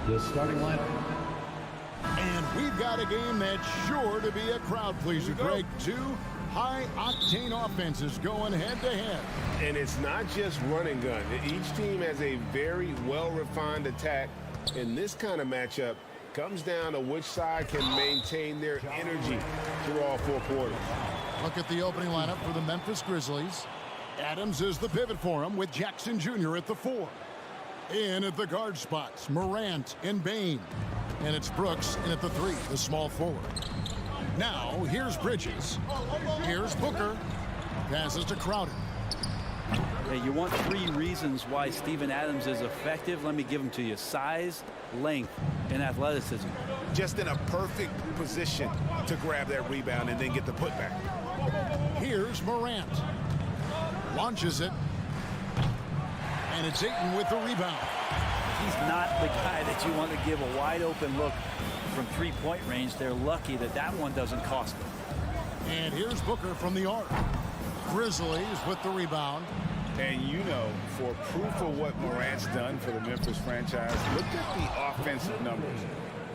The starting lineup. And we've got a game that's sure to be a crowd pleaser, Greg. Two high-octane offenses going head-to-head. And it's not just run and gun. Each team has a very well-refined attack. And this kind of matchup comes down to which side can maintain their energy through all four quarters. Look at the opening lineup for the Memphis Grizzlies. Adams is the pivot for him with Jackson Jr. at the 4. In at the guard spots, Morant and Bane. And it's Brooks in at the 3, the small forward. Now, here's Bridges. Here's Booker. Passes to Crowder. Hey, you want 3 reasons why Steven Adams is effective? Let me give them to you. Size, length, and athleticism. Just in a perfect position to grab that rebound and then get the putback. Here's Morant. Launches it. And it's Ayton with the rebound. He's not the guy that you want to give a wide open look from 3-point range. They're lucky that that one doesn't cost them. And here's Booker from the arc. Grizzlies with the rebound. And you know, for proof of what Morant's done for the Memphis franchise, look at the offensive numbers.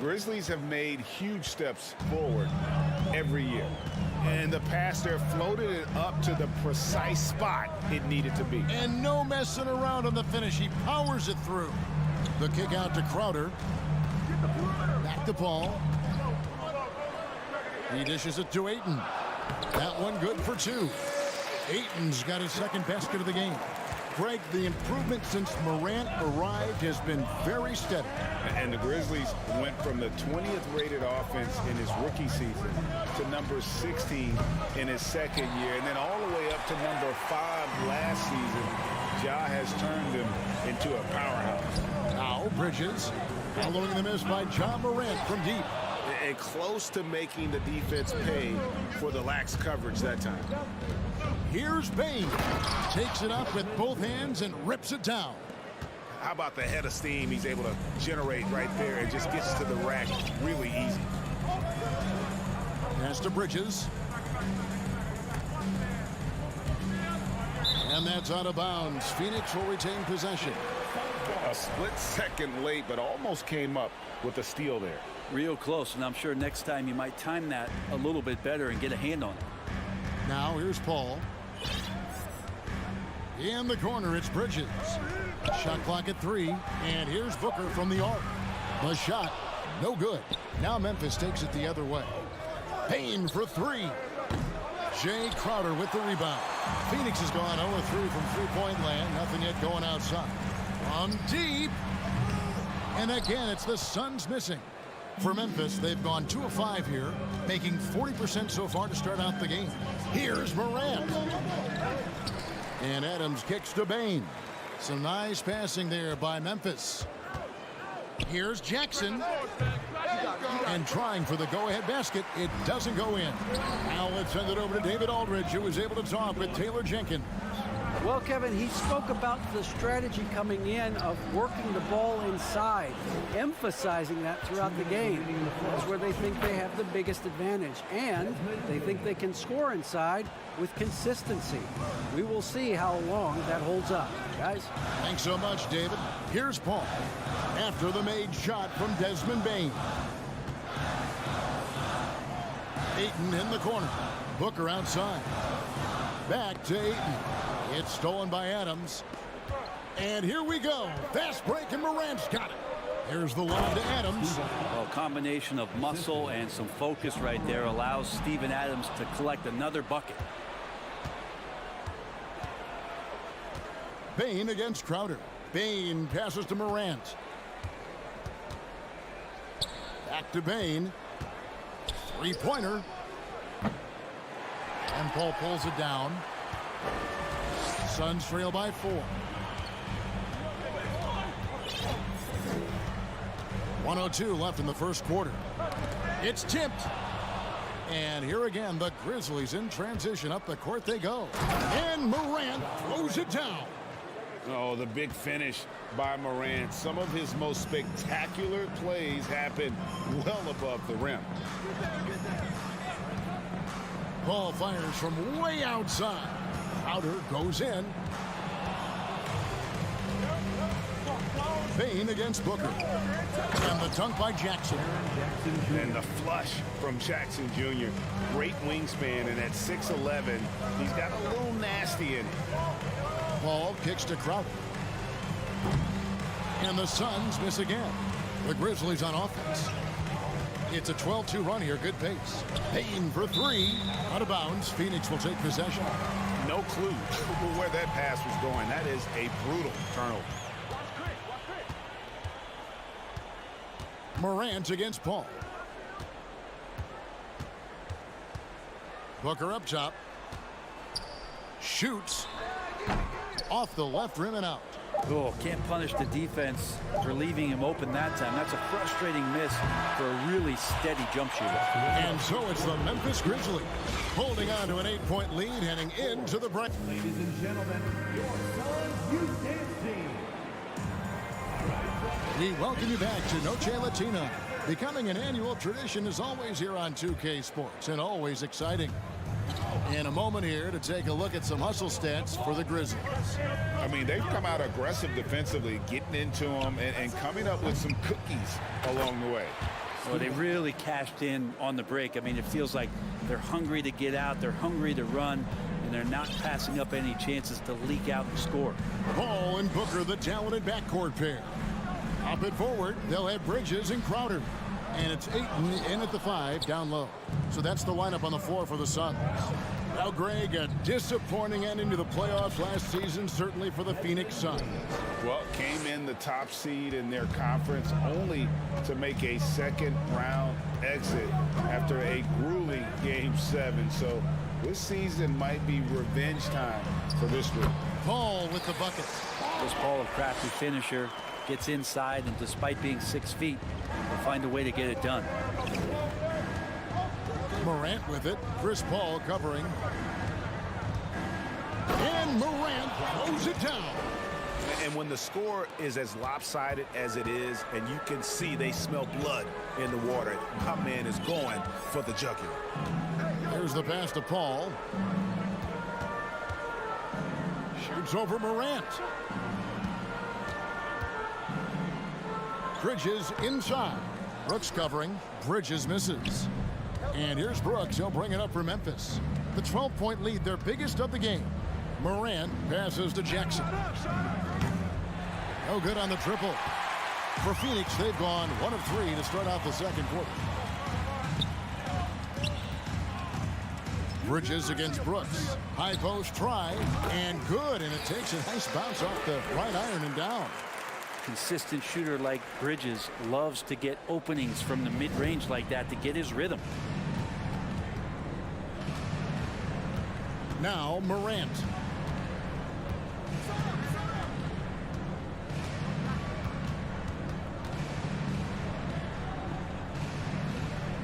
Grizzlies have made huge steps forward every year. And in the past, they're floated it up to the precise spot it needed to be. And no messing around on the finish. He powers it through. The kick out to Crowder. Back to Paul. He dishes it to Ayton. That one good for 2. Ayton's got his second basket of the game. Greg, the improvement since Morant arrived has been very steady. And the Grizzlies went from the 20th rated offense in his rookie season to number 16 in his second year, and then all the way up to number 5 last season. Ja has turned him into a powerhouse. Now Bridges, following the miss by Ja Morant from deep. And close to making the defense pay for the lax coverage that time. Here's Bane. Takes it up with both hands and rips it down. How about the head of steam he's able to generate right there and just gets to the rack really easy. Pass to Bridges. And that's out of bounds. Phoenix will retain possession. A split second late, but almost came up with a steal there. Real close, and I'm sure next time you might time that a little bit better and get a hand on it. Now here's Paul. In the corner, it's Bridges. Shot clock at 3, and here's Booker from the arc. The shot, no good. Now Memphis takes it the other way. Payne for 3. Jay Crowder with the rebound. Phoenix has gone 0-3 from three-point land. Nothing yet going outside. From deep. And again, it's the Suns missing. For Memphis, they've gone 2 of 5 here, making 40% so far to start out the game. Here's Morant. And Adams kicks to Bane. Some nice passing there by Memphis. Here's Jackson. And trying for the go-ahead basket. It doesn't go in. Now let's send it over to David Aldridge, who was able to talk with Taylor Jenkins. Well, Kevin, he spoke about the strategy coming in of working the ball inside, emphasizing that throughout the game. That's where they think they have the biggest advantage, and they think they can score inside with consistency. We will see how long that holds up, guys. Thanks so much, David. Here's Paul after the made shot from Desmond Bane. Ayton in the corner. Booker outside. Back to Ayton. It's stolen by Adams. And here we go. Fast break, and Morant's got it. Here's the lob to Adams. Well, a combination of muscle and some focus right there allows Steven Adams to collect another bucket. Bane against Crowder. Bane passes to Morant. Back to Bane. Three-pointer. And Paul pulls it down. Suns trail by 4. 1:02 left in the first quarter. It's tipped. And here again, the Grizzlies in transition. Up the court they go. And Morant throws it down. Oh, the big finish by Morant. Some of his most spectacular plays happen well above the rim. Paul fires from way outside. Crowder goes in. Payne against Booker. And the dunk by Jackson. And the flush from Jackson Jr. Great wingspan, and at 6'11", he's got a little nasty in it. Paul kicks to Crowder. And the Suns miss again. The Grizzlies on offense. It's a 12-2 run here. Good pace. Payne for three. Out of bounds. Phoenix will take possession. No clue where that pass was going. That is a brutal turnover. Morant against Paul. Booker up top. Shoots. Off the left rim and out. Oh, can't punish the defense for leaving him open that time. That's a frustrating miss for a really steady jump shooter. And so it's the Memphis Grizzlies holding on to an 8-point lead heading into the break. Ladies and gentlemen, your Suns Youth Dance Team. We welcome you back to Noche Latina. Becoming an annual tradition is always here on 2K Sports and always exciting. In a moment here to take a look at some hustle stats for the Grizzlies. I mean, they've come out aggressive defensively, getting into them and coming up with some cookies along the way. Well, they really cashed in on the break. I mean, it feels like they're hungry to get out, they're hungry to run, and they're not passing up any chances to leak out and score. Paul and Booker, the talented backcourt pair. Up and forward, they'll have Bridges and Crowder. And it's Ayton in at the 5, down low. So that's the lineup on the floor for the Suns. Now, Greg, a disappointing ending to the playoffs last season, certainly for the Phoenix Suns. Well, came in the top seed in their conference only to make a second-round exit after a grueling Game 7. So this season might be revenge time for this group. Paul with the bucket. This Paul, a crafty finisher, gets inside, and despite being 6 feet, will find a way to get it done. Morant with it. Chris Paul covering. And Morant throws it down. And when the score is as lopsided as it is, and you can see they smell blood in the water, my man is going for the jugular. Here's the pass to Paul. Shoots over Morant. Bridges inside. Brooks covering. Bridges misses. And here's Brooks. He'll bring it up for Memphis. The 12-point lead, their biggest of the game. Morant passes to Jackson. No good on the triple. For Phoenix, they've gone 1 of 3 to start out the second quarter. Bridges against Brooks. High post try, and good. And it takes a nice bounce off the right iron and down. Consistent shooter like Bridges loves to get openings from the mid-range like that to get his rhythm. Now Morant.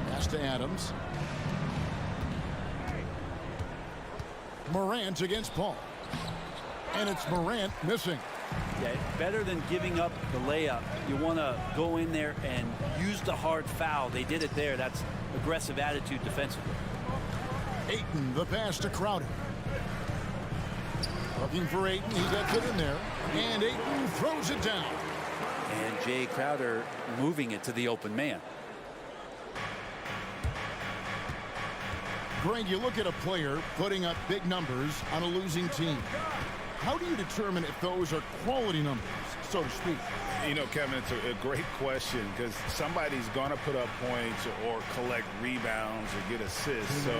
Pass to Adams. Morant against Paul. And it's Morant missing. Yeah, better than giving up the layup. You want to go in there and use the hard foul. They did it there. That's aggressive attitude defensively. Ayton, the pass to Crowder. Looking for Ayton. He gets it in there. And Ayton throws it down. And Jay Crowder moving it to the open man. Greg, you look at a player putting up big numbers on a losing team. How do you determine if those are quality numbers, so to speak? You know, Kevin, it's a great question because somebody's going to put up points or collect rebounds or get assists. So,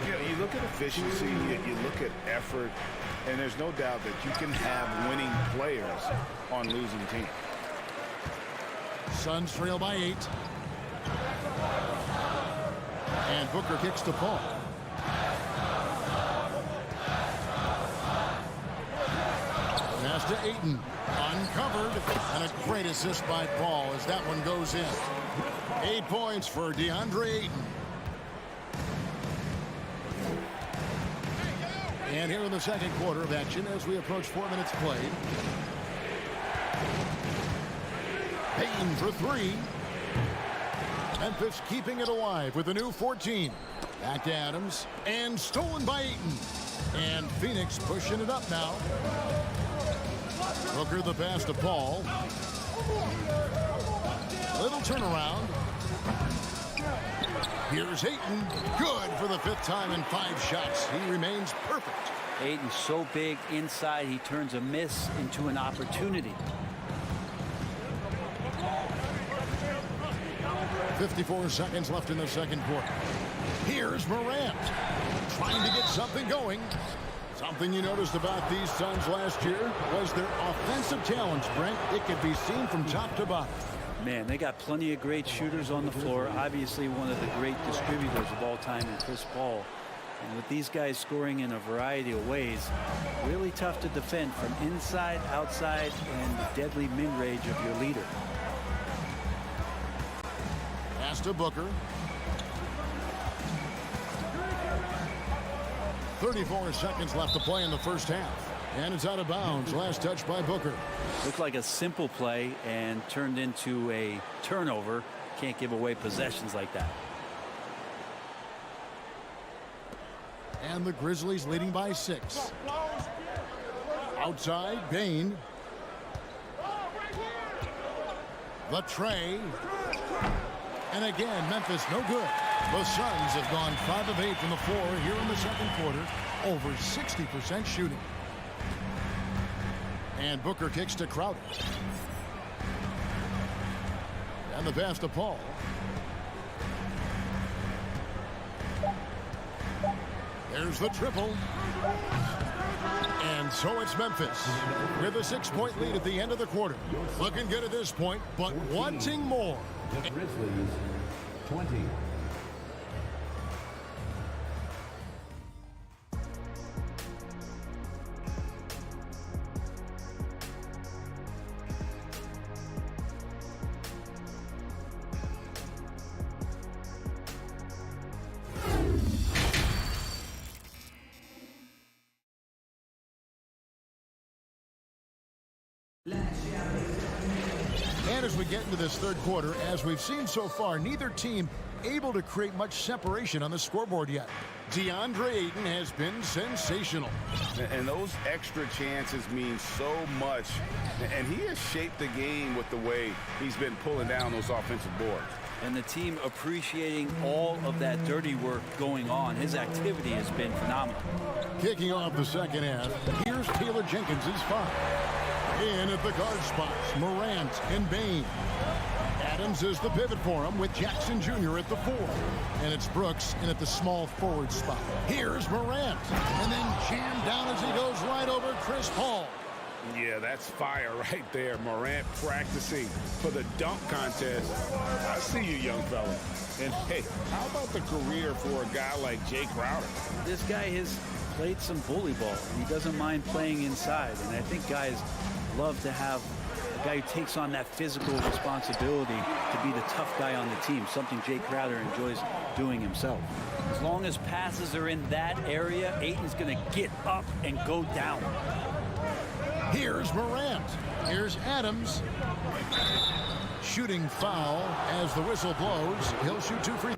you know, you look at efficiency, you look at effort, and there's no doubt that you can have winning players on losing teams. Suns trail by 8. And Booker kicks to Paul. Pass to Ayton. Uncovered. And a great assist by Paul as that one goes in. 8 points for DeAndre Ayton. And here in the second quarter of action as we approach 4 minutes played. Payne for 3. Memphis keeping it alive with a new 14. Back to Adams. And stolen by Ayton. And Phoenix pushing it up now. Booker the pass to Paul. Little turnaround. Here's Ayton. Good for the 5th time in 5 shots. He remains perfect. Ayton's so big inside, he turns a miss into an opportunity. 54 seconds left in the second quarter. Here's Morant. Trying to get something going. Something you noticed about these Suns last year was their offensive challenge, Brent. It could be seen from top to bottom. Man, they got plenty of great shooters on the floor. Obviously, one of the great distributors of all time in Chris Paul. And with these guys scoring in a variety of ways, really tough to defend from inside, outside, and the deadly mid-range of your leader. Pass to Booker. 34 seconds left to play in the first half. And it's out of bounds. Last touch by Booker. Looked like a simple play and turned into a turnover. Can't give away possessions like that. And the Grizzlies leading by 6. Outside, Bane. The tray. And again, Memphis no good. The Suns have gone 5 of 8 from the floor here in the second quarter. Over 60% shooting. And Booker kicks to Crowder. And the pass to Paul. There's the triple. And so it's Memphis with a 6-point lead at the end of the quarter. Looking good at this point, but wanting more. The Grizzlies, 20. And as we get into this third quarter, as we've seen so far, neither team able to create much separation on the scoreboard yet. DeAndre Ayton has been sensational. And those extra chances mean so much. And he has shaped the game with the way he's been pulling down those offensive boards. And the team appreciating all of that dirty work going on. His activity has been phenomenal. Kicking off the second half, here's Taylor Jenkins' foul. In at the guard spots, Morant and Bane. Adams is the pivot for him with Jackson Jr. at the 4. And it's Brooks in at the small forward spot. Here's Morant. And then jammed down as he goes right over Chris Paul. Yeah, that's fire right there. Morant practicing for the dunk contest. I see you, young fella. And hey, how about the career for a guy like Jay Crowder? This guy has played some bully ball. He doesn't mind playing inside. And I think guys love to have a guy who takes on that physical responsibility to be the tough guy on the team, something Jay Crowder enjoys doing himself. As long as passes are in that area, Ayton's going to get up and go down. Here's Morant. Here's Adams. Shooting foul as the whistle blows. He'll shoot 2 free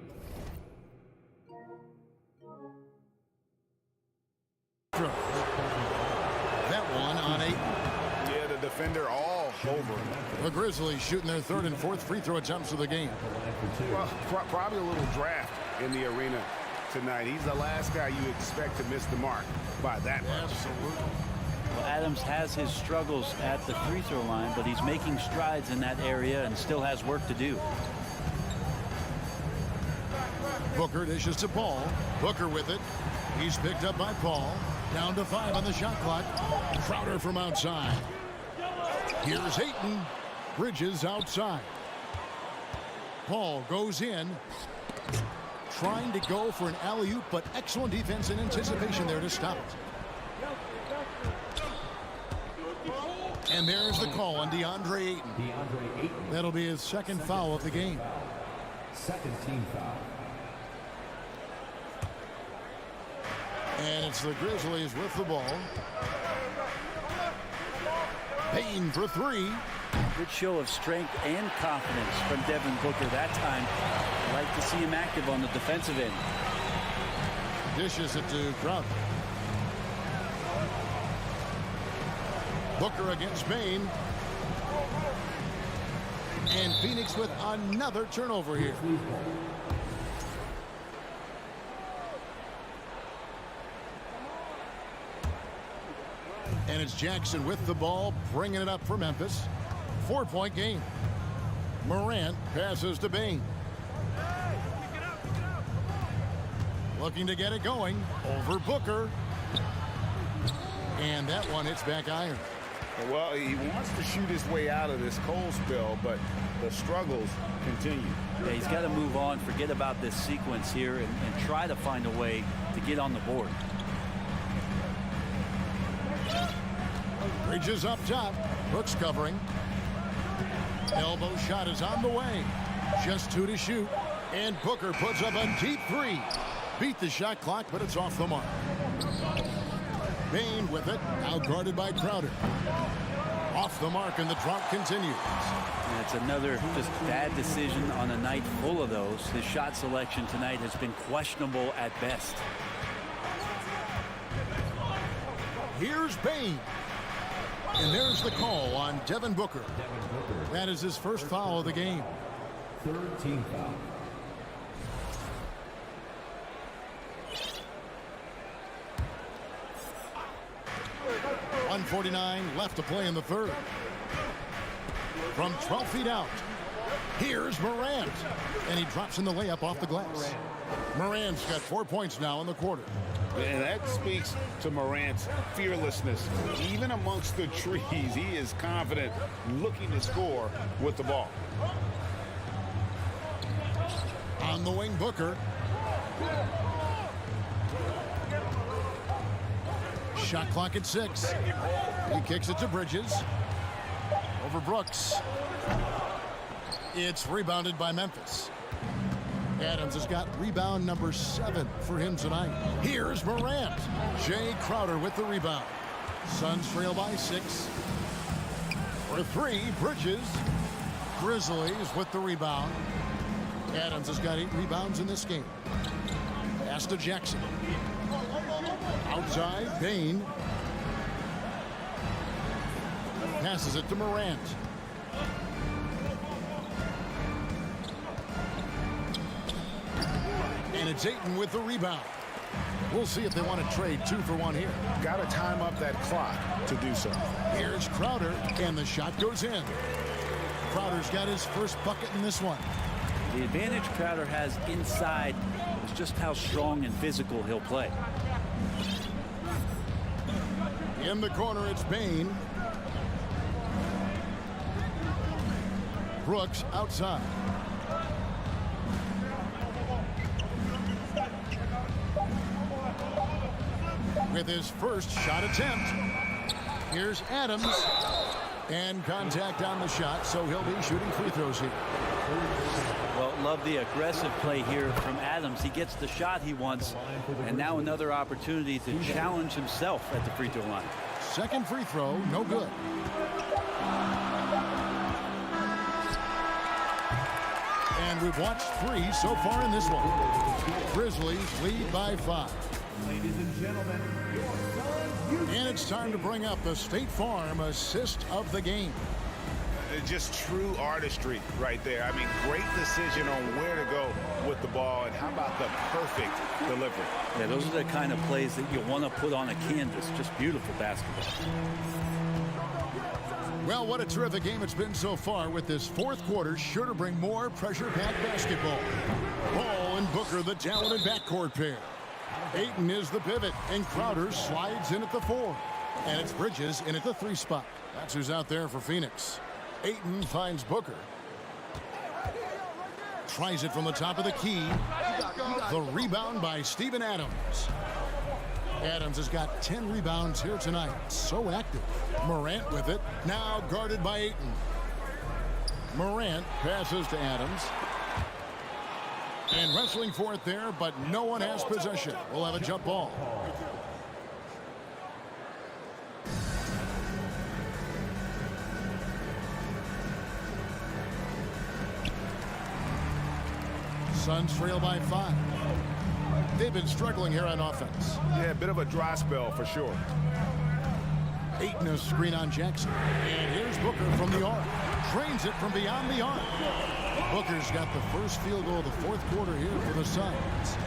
throws. That one on Ayton. Yeah, the defender all over him. The Grizzlies shooting their 3rd and 4th free throw attempts of the game. Well, probably a little draft in the arena tonight. He's the last guy you expect to miss the mark by that much. Absolutely. Well, Adams has his struggles at the free throw line, but he's making strides in that area and still has work to do. Booker dishes to Paul. Booker with it. He's picked up by Paul. Down to 5 on the shot clock. Crowder from outside. Here's Ayton. Bridges outside. Paul goes in. Trying to go for an alley-oop, but excellent defense and anticipation there to stop it. And there's the call on DeAndre Ayton. DeAndre Ayton. That'll be his second foul of the game. Second team foul. And it's the Grizzlies with the ball. Payne for 3. Good show of strength and confidence from Devin Booker that time. I like to see him active on the defensive end. Dishes it to Crowder. Booker against Payne. And Phoenix with another turnover here. And it's Jackson with the ball, bringing it up for Memphis. 4-point game. Morant passes to Bain. Looking to get it going over Booker. And that one hits back iron. Well, he wants to shoot his way out of this cold spell, but the struggles continue. Yeah, he's got to move on, forget about this sequence here, and try to find a way to get on the board. Bridges up top. Brooks covering. Elbow shot is on the way. Just 2 to shoot. And Booker puts up a deep 3. Beat the shot clock, but it's off the mark. Bain with it. Now guarded by Crowder. Off the mark, and the drought continues. And it's another just bad decision on a night full of those. His shot selection tonight has been questionable at best. Here's Bain. And there's the call on Devin Booker. That is his first foul of the game. Third team foul. .149 left to play in the third. From 12 feet out, here's Morant. And he drops in the layup off the glass. Morant's got 4 points now in the quarter. And that speaks to Morant's fearlessness. Even amongst the trees, he is confident, looking to score with the ball. On the wing, Booker. Shot clock at 6. He kicks it to Bridges. Over Brooks. It's rebounded by Memphis. Adams has got rebound number 7 for him tonight. Here's Morant. Jay Crowder with the rebound. Suns trail by 6. For 3, Bridges. Grizzlies with the rebound. Adams has got 8 rebounds in this game. Pass to Jackson. Outside, Bain. Passes it to Morant. And it's Ayton with the rebound. We'll see if they want to trade 2 for 1 here. Got to time up that clock to do so. Here's Crowder, and the shot goes in. Crowder's got his first bucket in this one. The advantage Crowder has inside is just how strong and physical he'll play. In the corner, it's Bain. Brooks outside. With his first shot attempt. Here's Adams. And contact on the shot, so he'll be shooting free throws here. Well, love the aggressive play here from Adams. He gets the shot he wants, and now another opportunity to challenge himself at the free throw line. Second free throw, no good. And we've watched 3 so far in this one. Grizzlies lead by 5. Ladies and gentlemen, your son, And it's time to bring up the State Farm assist of the game. Just true artistry right there. I mean, great decision on where to go with the ball, and how about the perfect delivery? Yeah, those are the kind of plays that you want to put on a canvas. Just beautiful basketball. Well, what a terrific game it's been so far, with this fourth quarter sure to bring more pressure-packed basketball. Ball and Booker, the talented backcourt pair. Ayton is the pivot, and Crowder slides in at the 4. And it's Bridges in at the 3 spot. That's who's out there for Phoenix. Ayton finds Booker. Tries it from the top of the key. The rebound by Steven Adams. Adams has got 10 rebounds here tonight. So active. Morant with it. Now guarded by Ayton. Morant passes to Adams. And wrestling for it there, but no one has possession. We'll have a jump ball. Suns trail by 5. They've been struggling here on offense. Yeah, a bit of a dry spell for sure. Ayton, a screen on Jackson. And here's Booker from the arc. drains it from beyond the arc. Booker's got the first field goal of the fourth quarter here for the Suns.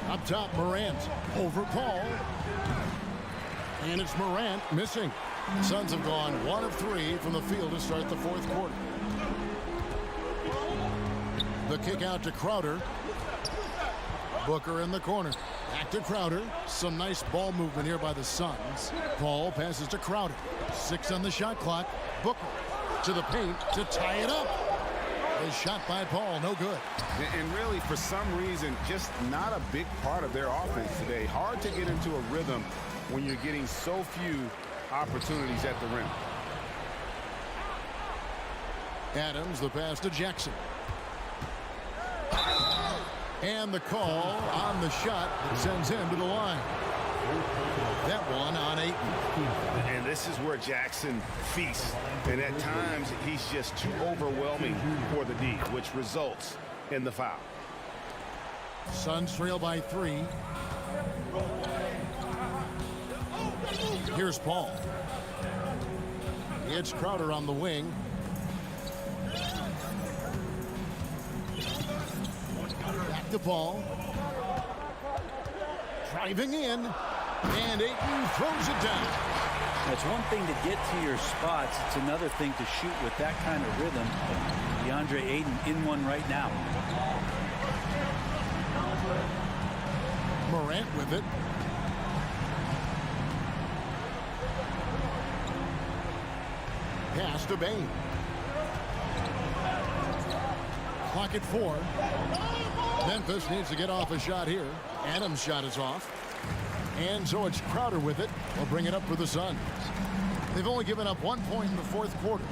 Up top, Morant over Paul. And it's Morant missing. The Suns have gone 1 of 3 from the field to start the fourth quarter. The kick out to Crowder. Booker in the corner. Back to Crowder. Some nice ball movement here by the Suns. Paul passes to Crowder. 6 on the shot clock. Booker to the paint to tie it up. A shot by Paul, no good. And really, for some reason, just not a big part of their offense today. Hard to get into a rhythm when you're getting so few opportunities at the rim. Adams, the pass to Jackson. And the call on the shot that sends him to the line. That one on Ayton. And this is where Jackson feasts. And at times, he's just too overwhelming for the D, which results in the foul. Suns trail by 3. Here's Paul. It's Crowder on the wing. Back to Paul. Driving in. And Ayton throws it down. It's one thing to get to your spots. It's another thing to shoot with that kind of rhythm. DeAndre Ayton in one right now. Morant with it. Pass to Bain. Clock at 4. Memphis needs to get off a shot here. Adams' shot is off. And so it's Crowder with it. Will bring it up for the Suns. They've only given up 1 point in the fourth quarter.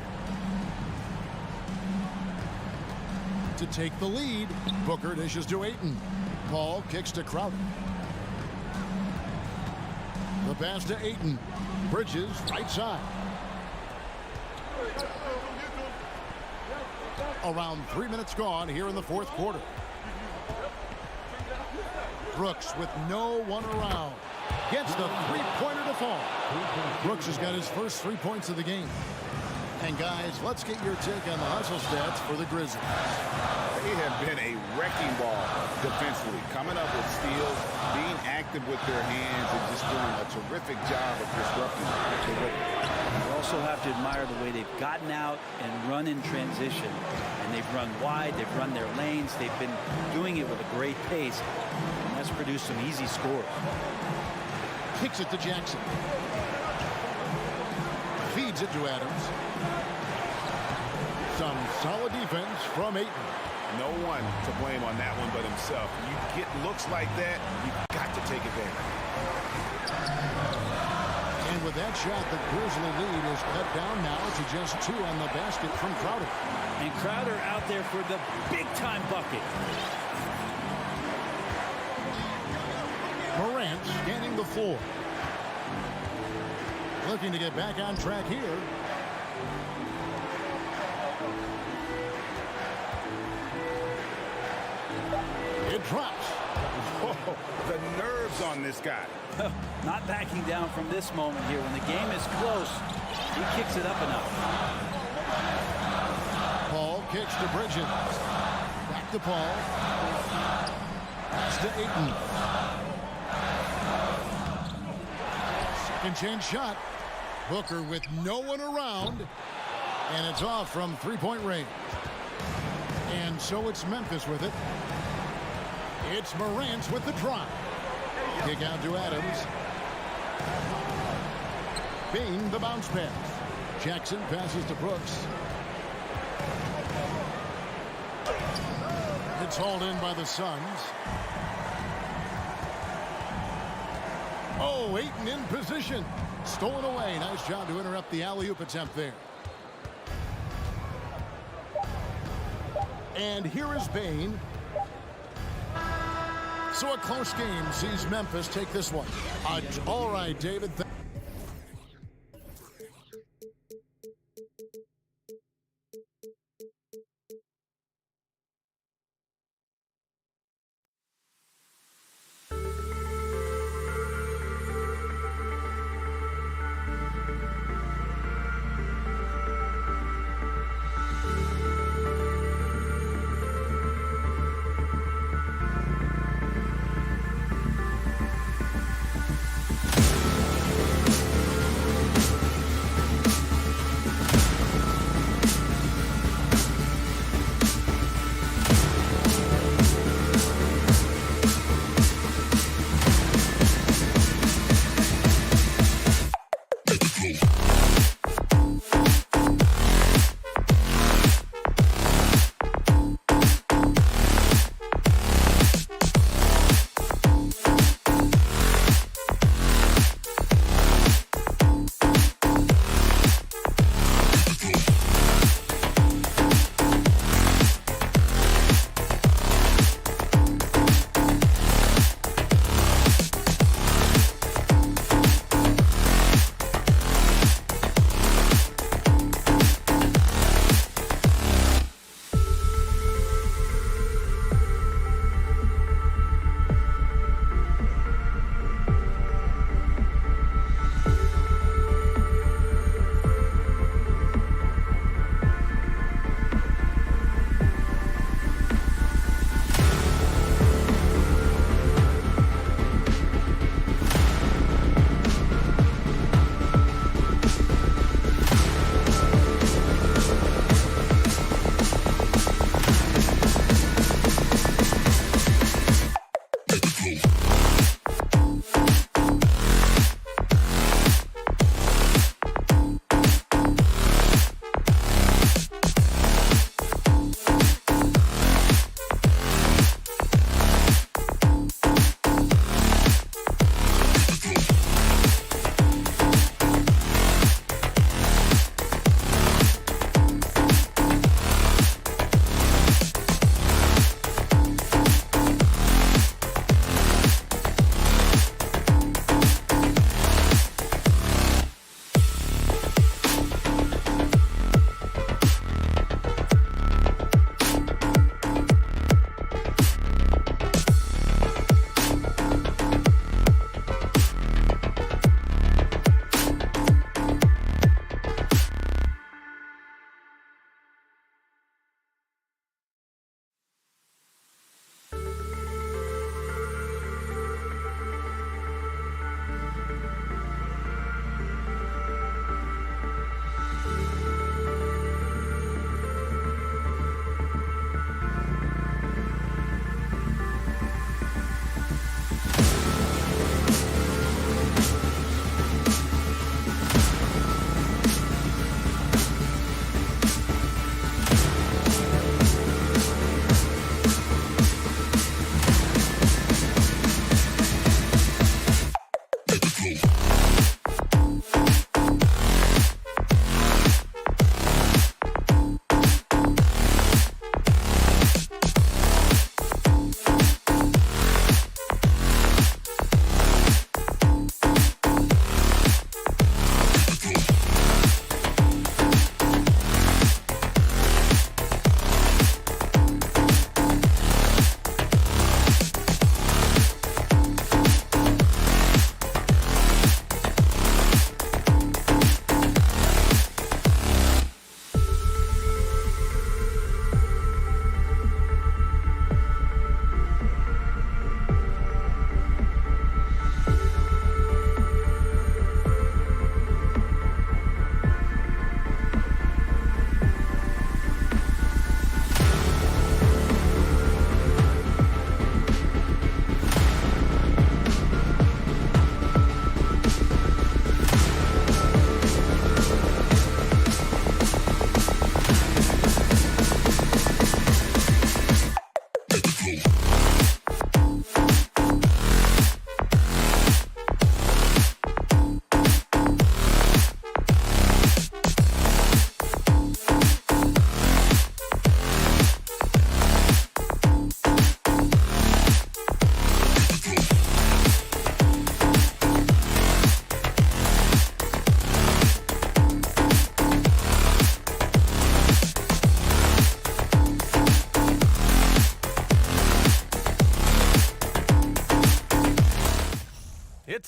To take the lead, Booker dishes to Ayton. Paul kicks to Crowder. The pass to Ayton. Bridges, right side. Around 3 minutes gone here in the fourth quarter. Brooks with no one around. Gets the three-pointer to fall. Brooks has got his first 3 points of the game. And guys, let's get your take on the hustle stats for the Grizzlies. They have been a wrecking ball defensively, coming up with steals, being active with their hands, and just doing a terrific job of disrupting the rhythm. You also have to admire the way they've gotten out and run in transition. And they've run wide, they've run their lanes, they've been doing it with a great pace. And that's produced some easy scores. Kicks it to Jackson. Feeds it to Adams. Some solid defense from Ayton. No one to blame on that one but himself. You get looks like that, you've got to take advantage. And with that shot, the Grizzly lead is cut down now to just 2 on the basket from Crowder. And Crowder out there for the big-time bucket. Morant scanning the floor. Looking to get back on track here. It drops. Whoa, the nerves on this guy. Not backing down from this moment here. When the game is close, he kicks it up enough. Paul kicks to Bridges. Back to Paul. Pass to Ayton. Second chance shot. Booker with no one around. And it's off from three-point range. And so it's Memphis with it. It's Morant with the drive. Kick out to Adams. Bain the bounce pass. Jackson passes to Brooks. It's hauled in by the Suns. Oh, Ayton in position. Stolen away. Nice job to interrupt the alley-oop attempt there. And here is Bain. So a close game sees Memphis take this one. All right, David.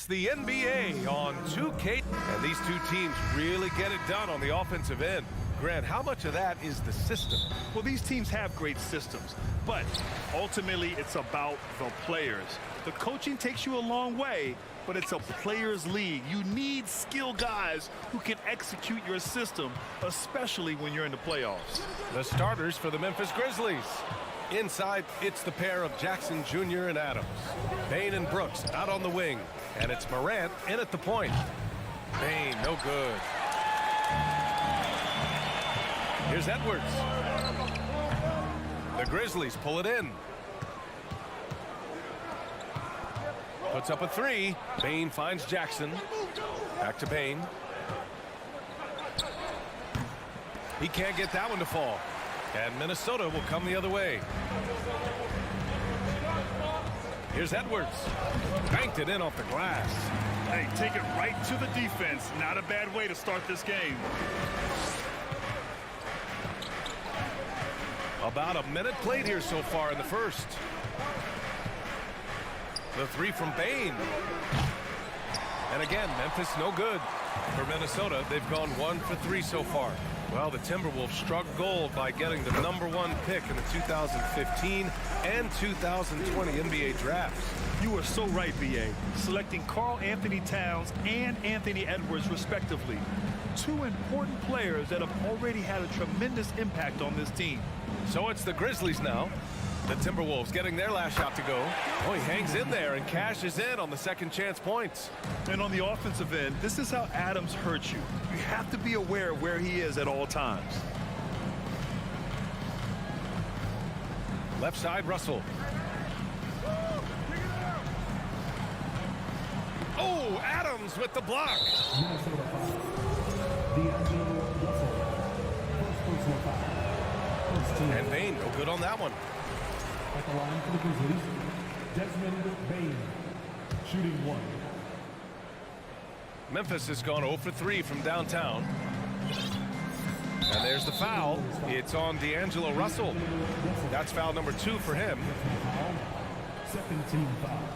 It's the NBA on 2K, and these two teams really get it done on the offensive end. Grant, how much of that is the system? Well, these teams have great systems, but ultimately it's about the players. The coaching takes you a long way, but it's a players' league. You need skilled guys who can execute your system, especially when you're in the playoffs. The starters for the Memphis Grizzlies. Inside, it's the pair of Jackson Jr. and Adams. Bane and Brooks out on the wing, and it's Morant in at the point. Bane, no good. Here's Edwards. The Grizzlies pull it in. Puts up a three. Bane finds Jackson. Back to Bane. He can't get that one to fall. And Minnesota will come the other way. Here's Edwards. Banked it in off the glass. Hey, take it right to the defense. Not a bad way to start this game. About a minute played here so far in the first. The three from Bane. And again, Memphis no good. For Minnesota, they've gone 1 for 3 so far. Well, the Timberwolves struck gold by getting the #1 pick in the 2015 and 2020 NBA drafts. You are so right, B.A. Selecting Karl Anthony Towns and Anthony Edwards, respectively. Two important players that have already had a tremendous impact on this team. So it's the Grizzlies now. The Timberwolves getting their last shot to go. Oh, he hangs in there and cashes in on the second chance points. And on the offensive end, this is how Adams hurts you. You have to be aware of where he is at all times. Left side, Russell. Oh, Adams with the block. And Bane, no good on that one. At the line for the Grizzlies, Desmond Bane, shooting 1. Memphis has gone 0 for 3 from downtown. And there's the foul. It's on D'Angelo Russell. That's foul number 2 for him. Second team foul.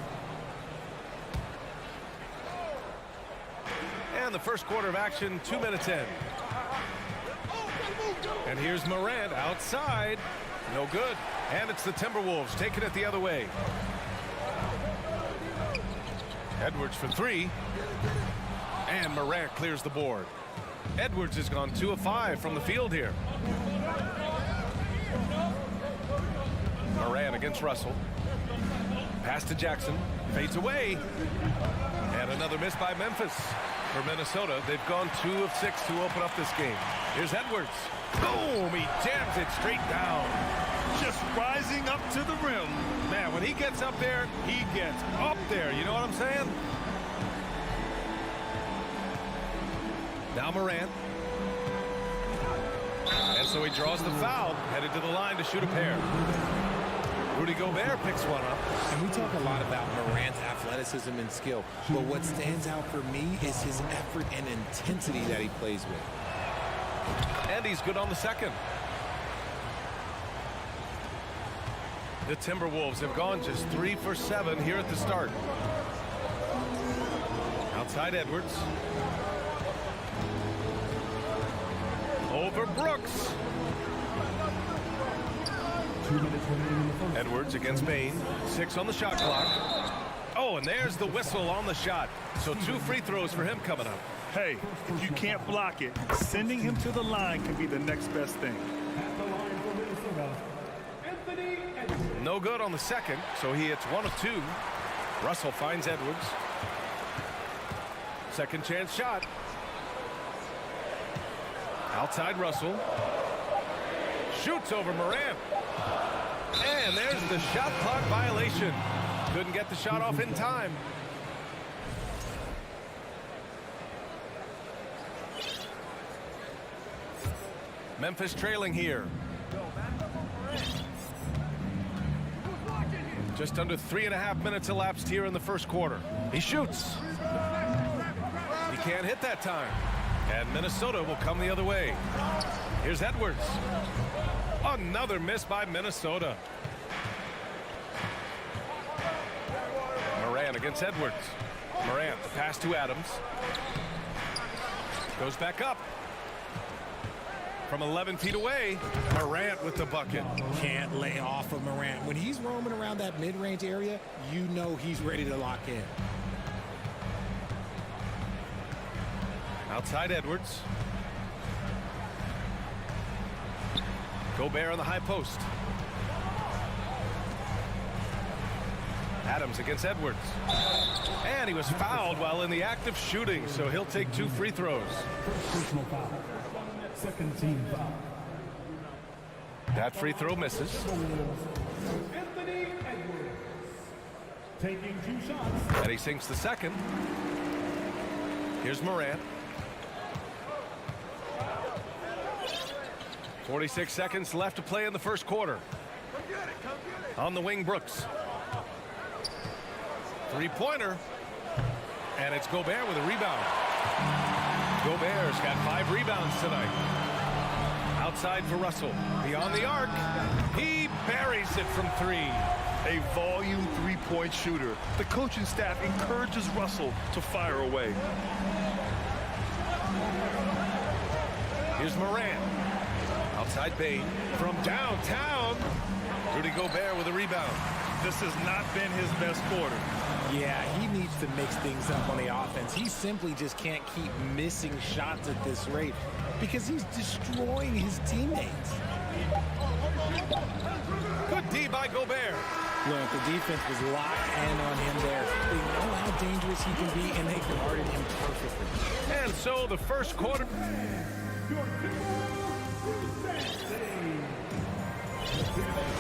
And the first quarter of action, 2 minutes in. And here's Morant outside. No good. And it's the Timberwolves taking it the other way. Edwards for 3. And Morant clears the board. Edwards has gone 2 of 5 from the field here. Morant against Russell. Pass to Jackson. Fades away. And another miss by Memphis. For Minnesota, they've gone 2 of 6 to open up this game. Here's Edwards. Boom! He jams it straight down. Just rising up to the rim. Man, when he gets up there, he gets up there. You know what I'm saying? Now Morant. And so he draws the foul, headed to the line to shoot a pair. Rudy Gobert picks one up. And we talk a lot about Morant's athleticism and skill, but what stands out for me is his effort and intensity that he plays with. And he's good on the second. The Timberwolves have gone just 3 for 7 here at the start. Outside Edwards. Over Brooks. 2 minutes remaining in the first. Edwards against Bane. 6 on the shot clock. Oh, and there's the whistle on the shot. So 2 free throws for him coming up. Hey, if you can't block it, sending him to the line can be the next best thing. At the line for Minnesota, Anthony Edwards. No good on the second, so he hits 1 of 2. Russell finds Edwards. Second chance shot. Outside Russell. Shoots over Morant. And there's the shot clock violation. Couldn't get the shot off in time. Memphis trailing here. Just under 3.5 minutes elapsed here in the first quarter. He shoots. He can't hit that time. And Minnesota will come the other way. Here's Edwards. Another miss by Minnesota. Morant against Edwards. Morant, the pass to Adams. Goes back up. From 11 feet away, Morant with the bucket. Can't lay off of Morant. When he's roaming around that mid-range area, you know he's ready to lock in. Outside Edwards. Gobert on the high post. Adams against Edwards. And he was fouled while in the act of shooting, so he'll take 2 free throws. Personal foul. Second team foul. That free throw misses. Anthony Edwards. Taking 2 shots. And he sinks the second. Here's Morant. 46 seconds left to play in the first quarter. On the wing, Brooks. Three-pointer. And it's Gobert with a rebound. Gobert's got 5 rebounds tonight. Outside for Russell. Beyond the arc. He buries it from 3. A volume three-point shooter. The coaching staff encourages Russell to fire away. Here's Morant. Outside Bain. From downtown. Rudy Gobert with a rebound. This has not been his best quarter. Yeah, he needs to mix things up on the offense. He simply just can't keep missing shots at this rate because he's destroying his teammates. Good D by Gobert. Look, the defense was locked in on him there. They know how dangerous he can be, and they guarded him perfectly. And so the first quarter.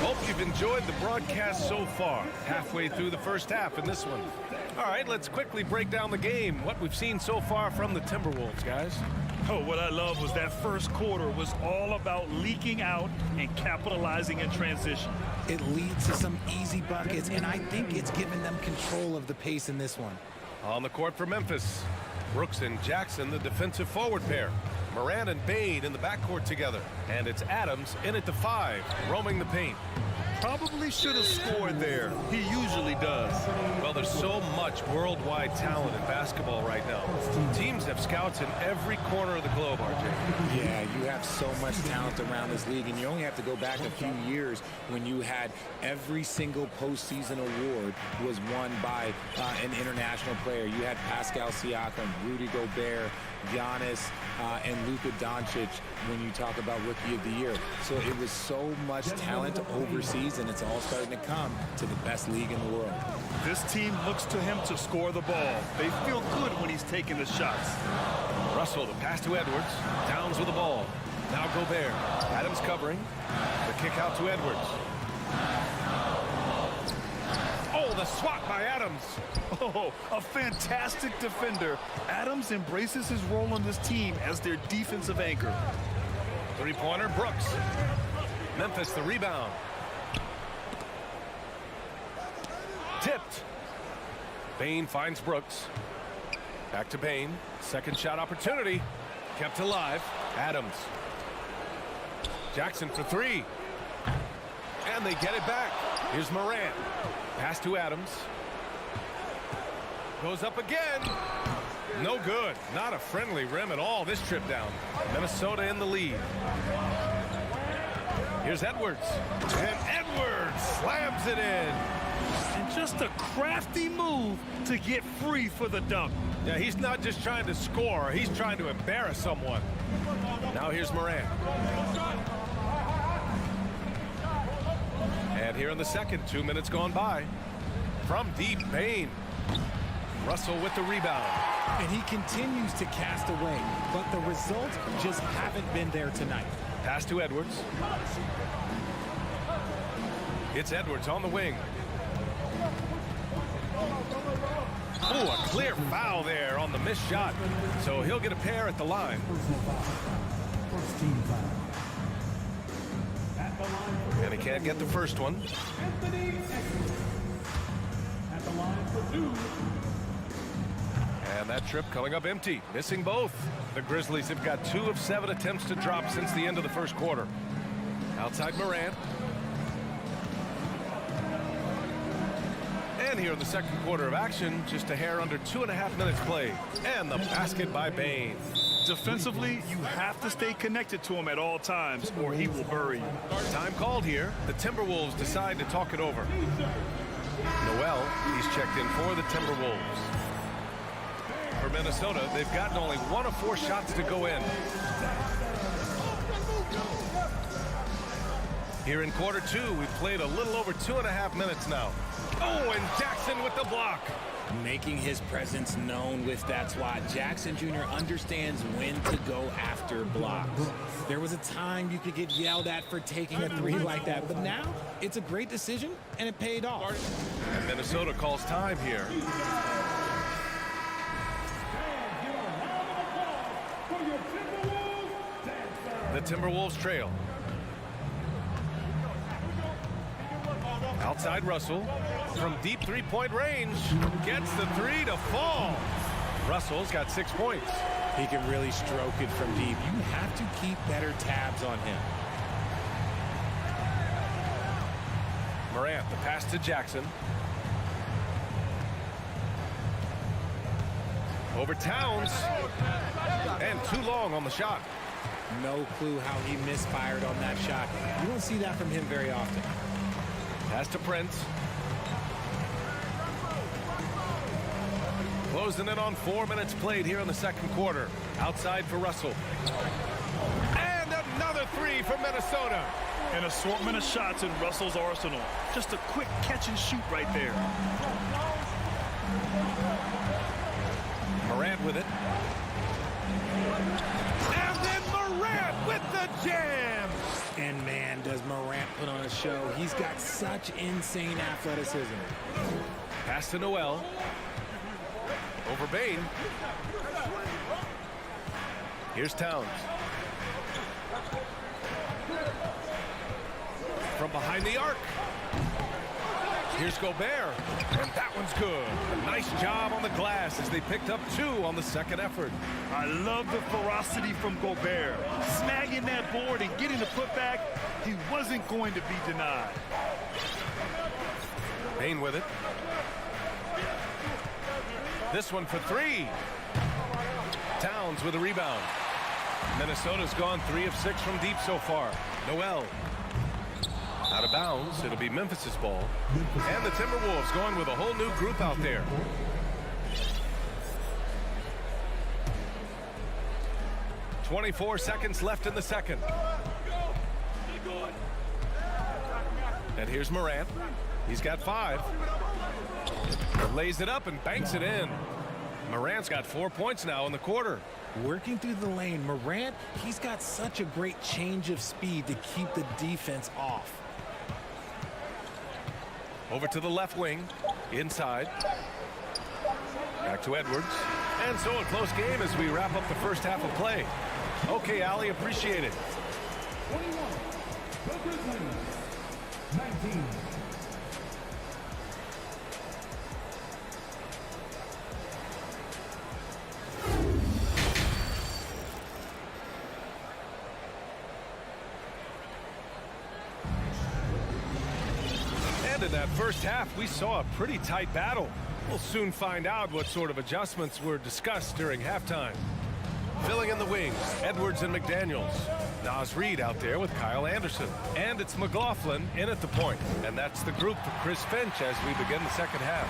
Hope you've enjoyed the broadcast so far. Halfway through the first half in this one. All right, let's quickly break down the game. What we've seen so far from the Timberwolves, guys. Oh, what I love was that first quarter was all about leaking out and capitalizing in transition. It leads to some easy buckets, and I think it's given them control of the pace in this one. On the court for Memphis, Brooks and Jackson, the defensive forward pair. Morant and Bain in the backcourt together. And it's Adams in at the 5, roaming the paint. Probably should have scored there. He usually does. Well, there's so much worldwide talent in basketball right now. Teams have scouts in every corner of the globe, RJ. Yeah, you have so much talent around this league, and you only have to go back a few years when you had every single postseason award was won by an international player. You had Pascal Siakam, Rudy Gobert, Giannis, and Luka Doncic when you talk about Rookie of the Year. So it was so much talent overseas, and it's all starting to come to the best league in the world. This team looks to him to score the ball. They feel good when he's taking the shots. Russell, the pass to Edwards. Downs with the ball. Now Gobert. Adams covering. The kick out to Edwards. Oh, the swat by Adams. Oh, a fantastic defender. Adams embraces his role on this team as their defensive anchor. Three-pointer, Brooks. Memphis, the rebound. Tipped. Bain finds Brooks. Back to Bain. Second shot opportunity. Kept alive. Adams. Jackson for 3. And they get it back. Here's Morant. Pass to Adams. Goes up again. No good. Not a friendly rim at all this trip down. Minnesota in the lead. Here's Edwards. And Edwards slams it in. And just a crafty move to get free for the dunk. Yeah, he's not just trying to score. He's trying to embarrass someone. Now here's Morant. And here in the second, 2 minutes gone by. From deep, Bain. Russell with the rebound. And he continues to cast away, but the results just haven't been there tonight. Pass to Edwards. It's Edwards on the wing. Oh, a clear foul there on the missed shot. So he'll get a pair at the line. First team foul. At the line. And he can't get the first one. Anthony Edwards. At the line for 2. And that trip coming up empty, missing both. The Grizzlies have got 2 of 7 attempts to drop since the end of the first quarter. Outside Morant. And here in the second quarter of action. Just a hair under 2.5 minutes played. And the basket by Bane. Defensively, you have to stay connected to him at all times or he will bury you. Time called here. The Timberwolves decide to talk it over. Noel, he's checked in for the Timberwolves. For Minnesota, they've gotten only 1 of 4 shots to go in. Here in quarter 2, we've played a little over 2.5 minutes now. Oh, and Jackson with the block. Making his presence known with that swat. Jackson Jr. understands when to go after blocks. There was a time you could get yelled at for taking a 3 like that, but now it's a great decision, and it paid off. And Minnesota calls time here. The Timberwolves trail. Outside Russell from deep 3-point range. Gets the 3 to fall. Russell's got 6 points. He can really stroke it from deep. You have to keep better tabs on him. Morant, the pass to Jackson. Over Towns. And too long on the shot. No clue how he misfired on that shot. You don't see that from him very often. Pass to Prince. Closing in on 4 minutes played here in the second quarter. Outside for Russell. And another 3 for Minnesota. An assortment of shots in Russell's arsenal. Just a quick catch and shoot right there. Morant with it. And then Morant with the jam. And man, does Morant put on a show. He's got such insane athleticism. Pass to Noel. Over Bane. Here's Towns. From behind the arc. Here's Gobert. And that one's good. A nice job on the glass as they picked up 2 on the second effort. I love the ferocity from Gobert. Snagging that board and getting the putback, he wasn't going to be denied. Bane with it. This one for 3. Towns with a rebound. Minnesota's gone 3 of 6 from deep so far. Noel. Out of bounds. It'll be Memphis's ball. And the Timberwolves going with a whole new group out there. .24 seconds left in the second. And here's Morant. He's got 5. Lays it up and banks it in. Morant's got 4 points now in the quarter. Working through the lane, Morant, he's got such a great change of speed to keep the defense off. Over to the left wing. Inside. Back to Edwards. And so a close game as we wrap up the first half of play. Okay, Allie, appreciate it. 21. The Grizzlies. 19. And in that first half, we saw a pretty tight battle. We'll soon find out what sort of adjustments were discussed during halftime. Filling in the wings, Edwards and McDaniels. Naz Reid out there with Kyle Anderson. And it's McLaughlin in at the point. And that's the group for Chris Finch as we begin the second half.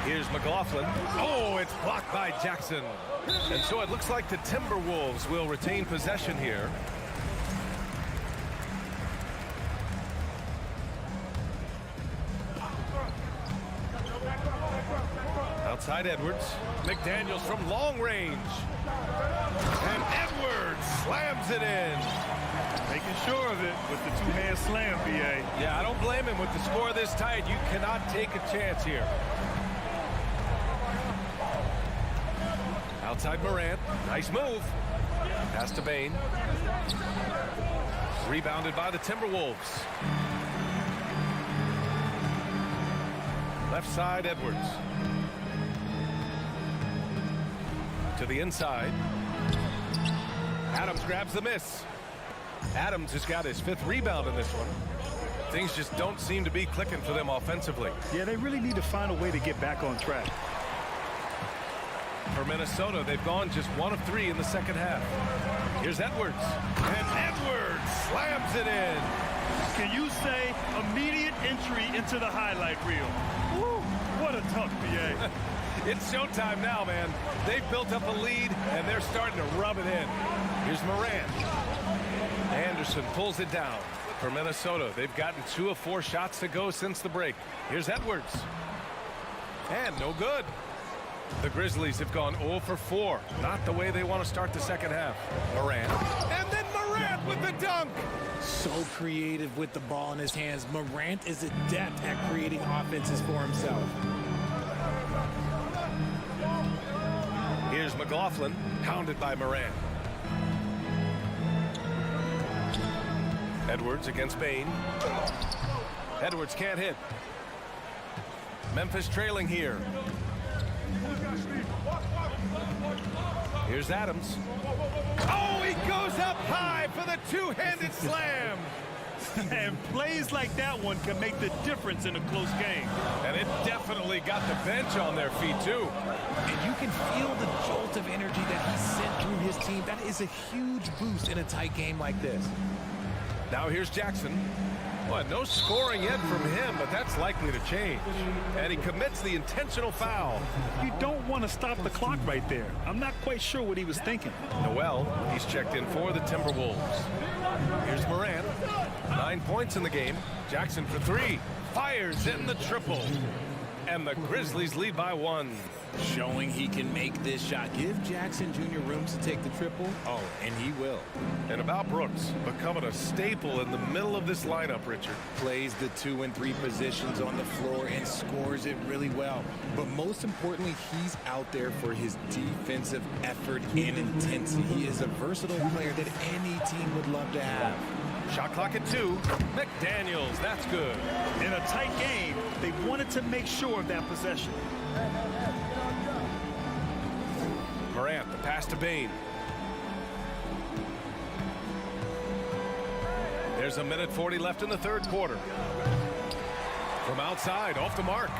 Here's McLaughlin. Oh, it's blocked by Jackson. And so it looks like the Timberwolves will retain possession here. Outside Edwards. McDaniels from long range. And Edwards slams it in. Making sure of it with the two-hand slam, B.A. Yeah, I don't blame him. With the score this tight, you cannot take a chance here. Outside Morant. Nice move. Pass to Bane. Rebounded by the Timberwolves. Left side, Edwards. To the inside. Adams grabs the miss. Adams has got his 5th rebound in this one. Things just don't seem to be clicking for them offensively. Yeah, they really need to find a way to get back on track. For Minnesota, they've gone just 1 of 3 in the second half. Here's Edwards. And Edwards slams it in. Can you say immediate entry into the highlight reel? Woo, what a tough PA. It's showtime now, man. They've built up a lead, and they're starting to rub it in. Here's Morant. Anderson pulls it down. For Minnesota, they've gotten 2 of 4 shots to go since the break. Here's Edwards. And no good. The Grizzlies have gone 0 for 4. Not the way they want to start the second half. Morant. And then Morant with the dunk. So creative with the ball in his hands. Morant is adept at creating offenses for himself. Here's McLaughlin, hounded by Morant. Edwards against Bain. Edwards can't hit. Memphis trailing here. Here's Adams. Oh, he goes up high for the two-handed slam. And plays like that one can make the difference in a close game. And it definitely got the bench on their feet, too. And you can feel the jolt of energy that he sent through his team. That is a huge boost in a tight game like this. Now here's Jackson. Well, no scoring yet from him, but that's likely to change. And he commits the intentional foul. You don't want to stop the clock right there. I'm not quite sure what he was thinking. Noel, he's checked in for the Timberwolves. Here's Morant. 9 points in the game. Jackson for 3. Fires in the triple. And the Grizzlies lead by 1. Showing he can make this shot. Give Jackson Jr. room to take the triple. Oh, and he will. And about Brooks, becoming a staple in the middle of this lineup, Richard. Plays the 2 and 3 positions on the floor and scores it really well. But most importantly, he's out there for his defensive effort and intensity. He is a versatile player that any team would love to have. Shot clock at 2. McDaniels, that's good. In a tight game, they wanted to make sure of that possession. Morant, the pass to Bain. There's 1:40 left in the third quarter. From outside, off the mark.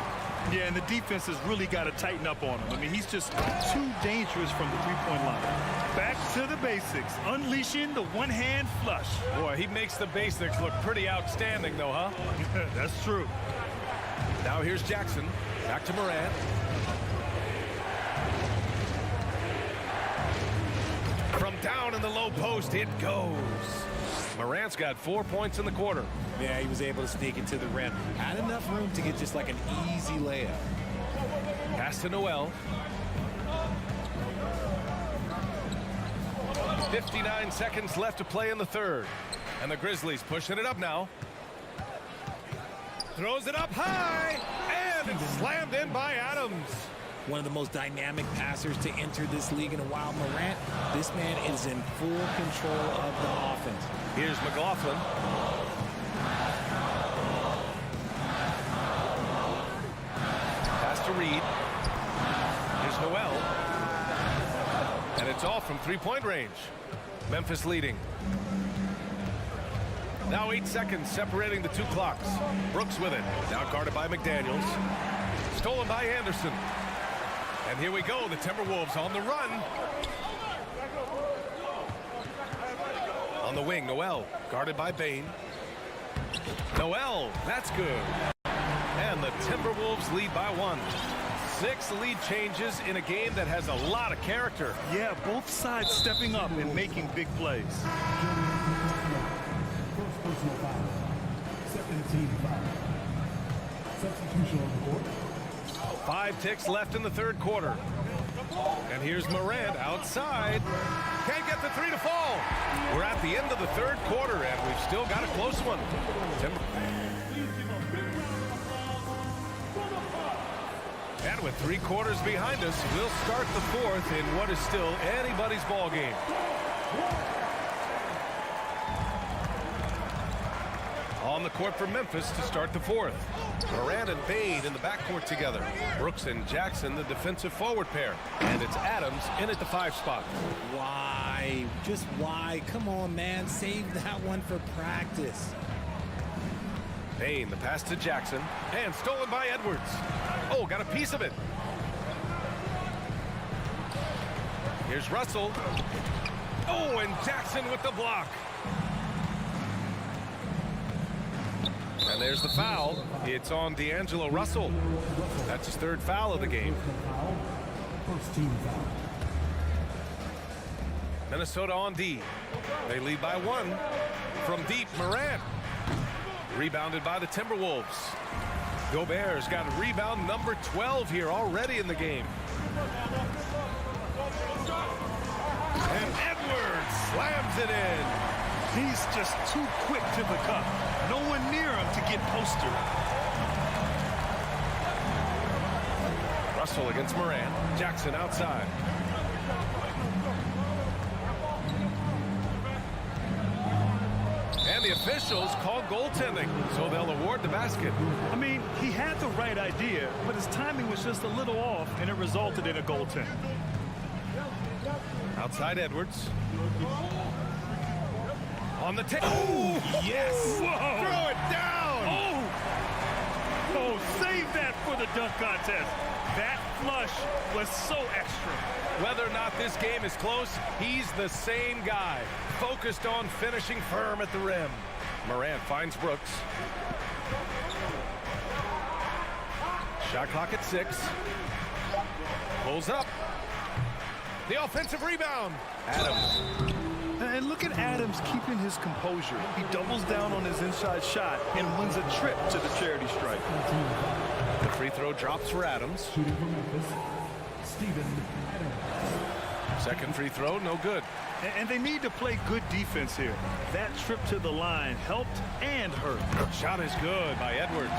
Yeah, and the defense has really got to tighten up on him. I mean, he's just too dangerous from the three-point line. Back to the basics, unleashing the one-hand flush. Boy, he makes the basics look pretty outstanding, though, huh? That's true. Now here's Jackson. Back to Morant. From down in the low post, it goes. Morant's got 4 points in the quarter. Yeah, he was able to sneak into the rim. Had enough room to get just like an easy layup. Pass to Noel. 59 seconds left to play in the third. And the Grizzlies pushing it up now. Throws it up high. And it's slammed in by Adams. One of the most dynamic passers to enter this league in a while. Morant, this man is in full control of the offense. Here's McLaughlin. Pass to Reed. Here's Noel. And it's off from three-point range. Memphis leading. Now 8 seconds separating the 2 clocks. Brooks with it. Now guarded by McDaniels. Stolen by Anderson. And here we go. The Timberwolves on the run. On the wing, Noel. Guarded by Bain. Noel. That's good. And the Timberwolves lead by 1. 6 lead changes in a game that has a lot of character. Yeah, both sides stepping up and making big plays. First personal foul. Second team foul. Substitution on the court. 5 ticks left in the third quarter. And here's Morant outside. Can't get the 3 to fall. We're at the end of the third quarter, and we've still got a close one. And with 3 quarters behind us, we'll start the fourth in what is still anybody's ball game. On the court for Memphis to start the fourth. Morant and Bain in the backcourt together. Brooks and Jackson, the defensive forward pair. And it's Adams in at the 5 spot. Why? Just why? Come on, man. Save that one for practice. Bain, the pass to Jackson, and stolen by Edwards. Oh, got a piece of it. Here's Russell. Oh, and Jackson with the block. And there's the foul. It's on D'Angelo Russell. That's his third foul of the game. First team foul. Minnesota on D. They lead by 1. From deep, Morant. Rebounded by the Timberwolves. Gobert's got rebound number 12 here already in the game. And Edwards slams it in. He's just too quick to the cup. No one near him to get postered. Russell against Morant. Jackson outside. And the officials called goaltending, so they'll award the basket. I mean, he had the right idea, but his timing was just a little off, and it resulted in a goaltend. Outside Edwards. On the table. Oh, yes. Whoa. Throw it down. Oh, save that for the dunk contest. That flush was so extra. Whether or not this game is close, he's the same guy, focused on finishing firm at the rim. Morant finds Brooks. Shot clock at 6. Pulls up. The offensive rebound. Adams. And look at Adams keeping his composure. He doubles down on his inside shot and wins a trip to the charity stripe. The free throw drops for Adams. Shooting from Memphis, Steven Adams. Second free throw, no good. And they need to play good defense here. That trip to the line helped and hurt. Shot is good by Edwards.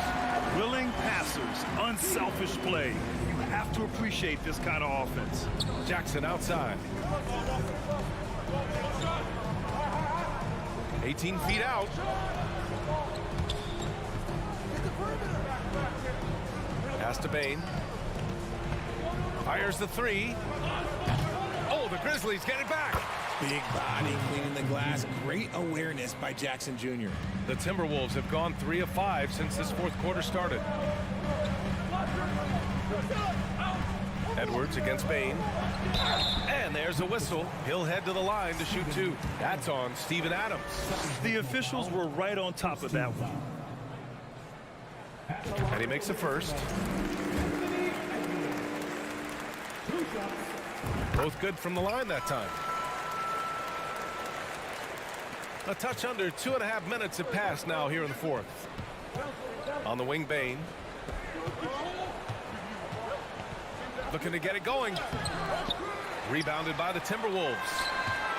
Willing passers, unselfish play. You have to appreciate this kind of offense. Jackson outside. 18 feet out. Pass to Bain. Fires the 3. Oh, the Grizzlies get it back. Big body cleaning the glass. Great awareness by Jackson Jr. The Timberwolves have gone 3 of 5 since this fourth quarter started. Edwards against Bain. And there's a whistle. He'll head to the line to shoot 2. That's on Steven Adams. The officials were right on top of that one. And he makes the first. Both good from the line that time. A touch under 2.5 minutes have passed now here in the fourth. On the wing, Bain. Looking to get it going. Rebounded by the Timberwolves.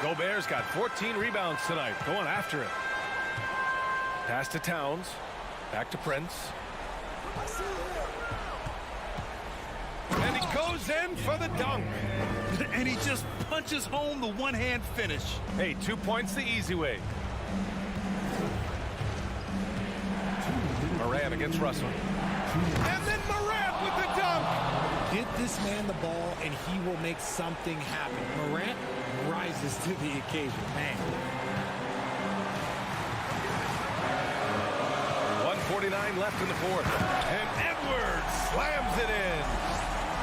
Gobert's got 14 rebounds tonight. Going after it. Pass to Towns. Back to Prince. And he goes in for the dunk. And he just punches home the one-hand finish. Hey, 2 points the easy way. Morant against Russell. And then Morant with the dunk. Get this man the ball, and he will make something happen. Morant rises to the occasion. Man. 1:49 left in the fourth. And Edwards slams it in.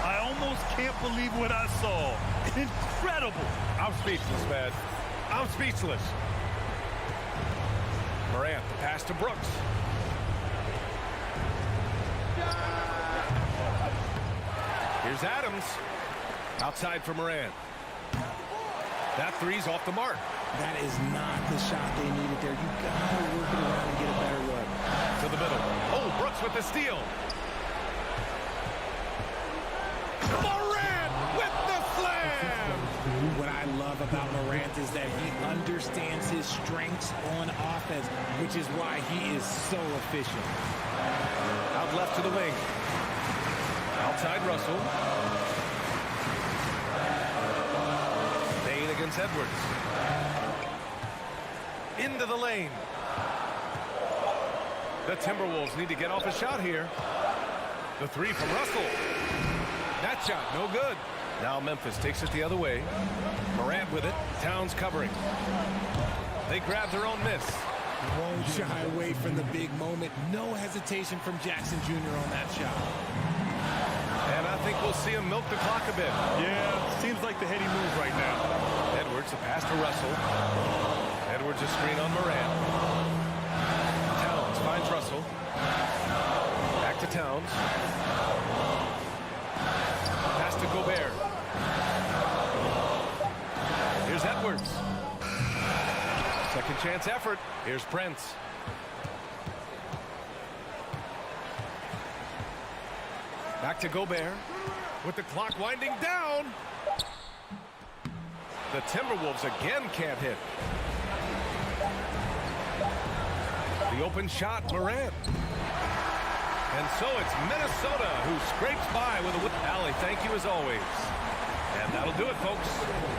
I almost can't believe what I saw. Incredible. I'm speechless, man. I'm speechless. Morant, the pass to Brooks. Here's Adams. Outside for Morant. That 3's off the mark. That is not the shot they needed there. You gotta work it around and get a better look. To the middle. Oh, Brooks with the steal. Morant with the slam. What I love about Morant is that he understands his strengths on offense, which is why he is so efficient. Out left to the wing. Outside Russell. Bain against Edwards. Into the lane. The Timberwolves need to get off a shot here. The 3 from Russell. That shot, no good. Now Memphis takes it the other way. Morant with it. Towns covering. They grab their own miss. Won't shy away from the big moment. No hesitation from Jackson Jr. on that shot. And I think we'll see him milk the clock a bit. Yeah, seems like the heady move right now. Edwards, a pass to Russell. Edwards, a screen on Morant. Towns finds Russell. Back to Towns. Pass to Gobert. Here's Edwards. Second chance effort. Here's Prince. Back to Gobert. With the clock winding down. The Timberwolves again can't hit. The open shot, Morant. And so it's Minnesota who scrapes by with a win. Allie, thank you as always. And that'll do it, folks.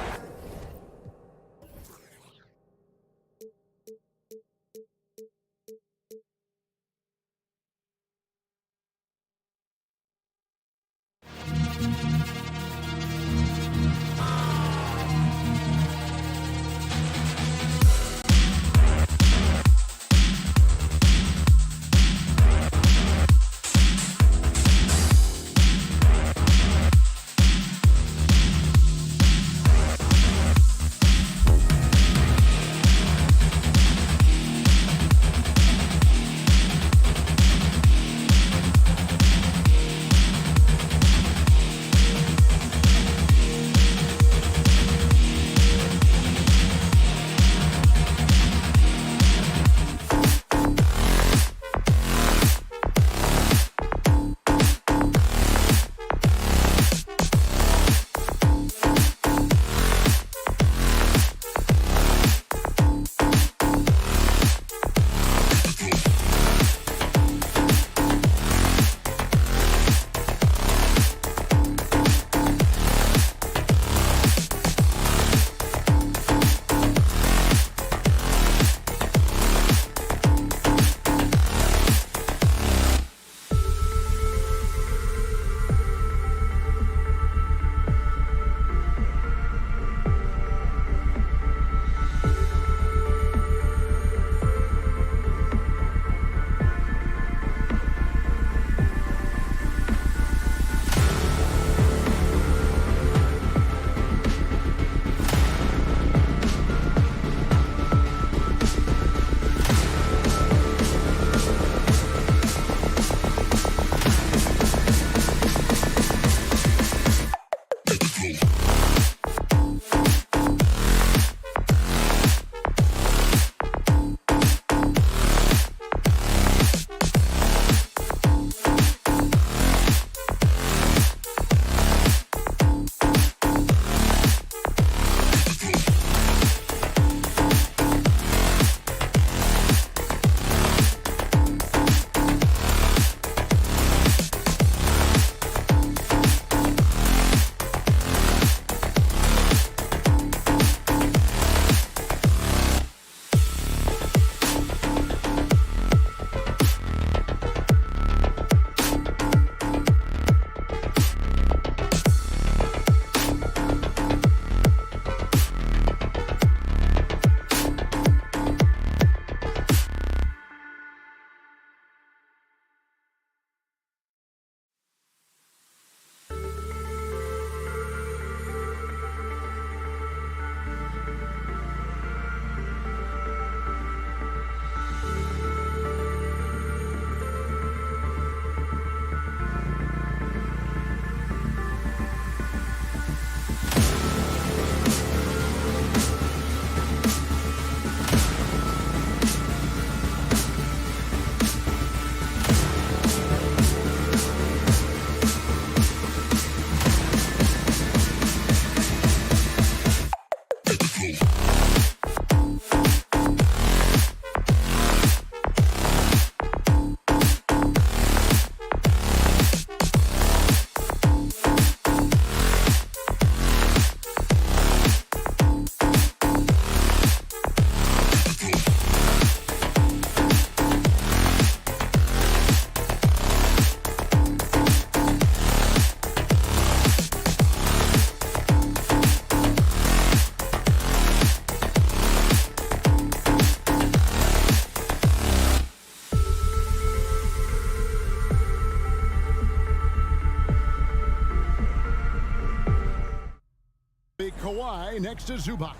next to Zubac.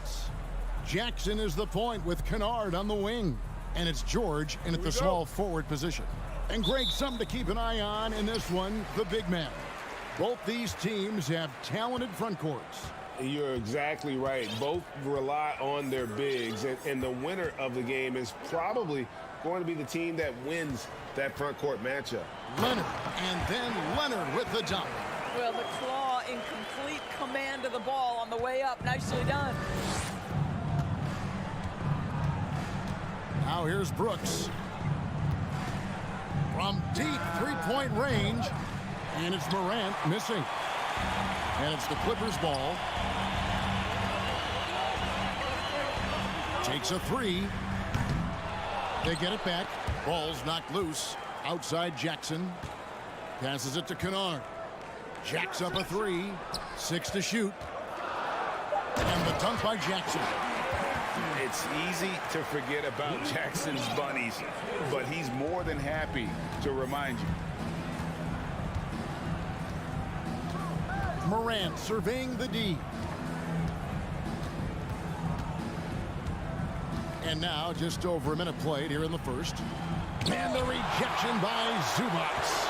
Jackson is the point with Kennard on the wing. And it's George in at the small forward position. And Greg, something to keep an eye on in this one, the big man. Both these teams have talented front courts. You're exactly right. Both rely on their bigs, and the winner of the game is probably going to be the team that wins that front court matchup. Leonard, and then Leonard with the dunk. Well, the Claw in complete command of the ball on the way up. Nicely done. Now here's Brooks. From deep three-point range, and it's Morant missing. And it's the Clippers' ball. Takes a three. They get it back. Ball's knocked loose. Outside Jackson. Passes it to Kennard. Jacks up a three. 6 to shoot. And the dunk by Jackson. It's easy to forget about Jackson's bunnies, but he's more than happy to remind you. Morant surveying the D. And now just over a minute played here in the first. And the rejection by Zubac.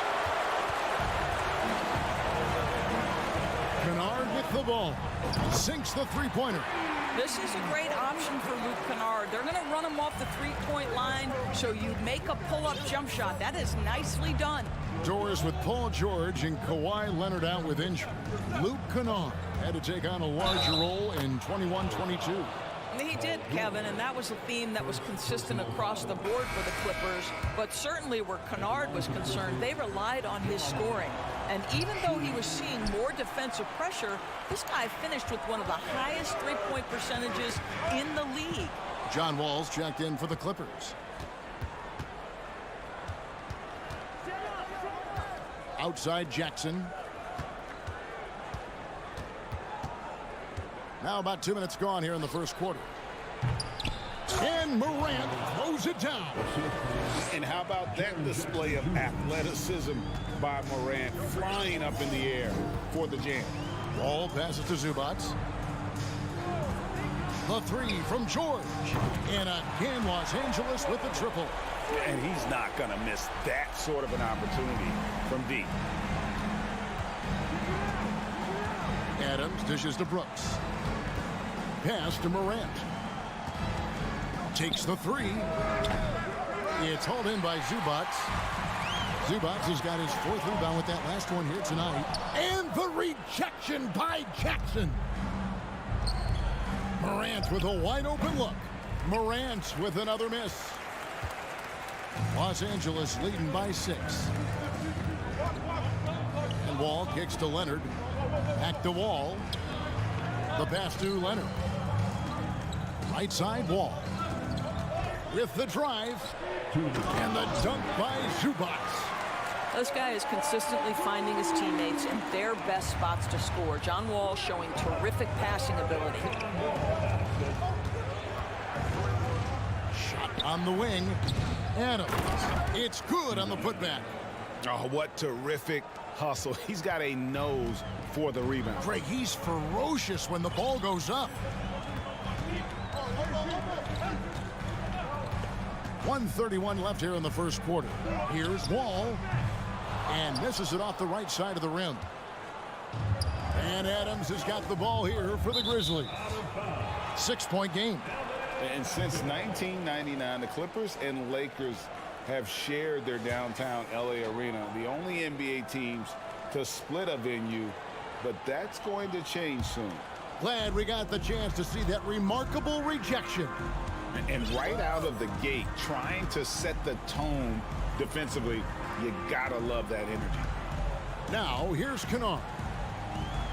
Kennard with the ball. Sinks the three-pointer. This is a great option for Luke Kennard. They're going to run him off the three-point line, so you make a pull-up jump shot. That is nicely done. Doors with Paul George and Kawhi Leonard out with injury. Luke Kennard had to take on a larger role in 21-22. He did, Kevin, and that was a theme that was consistent across the board for the Clippers. But certainly where Kennard was concerned, they relied on his scoring. And even though he was seeing more defensive pressure, this guy finished with one of the highest three-point percentages in the league. John Wall's checked in for the Clippers. Outside Jackson. Now about 2 minutes gone here in the first quarter. And Morant throws it down. And how about that display of athleticism by Morant, flying up in the air for the jam. Ball passes to Zubac. The three from George. And again, Los Angeles with the triple. And he's not going to miss that sort of an opportunity from deep. Adams dishes to Brooks. Pass to Morant. Takes the three. It's hauled in by Zubac. Zubac has got his 4th rebound with that last one here tonight. And the rejection by Jackson. Morant with a wide open look. Morant with another miss. Los Angeles leading by 6. And Wall kicks to Leonard. Back to Wall. The pass to Leonard. Right side Wall. With the drive. And the dunk by Zubac. This guy is consistently finding his teammates in their best spots to score. John Wall showing terrific passing ability. Shot on the wing. Adams. It's good on the putback. Oh, what terrific hustle. He's got a nose for the rebound. Greg, he's ferocious when the ball goes up. 1:31 left here in the first quarter. Here's Wall. And misses it off the right side of the rim. And Adams has got the ball here for the Grizzlies. 6-point game. And since 1999, the Clippers and Lakers have shared their downtown LA arena. The only NBA teams to split a venue, but that's going to change soon. Glad we got the chance to see that remarkable rejection. And right out of the gate, trying to set the tone defensively, you gotta love that energy. Now, here's Kennard.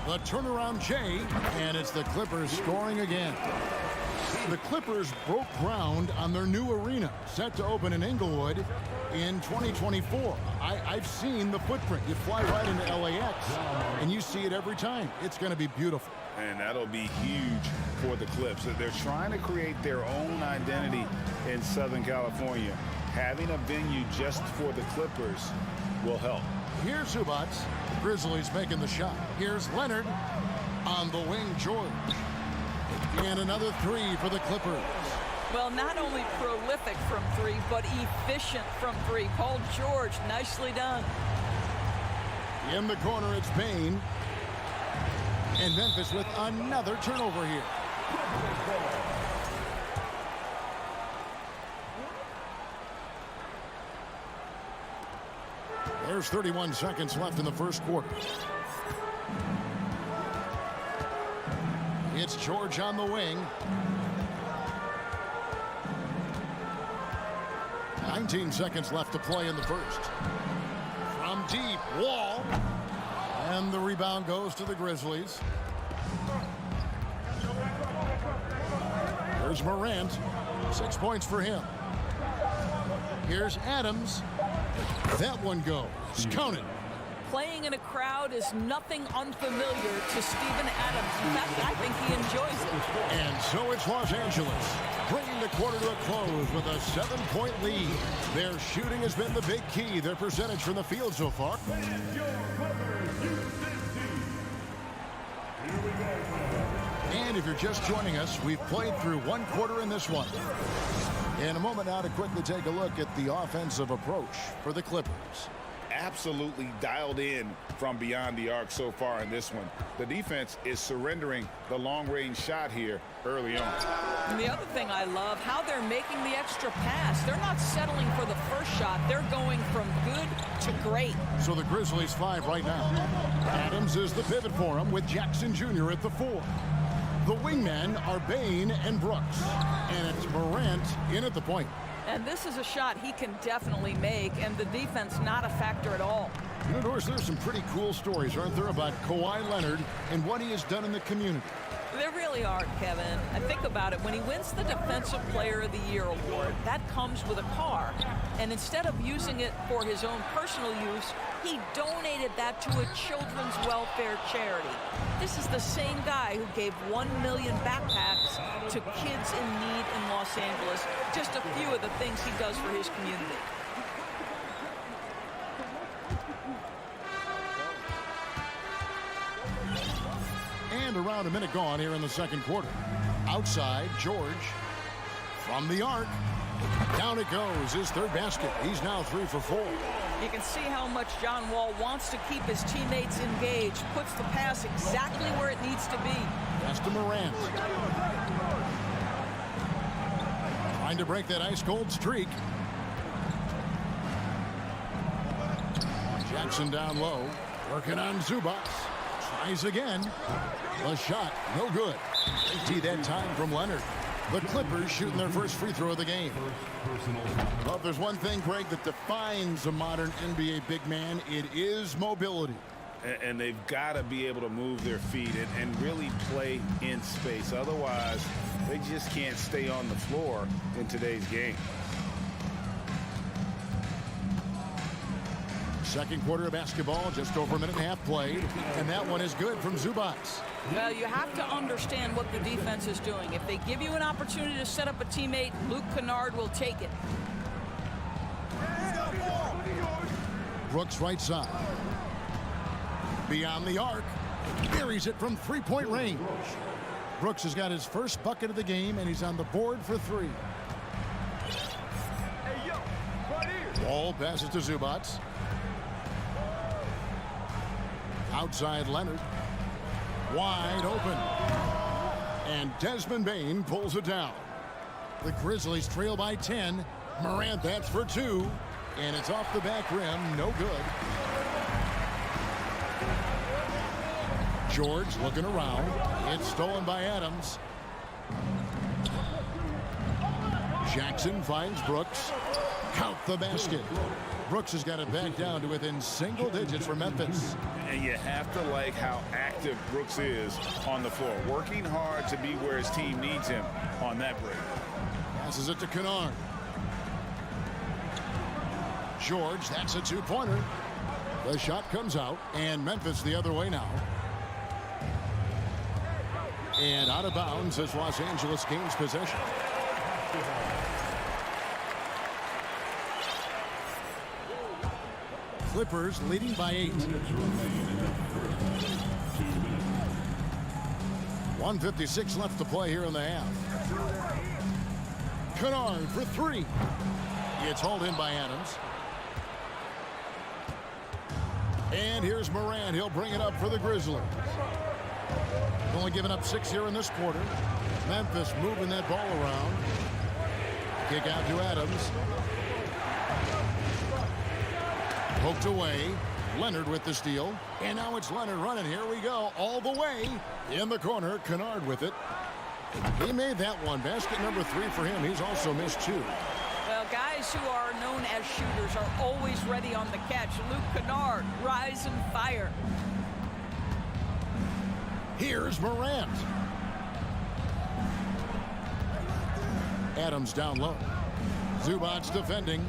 The turnaround Jay, and it's the Clippers scoring again. The Clippers broke ground on their new arena, set to open in Inglewood in 2024. I've seen the footprint. You fly right into LAX, and you see it every time. It's going to be beautiful. And that'll be huge for the Clips. They're trying to create their own identity in Southern California. Having a venue just for the Clippers will help. Here's Zubac. Grizzlies making the shot. Here's Leonard. On the wing, George. And another three for the Clippers. Well, not only prolific from three, but efficient from three. Paul George, nicely done. In the corner, it's Bane. And Memphis with another turnover here. There's 31 seconds left in the first quarter. It's George on the wing. 19 seconds left to play in the first. From deep, Wall. And the rebound goes to the Grizzlies. There's Morant. 6 points for him. Here's Adams. That one goes. Counted. Playing in a crowd is nothing unfamiliar to Steven Adams. In fact, I think he enjoys it. And so it's Los Angeles, bringing the quarter to a close with a 7-point lead. Their shooting has been the big key. Their percentage from the field so far. And if you're just joining us, we've played through one quarter in this one. In a moment now to quickly take a look at the offensive approach for the Clippers. Absolutely dialed in from beyond the arc so far in this one. The defense is surrendering the long-range shot here early on. And the other thing I love, how they're making the extra pass. They're not settling for the first shot. They're going from good to great. So the Grizzlies 5 right now. Adams is the pivot for him with Jackson Jr. at the 4. The wingmen are Bane and Brooks. And it's Morant in at the point. And this is a shot he can definitely make, and the defense not a factor at all. You know, Doris, there's some pretty cool stories, aren't there, about Kawhi Leonard and what he has done in the community. There really are, Kevin. I think about it. When he wins the Defensive Player of the Year award, that comes with a car. And instead of using it for his own personal use, he donated that to a children's welfare charity. This is the same guy who gave 1 million backpacks to kids in need in Los Angeles. Just a few of the things he does for his community. And around a minute gone here in the second quarter. Outside, George from the arc. Down it goes, his third basket. He's now 3 for 4. You can see how much John Wall wants to keep his teammates engaged. Puts the pass exactly where it needs to be. Pass to Morant. Trying to break that ice-cold streak. Jackson down low. Working on Zubac. Tries again. The shot, no good. Safety that time from Leonard. The Clippers shooting their first free throw of the game. Well, if there's one thing, Greg, that defines a modern NBA big man, it is mobility. And they've got to be able to move their feet and really play in space. Otherwise, they just can't stay on the floor in today's game. Second quarter of basketball, just over a minute and a half played. And that one is good from Zubac. Well, you have to understand what the defense is doing. If they give you an opportunity to set up a teammate, Luke Kennard will take it. Brooks right side. Beyond the arc. Buries it from three-point range. Brooks has got his first bucket of the game, and he's on the board for 3. Wall passes to Zubac. Outside Leonard. Wide open. And Desmond Bane pulls it down. The Grizzlies trail by 10. Morant, that's for 2. And it's off the back rim. No good. George looking around. It's stolen by Adams. Jackson finds Brooks. Count the basket. Brooks has got it back down to within single digits for Memphis. And you have to like how active Brooks is on the floor. Working hard to be where his team needs him on that break. Passes it to Kennard. George, that's a 2-pointer. The shot comes out, and Memphis the other way now. And out of bounds as Los Angeles gains possession. Clippers leading by 8. 1:56 left to play here in the half. Kennard for three. It's hauled in by Adams. And here's Morant. He'll bring it up for the Grizzlies. Only giving up 6 here in this quarter. Memphis moving that ball around. Kick out to Adams. Poked away. Leonard with the steal. And now it's Leonard running. Here we go. All the way. In the corner. Kennard with it. He made that one. Basket number 3 for him. He's also missed 2. Well, guys who are known as shooters are always ready on the catch. Luke Kennard, rise and fire. Here's Morant. Adams down low. Zubac's defending.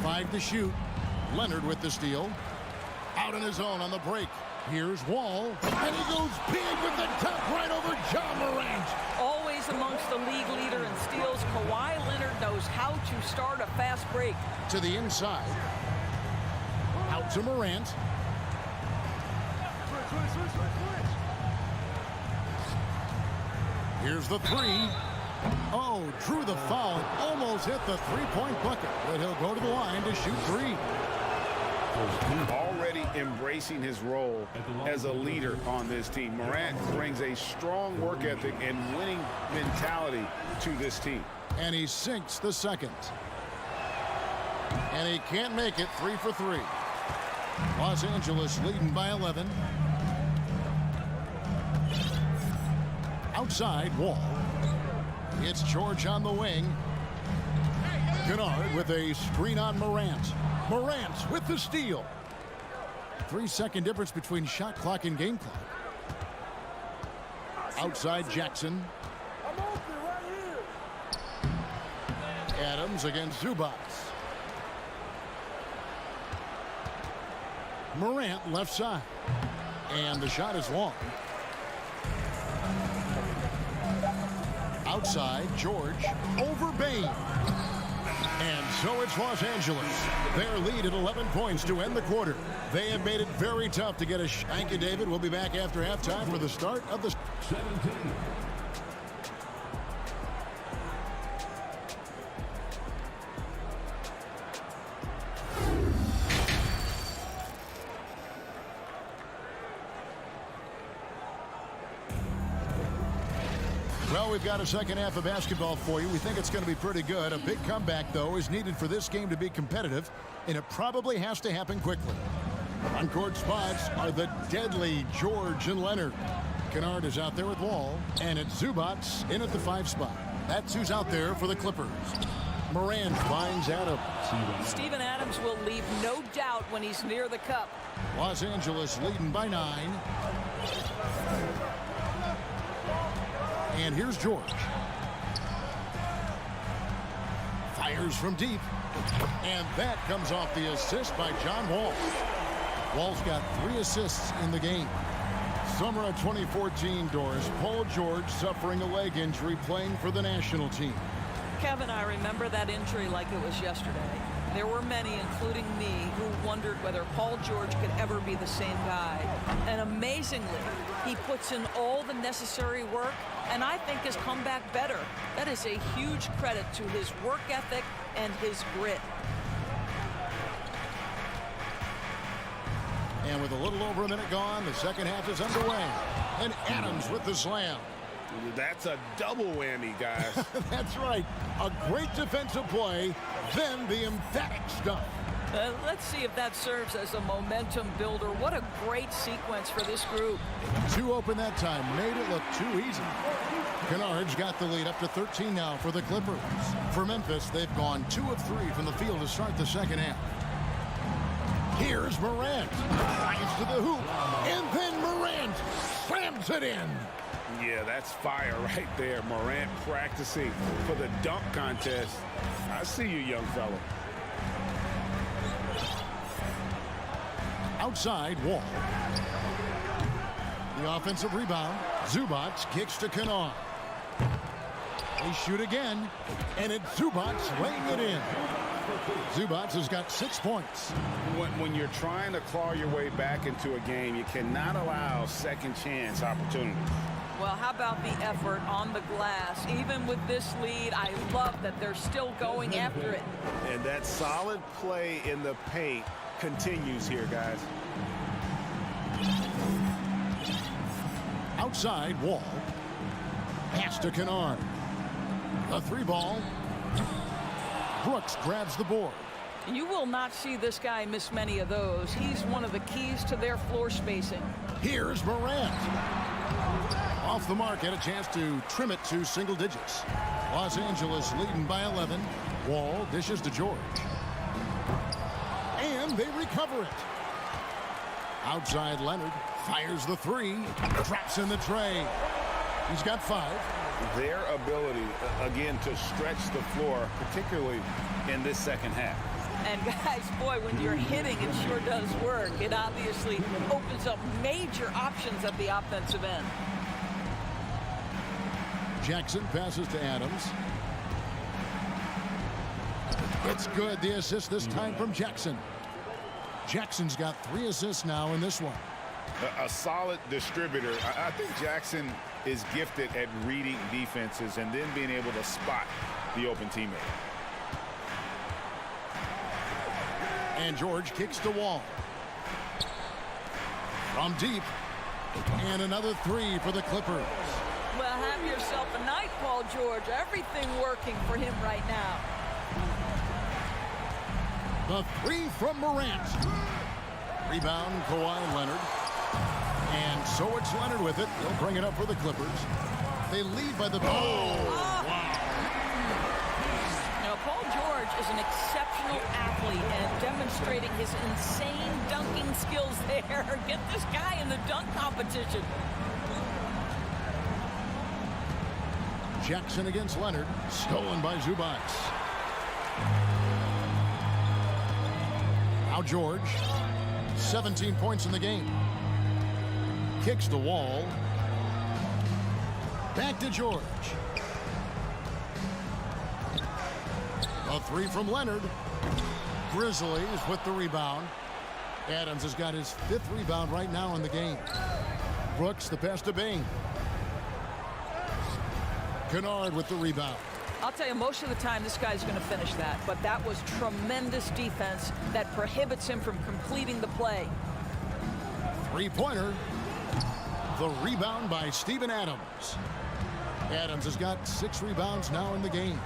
5 to shoot. Leonard with the steal. Out in his own on the break. Here's Wall. And he goes big with the top right over John Morant. Always amongst the league leader in steals, Kawhi Leonard knows how to start a fast break. To the inside. Out to Morant. Here's the 3. Oh, drew the foul and almost hit the three-point bucket. But he'll go to the line to shoot 3. Already embracing his role as a leader on this team. Morant brings a strong work ethic and winning mentality to this team. And he sinks the second. And he can't make it. 3 for 3. Los Angeles leading by 11. Outside, Wall. It's George on the wing. Kennard with a screen on Morant. Morant with the steal. 3-second difference between shot clock and game clock. Outside Jackson. Adams against Zubac. Morant left side. And the shot is long. Outside, George over Bain. And so it's Los Angeles. Their lead at 11 points to end the quarter. They have made it very tough to get a shot. Thank you, David. We'll be back after halftime for the start of the 17. Well, we've got a second half of basketball for you. We think it's going to be pretty good. A big comeback, though, is needed for this game to be competitive, and it probably has to happen quickly. On-court spots are the deadly George and Leonard. Kennard is out there with Wall, and it's Zubac in at the 5 spot. That's who's out there for the Clippers. Morant finds Adams. Steven Adams will leave no doubt when he's near the cup. Los Angeles leading by 9. And here's George. Fires from deep. And that comes off the assist by John Wall. Wall's got 3 assists in the game. Summer of 2014, Doris. Paul George suffering a leg injury playing for the national team. Kevin, I remember that injury like it was yesterday. There were many, including me, who wondered whether Paul George could ever be the same guy. And amazingly, he puts in all the necessary work, and I think has come back better. That is a huge credit to his work ethic and his grit. And with a little over a minute gone, the second half is underway. And Adams with the slam. That's a double whammy, guys. That's right. A great defensive play, then the emphatic stuff. Let's see if that serves as a momentum builder. What a great sequence for this group. 2 open that time. Made it look too easy. Kennard's got the lead up to 13 now for the Clippers. For Memphis, they've gone 2 of 3 from the field to start the second half. Here's Morant. Drives to the hoop. And then Morant slams it in. Yeah, that's fire right there. Morant practicing for the dunk contest. I see you, young fella. Outside, Wall. The offensive rebound. Zubac kicks to Kennard. They shoot again, and it's Zubac laying it in. Zubac has got 6 points. When you're trying to claw your way back into a game, you cannot allow second chance opportunities. Well, how about the effort on the glass? Even with this lead, I love that they're still going after it. And that solid play in the paint continues here, guys. Outside, Wall. Pass to Kennard. A 3-ball. Brooks grabs the board. You will not see this guy miss many of those. He's one of the keys to their floor spacing. Here's Morant. Off the mark, had a chance to trim it to single digits. Los Angeles leading by 11. Wall dishes to George. And they recover it. Outside, Leonard fires the 3. Drops in the tray. He's got 5. Their ability, again, to stretch the floor, particularly in this second half. And guys, boy, when you're hitting, it sure does work. It obviously opens up major options at the offensive end. Jackson passes to Adams. It's good. The assist this time from Jackson. Jackson's got 3 assists now in this one. A solid distributor. I think Jackson is gifted at reading defenses and then being able to spot the open teammate. And George kicks to Wall. From deep. And another 3 for the Clippers. Well, have yourself a night, Paul George. Everything working for him right now. The 3 from Morant. Rebound, Kawhi Leonard. And so it's Leonard with it. They'll bring it up for the Clippers. They lead by the ball. Wow. Now, Paul George is an exceptional athlete and demonstrating his insane dunking skills there. Get this guy in the dunk competition. Jackson against Leonard. Stolen by Zubac. Now George. 17 points in the game. Kicks the Wall. Back to George. A 3 from Leonard. Grizzlies with the rebound. Adams has got his 5th rebound right now in the game. Brooks the pass to Bain. Kennard with the rebound. I'll tell you, most of the time this guy's going to finish that, but that was tremendous defense that prohibits him from completing the play. 3-pointer. The rebound by Steven Adams. Adams has got 6 rebounds now in the game.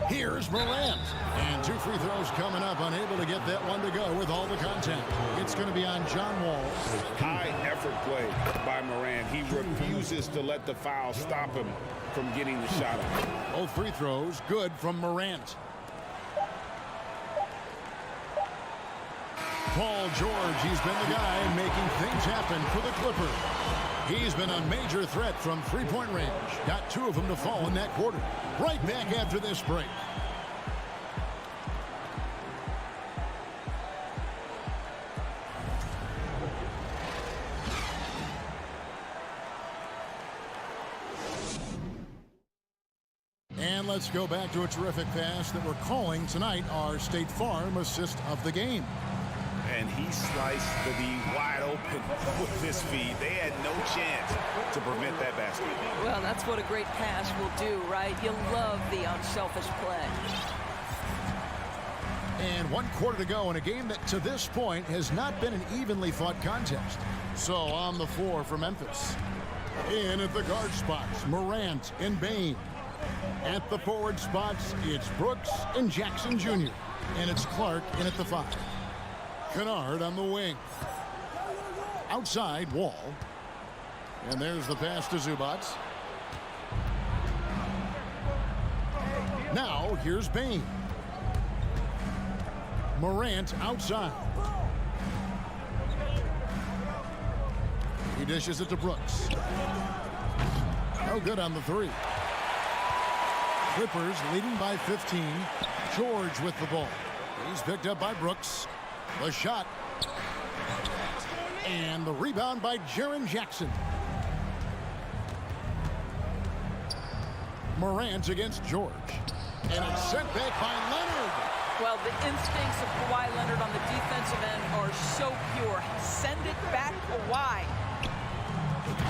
Here's Morant. And 2 free throws coming up. Unable to get that one to go with all the contact. It's going to be on John Wall. High effort play by Morant. He refuses to let the foul stop him from getting the shot up. Both free throws good from Morant. Paul George, he's been the guy making things happen for the Clippers. He's been a major threat from 3-point range. Got 2 of them to fall in that quarter. Right back after this break. And let's go back to a terrific pass that we're calling tonight our State Farm assist of the game. And he sliced the D wide open with this feed. They had no chance to prevent that basket. Well, that's what a great pass will do, right? You love the unselfish play. And 1 quarter to go in a game that to this point has not been an evenly fought contest. So on the floor for Memphis. In at the guard spots, Morant and Bain. At the forward spots, it's Brooks and Jackson Jr. And it's Clark in at the 5. Kennard on the wing. Outside, Wall. And there's the pass to Zubac. Now, here's Bain. Morant outside. He dishes it to Brooks. No good on the 3. Clippers leading by 15. George with the ball. He's picked up by Brooks. The shot. And the rebound by Jaren Jackson. Morant against George. And it's sent back by Leonard. Well, the instincts of Kawhi Leonard on the defensive end are so pure. Send it back Kawhi.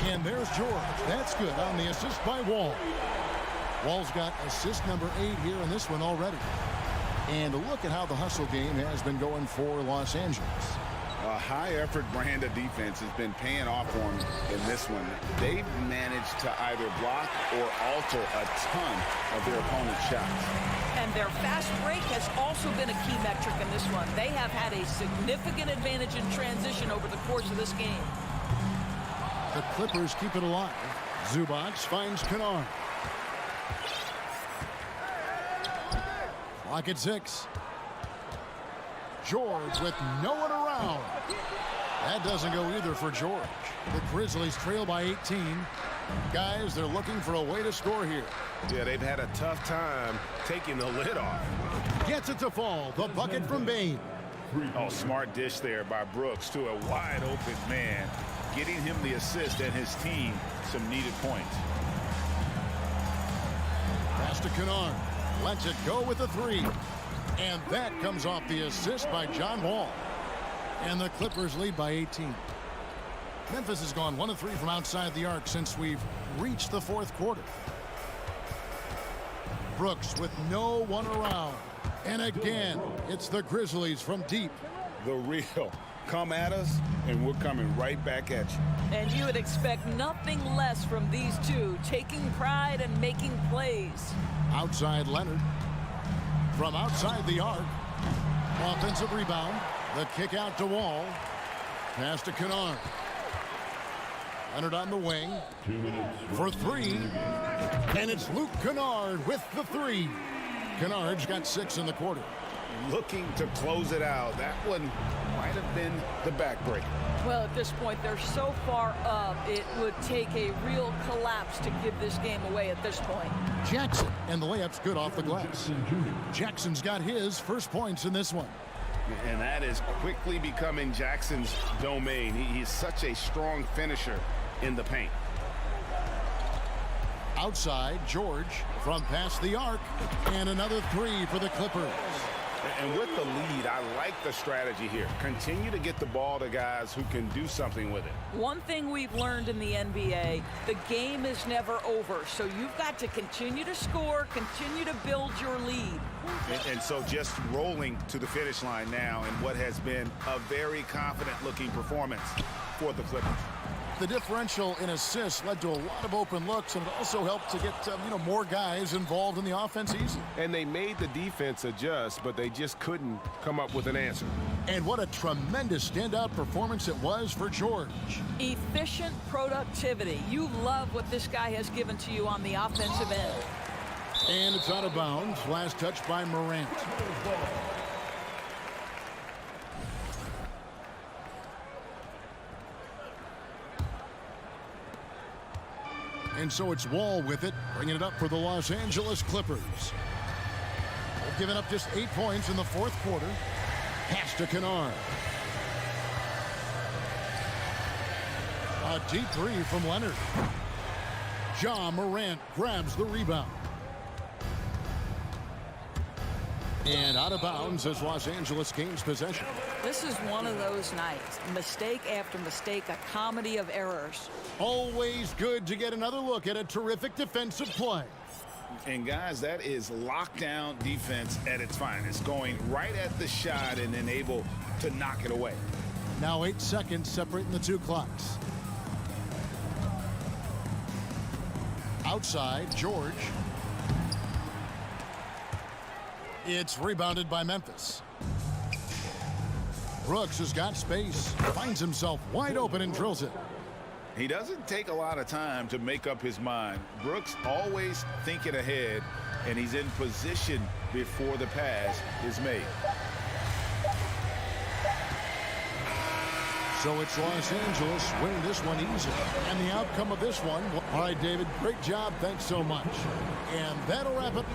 And there's George. That's good on the assist by Wall. Wall's got assist number 8 here in this one already. And look at how the hustle game has been going for Los Angeles. A high-effort brand of defense has been paying off for them in this one. They've managed to either block or alter a ton of their opponent's shots. And their fast break has also been a key metric in this one. They have had a significant advantage in transition over the course of this game. The Clippers keep it alive. Zubac finds Kennard. Clock at 6. George with no one around. That doesn't go either for George. The Grizzlies trail by 18. Guys, they're looking for a way to score here. Yeah, they've had a tough time taking the lid off. Gets it to fall. The bucket from Bane. Oh, smart dish there by Brooks to a wide open man, getting him the assist and his team some needed points. Pass to Kennard. Lets it go with a 3. And that comes off the assist by John Wall. And the Clippers lead by 18. Memphis has gone 1 of 3 from outside the arc since we've reached the 4th quarter. Brooks with no one around. And again, it's the Grizzlies from deep. The real. Come at us, and we're coming right back at you. And you would expect nothing less from these two, taking pride and making plays. Outside Leonard. From outside the arc. Offensive rebound. The kick out to Wall. Pass to Kennard. Leonard on the wing. 2 minutes. For 3. And it's Luke Kennard with the 3. Kennard's got 6 in the quarter. Looking to close it out. That one might have been the backbreaker. Well, at this point, they're so far up, it would take a real collapse to give this game away at this point. Jackson, and the layup's good off the glass. Jackson's got his first points in this one. And that is quickly becoming Jackson's domain. He's such a strong finisher in the paint. Outside, George from past the arc, and another 3 for the Clippers. And with the lead, I like the strategy here. Continue to get the ball to guys who can do something with it. One thing we've learned in the NBA, the game is never over. So you've got to continue to score, continue to build your lead. And so just rolling to the finish line now in what has been a very confident-looking performance for the Clippers. The differential in assists led to a lot of open looks, and it also helped to get more guys involved in the offense easy. And they made the defense adjust, but they just couldn't come up with an answer. And what a tremendous standout performance it was for George. Efficient productivity. You love what this guy has given to you on the offensive end. And it's out of bounds. Last touch by Morant. And so it's Wall with it, bringing it up for the Los Angeles Clippers. They've given up just 8 points in the 4th quarter. Pass to Kennard. A deep 3 from Leonard. Ja Morant grabs the rebound. And out of bounds as Los Angeles gains possession. This is one of those nights. Mistake after mistake, a comedy of errors. Always good to get another look at a terrific defensive play. And guys, that is lockdown defense at its finest, going right at the shot and then able to knock it away. Now 8 seconds separating the 2 clocks. Outside, George. It's rebounded by Memphis. Brooks has got space, finds himself wide open and drills it. He doesn't take a lot of time to make up his mind. Brooks always thinking ahead, and he's in position before the pass is made. So it's Los Angeles winning this one easy. And the outcome of this one, all right, David, great job. Thanks so much. And that'll wrap it.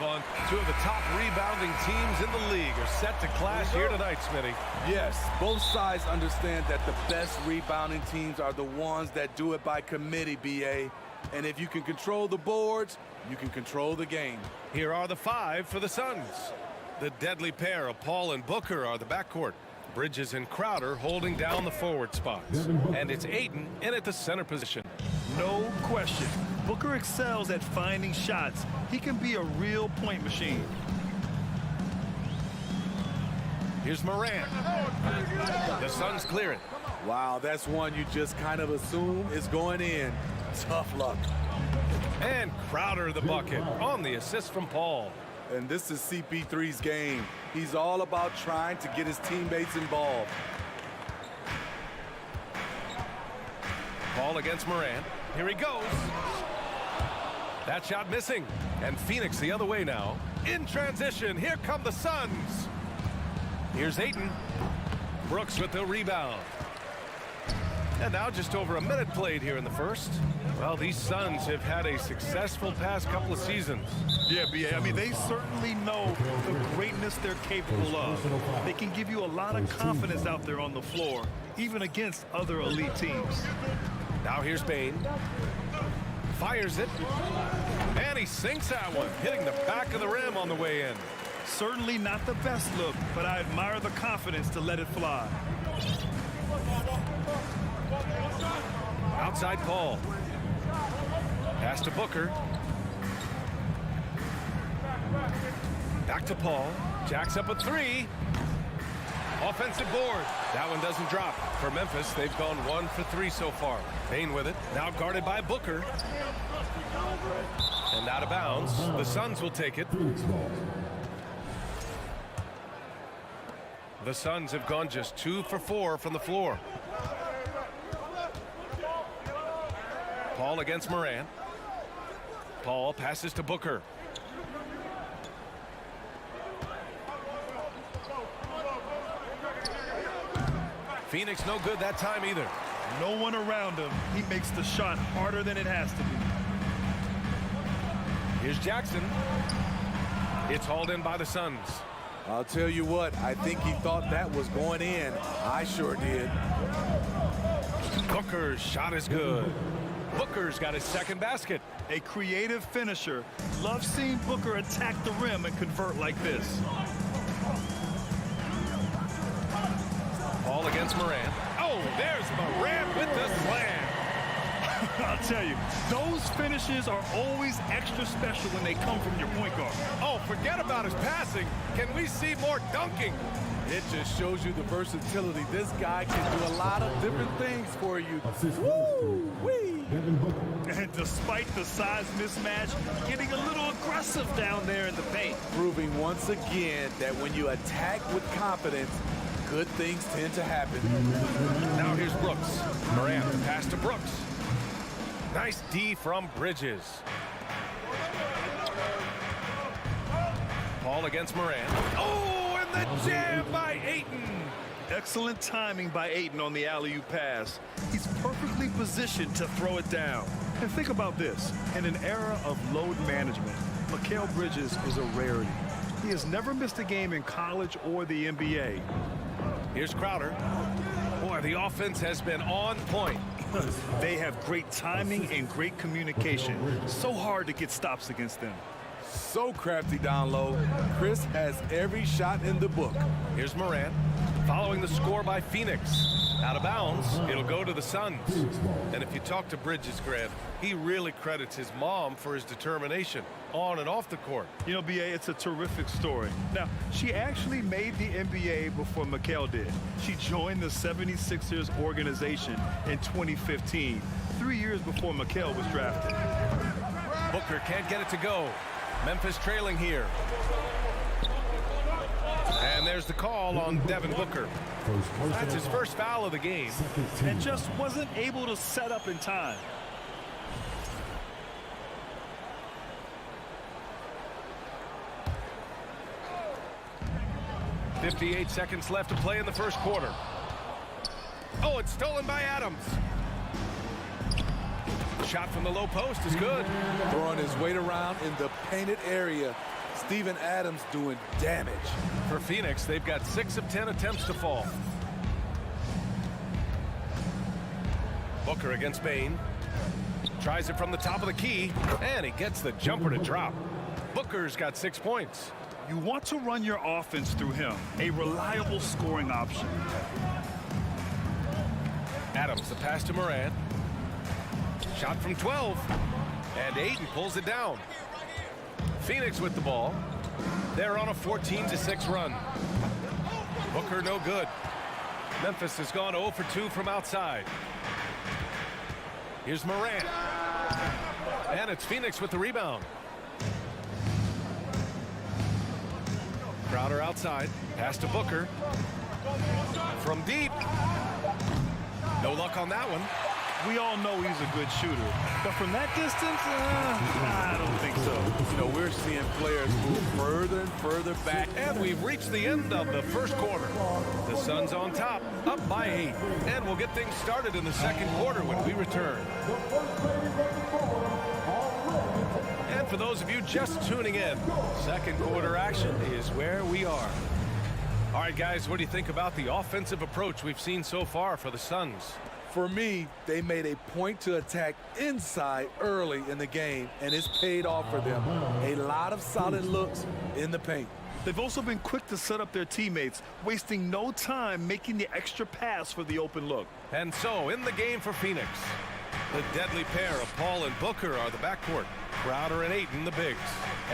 move on. Two of the top rebounding teams in the league are set to clash here tonight, Smitty. Yes, both sides understand that the best rebounding teams are the ones that do it by committee, BA. And if you can control the boards, you can control the game. Here are the 5 for the Suns. The deadly pair of Paul and Booker are the backcourt. Bridges and Crowder holding down the forward spots. And it's Ayton in at the center position. No question. Booker excels at finding shots. He can be a real point machine. Here's Morant. The Suns clear it. Wow, that's one you just kind of assume is going in. Tough luck. And Crowder the bucket on the assist from Paul. And this is CP3's game. He's all about trying to get his teammates involved. Paul against Morant. Here he goes. That shot missing. And Phoenix the other way now. In transition, here come the Suns. Here's Ayton. Brooks with the rebound. And now just over a minute played here in the first. Well, these Suns have had a successful past couple of seasons. Yeah, BA. I mean, they certainly know the greatness they're capable of. They can give you a lot of confidence out there on the floor, even against other elite teams. Now here's Bane. Fires it. And he sinks that one, hitting the back of the rim on the way in. Certainly not the best look, but I admire the confidence to let it fly. Outside Paul. Pass to Booker. Back to Paul. Jacks up a 3. Offensive board. That one doesn't drop. For Memphis, they've gone 1 for 3 so far. Payne with it. Now guarded by Booker. And out of bounds. The Suns will take it. The Suns have gone just 2 for 4 from the floor. Paul against Morant. Paul passes to Booker. Phoenix no good that time either. No one around him. He makes the shot harder than it has to be. Here's Jackson. It's hauled in by the Suns. I'll tell you what, I think he thought that was going in. I sure did. Booker's shot is good. Booker's got his second basket. A creative finisher. Love seeing Booker attack the rim and convert like this. Paul against Morant. Oh, there's Morant with the slam. I'll tell you, those finishes are always extra special when they come from your point guard. Oh, forget about his passing. Can we see more dunking? It just shows you the versatility. This guy can do a lot of different things for you. Woo-wee. And despite the size mismatch, getting a little aggressive down there in the paint. Proving once again that when you attack with confidence, good things tend to happen. Now here's Brooks. Morant pass to Brooks. Nice D from Bridges. Paul against Morant. Oh, and the jam by Ayton. Excellent timing by Ayton on the alley-oop pass. He's perfectly positioned to throw it down. And think about this. In an era of load management, Mikal Bridges is a rarity. He has never missed a game in college or the NBA. Here's Crowder. Boy, the offense has been on point. They have great timing and great communication. So hard to get stops against them. So crafty down low. Chris has every shot in the book. Here's Morant. Following the score by Phoenix. Out of bounds, it'll go to the Suns. And if you talk to Bridges, Grant, he really credits his mom for his determination on and off the court. You know, BA, it's a terrific story. Now, she actually made the NBA before Mikal did. She joined the 76ers organization in 2015, 3 years before Mikal was drafted. Booker can't get it to go. Memphis trailing here. And there's the call on Devin Booker. That's his first foul of the game. And just wasn't able to set up in time. .58 seconds left to play in the first quarter. Oh, it's stolen by Adams. Shot from the low post is good. Throwing his weight around in the painted area. Steven Adams doing damage. For Phoenix, they've got 6 of 10 attempts to fall. Booker against Bain. Tries it from the top of the key, and he gets the jumper to drop. Booker's got 6 points. You want to run your offense through him, a reliable scoring option. Adams, the pass to Morant. Shot from 12, and Ayton pulls it down. Phoenix with the ball. They're on a 14-6 run. Booker no good. Memphis has gone 0 for 2 from outside. Here's Morant. And it's Phoenix with the rebound. Crowder outside. Pass to Booker. From deep. No luck on that one. We all know he's a good shooter, but from that distance, I don't think so. You know, we're seeing players move further and further back. And we've reached the end of the first quarter. The Suns on top, up by 8. And we'll get things started in the second quarter when we return. And for those of you just tuning in, second quarter action is where we are. All right, guys, what do you think about the offensive approach we've seen so far for the Suns? For me, they made a point to attack inside early in the game, and it's paid off for them. A lot of solid looks in the paint. They've also been quick to set up their teammates, wasting no time making the extra pass for the open look. And so, in the game for Phoenix, the deadly pair of Paul and Booker are the backcourt. Crowder and Ayton, the bigs.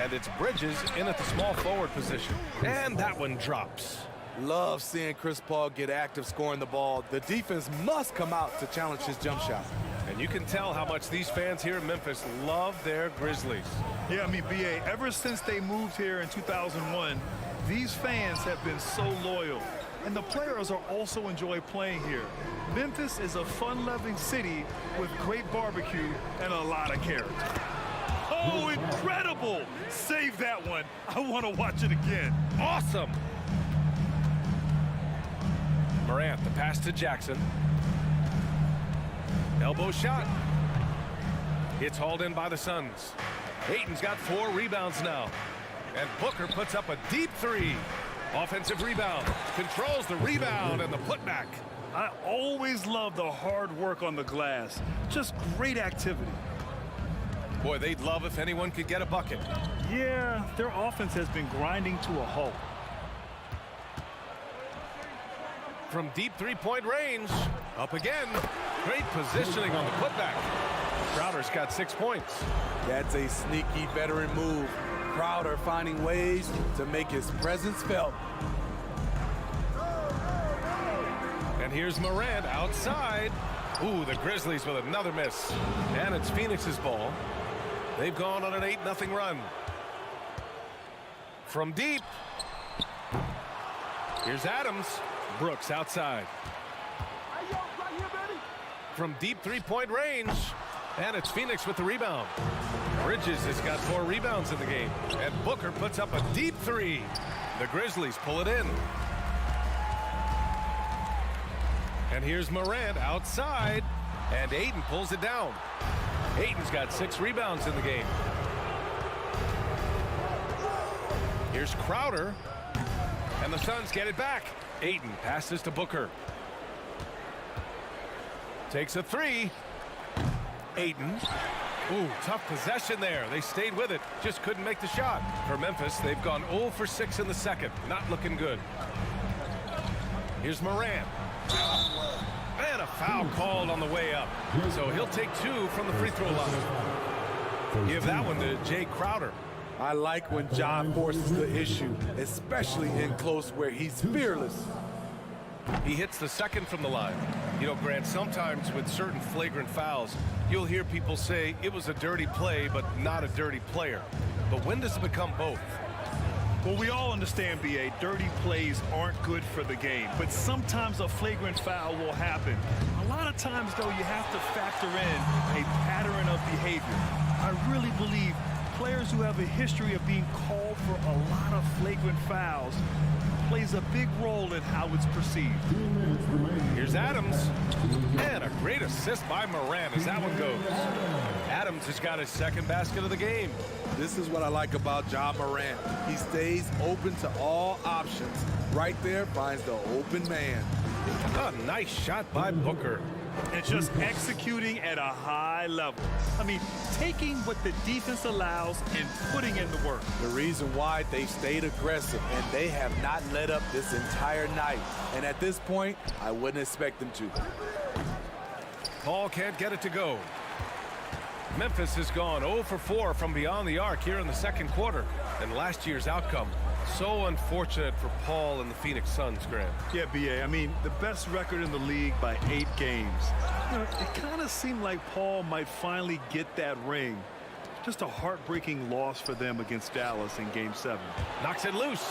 And it's Bridges in at the small forward position. And that one drops. Love seeing Chris Paul get active scoring the ball. The defense must come out to challenge his jump shot. And you can tell how much these fans here in Memphis love their Grizzlies. Yeah, I mean, BA, ever since they moved here in 2001, these fans have been so loyal. And the players are also enjoy playing here. Memphis is a fun-loving city with great barbecue and a lot of character. Oh, incredible! Save that one. I want to watch it again. Awesome! Morant, the pass to Jackson. Elbow shot. It's hauled in by the Suns. Ayton's got 4 rebounds now. And Booker puts up a deep 3. Offensive rebound. Controls the rebound and the putback. I always love the hard work on the glass. Just great activity. Boy, they'd love if anyone could get a bucket. Yeah, their offense has been grinding to a halt. From deep 3-point range. Up again. Great positioning on the putback. Crowder's got 6 points. That's a sneaky veteran move. Crowder finding ways to make his presence felt. And here's Morant outside. Ooh, the Grizzlies with another miss. And it's Phoenix's ball. They've gone on an 8-0 run. From deep. Here's Adams. Brooks outside. From deep 3-point range. And it's Phoenix with the rebound. Bridges has got 4 rebounds in the game. And Booker puts up a deep 3. The Grizzlies pull it in. And here's Morant outside. And Ayton pulls it down. Ayton's got 6 rebounds in the game. Here's Crowder. And the Suns get it back. Ayton passes to Booker. Takes a 3. Ayton. Ooh, tough possession there. They stayed with it. Just couldn't make the shot. For Memphis, they've gone 0 for 6 in the second. Not looking good. Here's Morant. And a foul called on the way up. So he'll take 2 from the free throw line. Give that one to Jay Crowder. I like when John forces the issue, especially in close where he's fearless. He hits the second from the line. You know, Grant, sometimes with certain flagrant fouls, you'll hear people say it was a dirty play, but not a dirty player. But when does it become both? Well, we all understand, BA, dirty plays aren't good for the game, but sometimes a flagrant foul will happen. A lot of times, though, you have to factor in a pattern of behavior. I really believe players who have a history of being called for a lot of flagrant fouls plays a big role in how it's perceived. Here's Adams. And a great assist by Moran as that one goes. Adams has got his second basket of the game. This is what I like about Ja Morant. He stays open to all options. Right there finds the open man. A nice shot by Booker. And just executing at a high level. I mean, taking what the defense allows and putting in the work. The reason why they've stayed aggressive, and they have not let up this entire night. And at this point, I wouldn't expect them to. Paul can't get it to go. Memphis has gone 0 for 4 from beyond the arc here in the second quarter. And last year's outcome, so unfortunate for Paul and the Phoenix Suns, Grant. Yeah, B.A. I mean, the best record in the league by 8 games. You know, it kind of seemed like Paul might finally get that ring. Just a heartbreaking loss for them against Dallas in Game 7. Knocks it loose.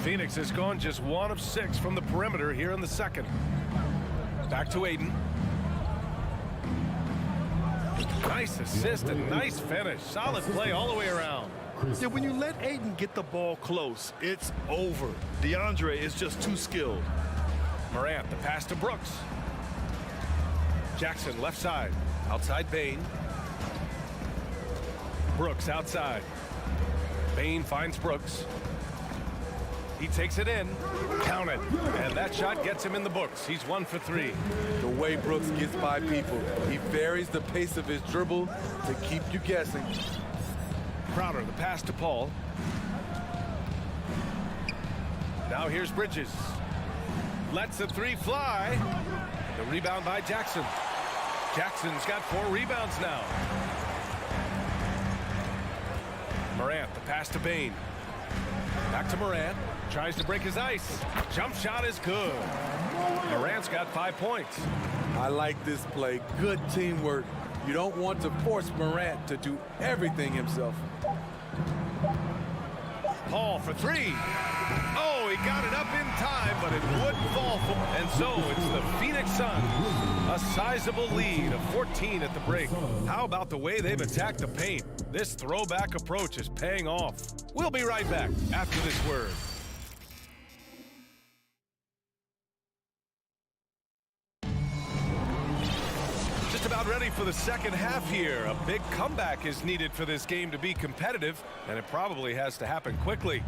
Phoenix has gone just 1 of 6 from the perimeter here in the second. Back to Aiden. Nice assist and nice finish. Solid play all the way around. Yeah, when you let Aiden get the ball close, it's over. DeAndre is just too skilled. Morant, the pass to Brooks. Jackson left side. Outside Bain. Brooks outside. Bain finds Brooks. He takes it in. Count it. And that shot gets him in the books. He's 1 for 3. The way Brooks gets by people, he varies the pace of his dribble to keep you guessing. Crowder, the pass to Paul. Now here's Bridges. Lets the 3 fly. The rebound by Jackson. Jackson's got 4 rebounds now. Morant, the pass to Bain. Back to Morant. Tries to break his ice. Jump shot is good. Morant's got 5 points. I like this play. Good teamwork. You don't want to force Morant to do everything himself. Paul for 3. Oh, he got it up in time, but it wouldn't fall for. And so it's the Phoenix Suns. A sizable lead of 14 at the break. How about the way they've attacked the paint? This throwback approach is paying off. We'll be right back after this word. About ready for the second half here. A big comeback is needed for this game to be competitive, and it probably has to happen quickly.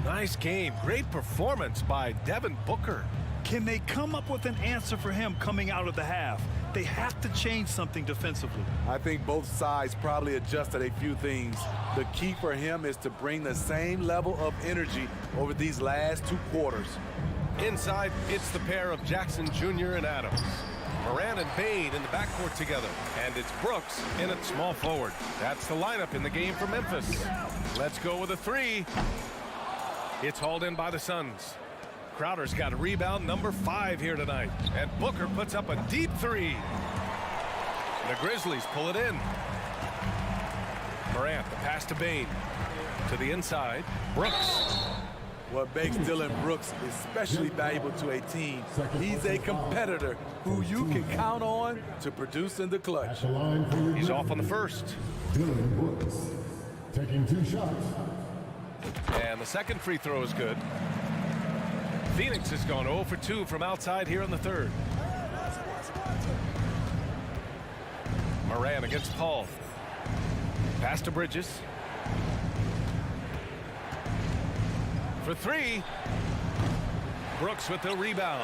Nice game. Great performance by Devin Booker. Can they come up with an answer for him coming out of the half? They have to change something defensively. I think both sides probably adjusted a few things. The key for him is to bring the same level of energy over these last 2 quarters. Inside, it's the pair of Jackson Jr. and Adams. Moran and Bain in the backcourt together. And it's Brooks in at small forward. That's the lineup in the game for Memphis. Let's go with a 3. It's hauled in by the Suns. Crowder's got a rebound number 5 here tonight. And Booker puts up a deep 3. The Grizzlies pull it in. Morant, the pass to Bain. To the inside. Brooks. What makes Dylan Brooks especially valuable to a team, he's a competitor who you can count on to produce in the clutch. He's off on the first. Dylan Brooks taking 2 shots. And the second free throw is good. Phoenix has gone 0 for 2 from outside here in the third. Moran against Paul. Pass to Bridges. For 3. Brooks with the rebound.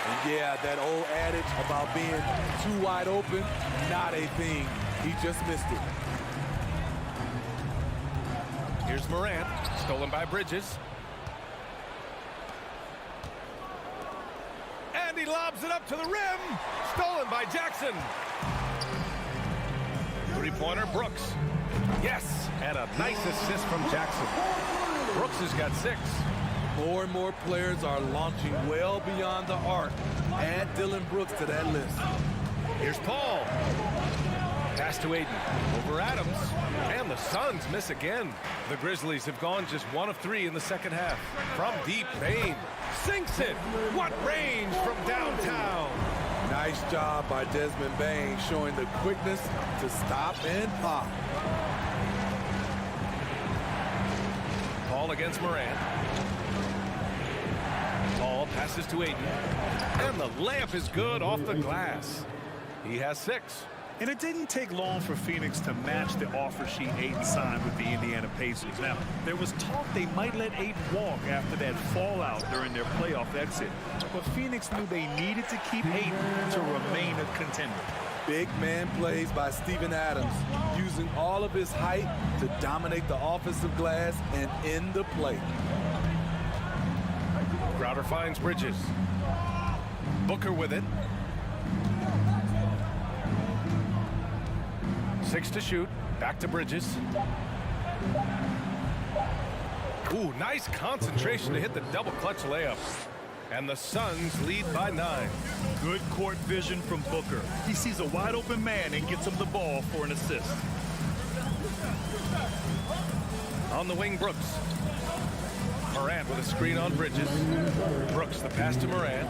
And yeah, that old adage about being too wide open, not a thing. He just missed it. Here's Morant, stolen by Bridges. And he lobs it up to the rim. Stolen by Jackson. 3-pointer, Brooks. Yes, and a nice assist from Jackson. Brooks has got 6. More and more players are launching well beyond the arc. Add Dylan Brooks to that list. Here's Paul. Pass to Aiden. Over Adams. And the Suns miss again. The Grizzlies have gone just 1 of 3 in the second half. From deep, Bain sinks it. What range from downtown. Nice job by Desmond Bain, showing the quickness to stop and pop. Paul against Morant. Paul passes to Ayton. And the layup is good off the glass. He has 6. And it didn't take long for Phoenix to match the offer sheet Ayton signed with the Indiana Pacers. Now, there was talk they might let Ayton walk after that fallout during their playoff exit. But Phoenix knew they needed to keep Ayton to remain a contender. Big man plays by Steven Adams, using all of his height to dominate the offensive glass and end the play. Crowder finds Bridges. Booker with it. 6 to shoot. Back to Bridges. Ooh, nice concentration to hit the double clutch layup. And the Suns lead by 9. Good court vision from Booker. He sees a wide open man and gets him the ball for an assist. On the wing, Brooks. Morant with a screen on Bridges. Brooks, the pass to Morant.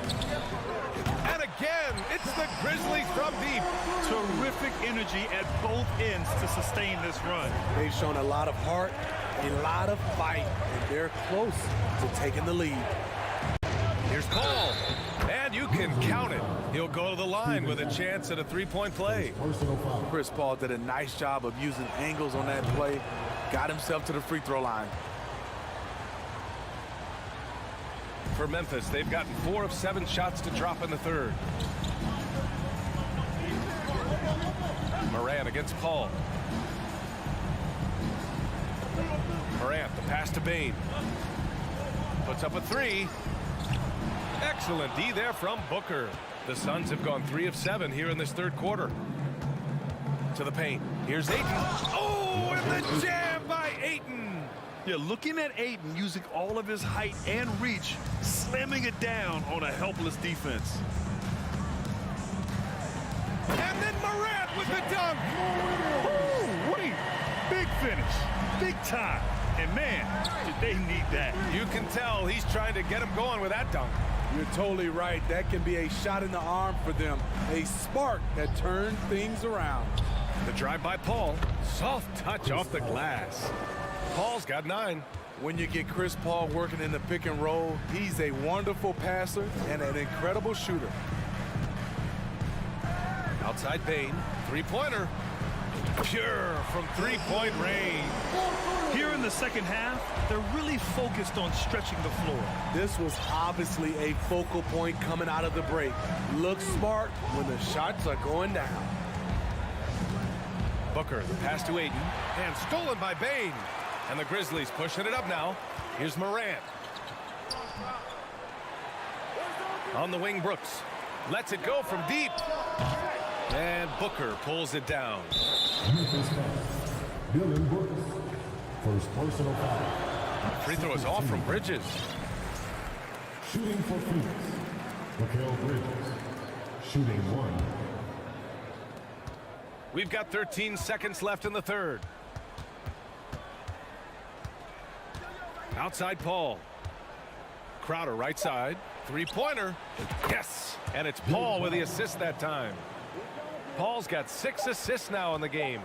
And again, it's the Grizzlies from deep. Terrific energy at both ends to sustain this run. They've shown a lot of heart, a lot of fight, and they're close to taking the lead. Here's Paul, and you can count it. He'll go to the line with a chance at a three-point play. Chris Paul did a nice job of using angles on that play, got himself to the free throw line. For Memphis, they've gotten 4 of 7 shots to drop in the third. Morant against Paul. Morant, the pass to Bane. Puts up a 3. Excellent D there from Booker. The Suns have gone 3 of 7 here in this third quarter. To the paint. Here's Ayton. Oh, and the jam by Ayton. Yeah, looking at Ayton using all of his height and reach, slamming it down on a helpless defense. And then Morant with the dunk. Ooh, wait, big finish, big time. And man, did they need that. You can tell he's trying to get him going with that dunk. You're totally right. That can be a shot in the arm for them. A spark that turns things around. The drive by Paul. Soft touch off the glass. Paul's got 9. When you get Chris Paul working in the pick and roll, he's a wonderful passer and an incredible shooter. Outside Bane. Three-pointer. Pure from three-point range. Here in the second half, they're really focused on stretching the floor. This was obviously a focal point coming out of the break. Look smart when the shots are going down. Booker, the pass to Ayton, and stolen by Bane. And the Grizzlies pushing it up now. Here's Morant. On the wing, Brooks. Lets it go from deep. And Booker pulls it down. Dylan Brooks, first personal foul. Free throw is off from Bridges. Shooting for Phoenix, Mikal Bridges, shooting 1. We've got 13 seconds left in the third. Outside Paul. Crowder right side. Three-pointer. Yes! And it's Paul with the assist that time. Paul's got 6 assists now in the game.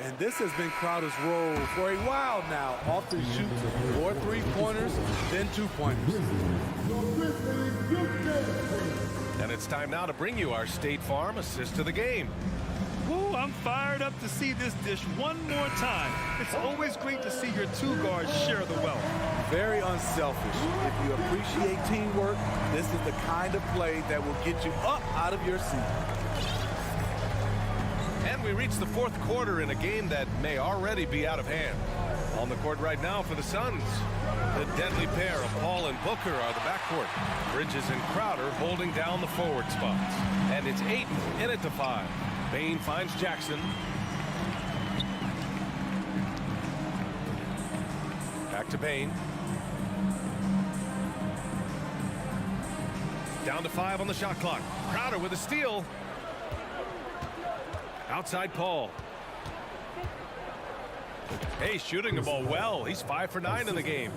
And this has been Crowder's role for a while now. Often shoots 4 3-pointers, then 2-pointers. And it's time now to bring you our State Farm assist of the game. Ooh, I'm fired up to see this dish one more time. It's always great to see your 2 guards share the wealth. Very unselfish. If you appreciate teamwork, this is the kind of play that will get you up out of your seat. And we reach the fourth quarter in a game that may already be out of hand. On the court right now for the Suns. The deadly pair of Paul and Booker are the backcourt. Bridges and Crowder holding down the forward spots. And it's Ayton in it to 5. Bane finds Jackson. Back to Bane. Down to 5 on the shot clock. Crowder with a steal. Outside Paul. Hey, shooting the ball well. He's 5 for 9 in the game.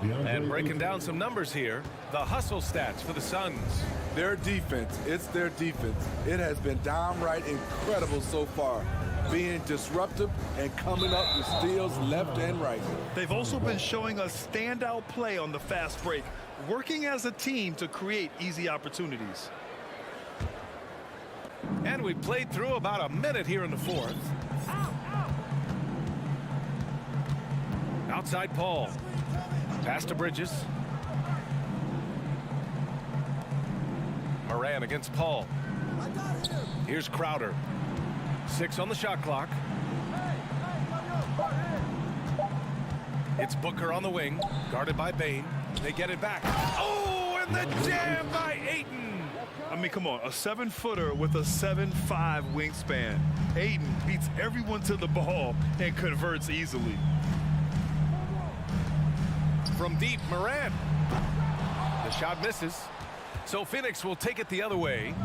And breaking down some numbers here, the hustle stats for the Suns. Their defense, it's their defense. It has been downright incredible so far. being disruptive and coming up with steals left and right. They've also been showing us standout play on the fast break, working as a team to create easy opportunities. And we played through about a minute here in the fourth. Outside Paul. Pass to Bridges. Moran against Paul. Here's Crowder. 6 on the shot clock. It's Booker on the wing, guarded by Bane. They get it back. Oh, and the jam by Ayton. I mean, come on, a 7-footer with a 7'5" wingspan. Ayton beats everyone to the ball and converts easily. From deep, Moran. The shot misses. So Phoenix will take it the other way.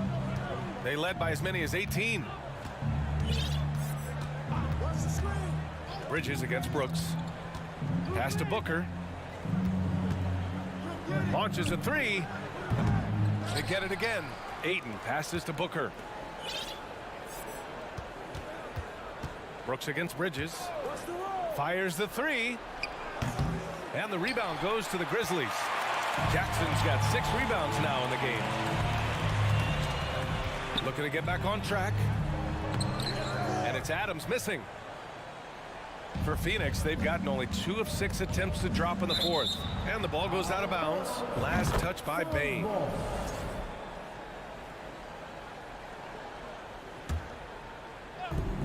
They led by as many as 18. Bridges against Brooks. Pass to Booker. Launches a 3. They get it again. Ayton passes to Booker. Brooks against Bridges. Fires the 3. And the rebound goes to the Grizzlies. Jackson's got 6 rebounds now in the game. Looking to get back on track. And it's Adams missing. For Phoenix, they've gotten only 2 of 6 attempts to drop in the fourth. And the ball goes out of bounds. Last touch by Bane.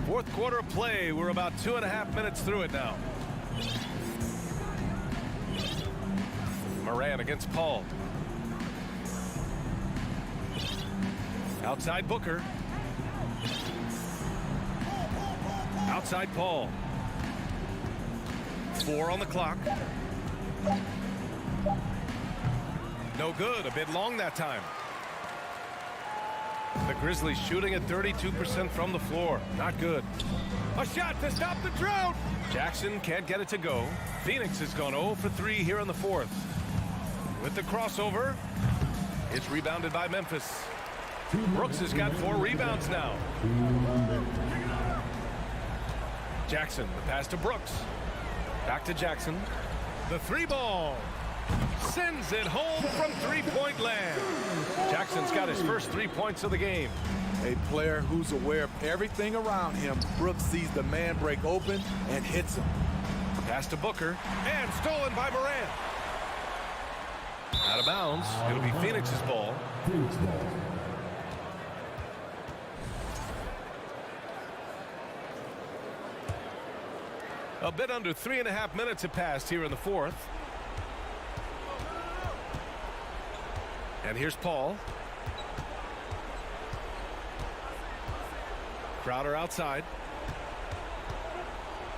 Fourth quarter of play. We're about 2.5 minutes through it now. Moran against Paul. Outside Booker. Outside Paul. 4 on the clock. No good. A bit long that time. The Grizzlies shooting at 32% from the floor. Not good. A shot to stop the drought. Jackson can't get it to go. Phoenix has gone 0 for 3 here in the fourth. With the crossover, it's rebounded by Memphis. Brooks has got 4 rebounds now. Jackson, the pass to Brooks. Back to Jackson. The 3-ball. Sends it home from 3-point land. Jackson's got his first 3 points of the game. A player who's aware of everything around him. Brooks sees the man break open and hits him. Pass to Booker. And stolen by Moran. Out of bounds. It'll be Phoenix's ball. A bit under 3.5 minutes have passed here in the fourth. And here's Paul. Crowder outside.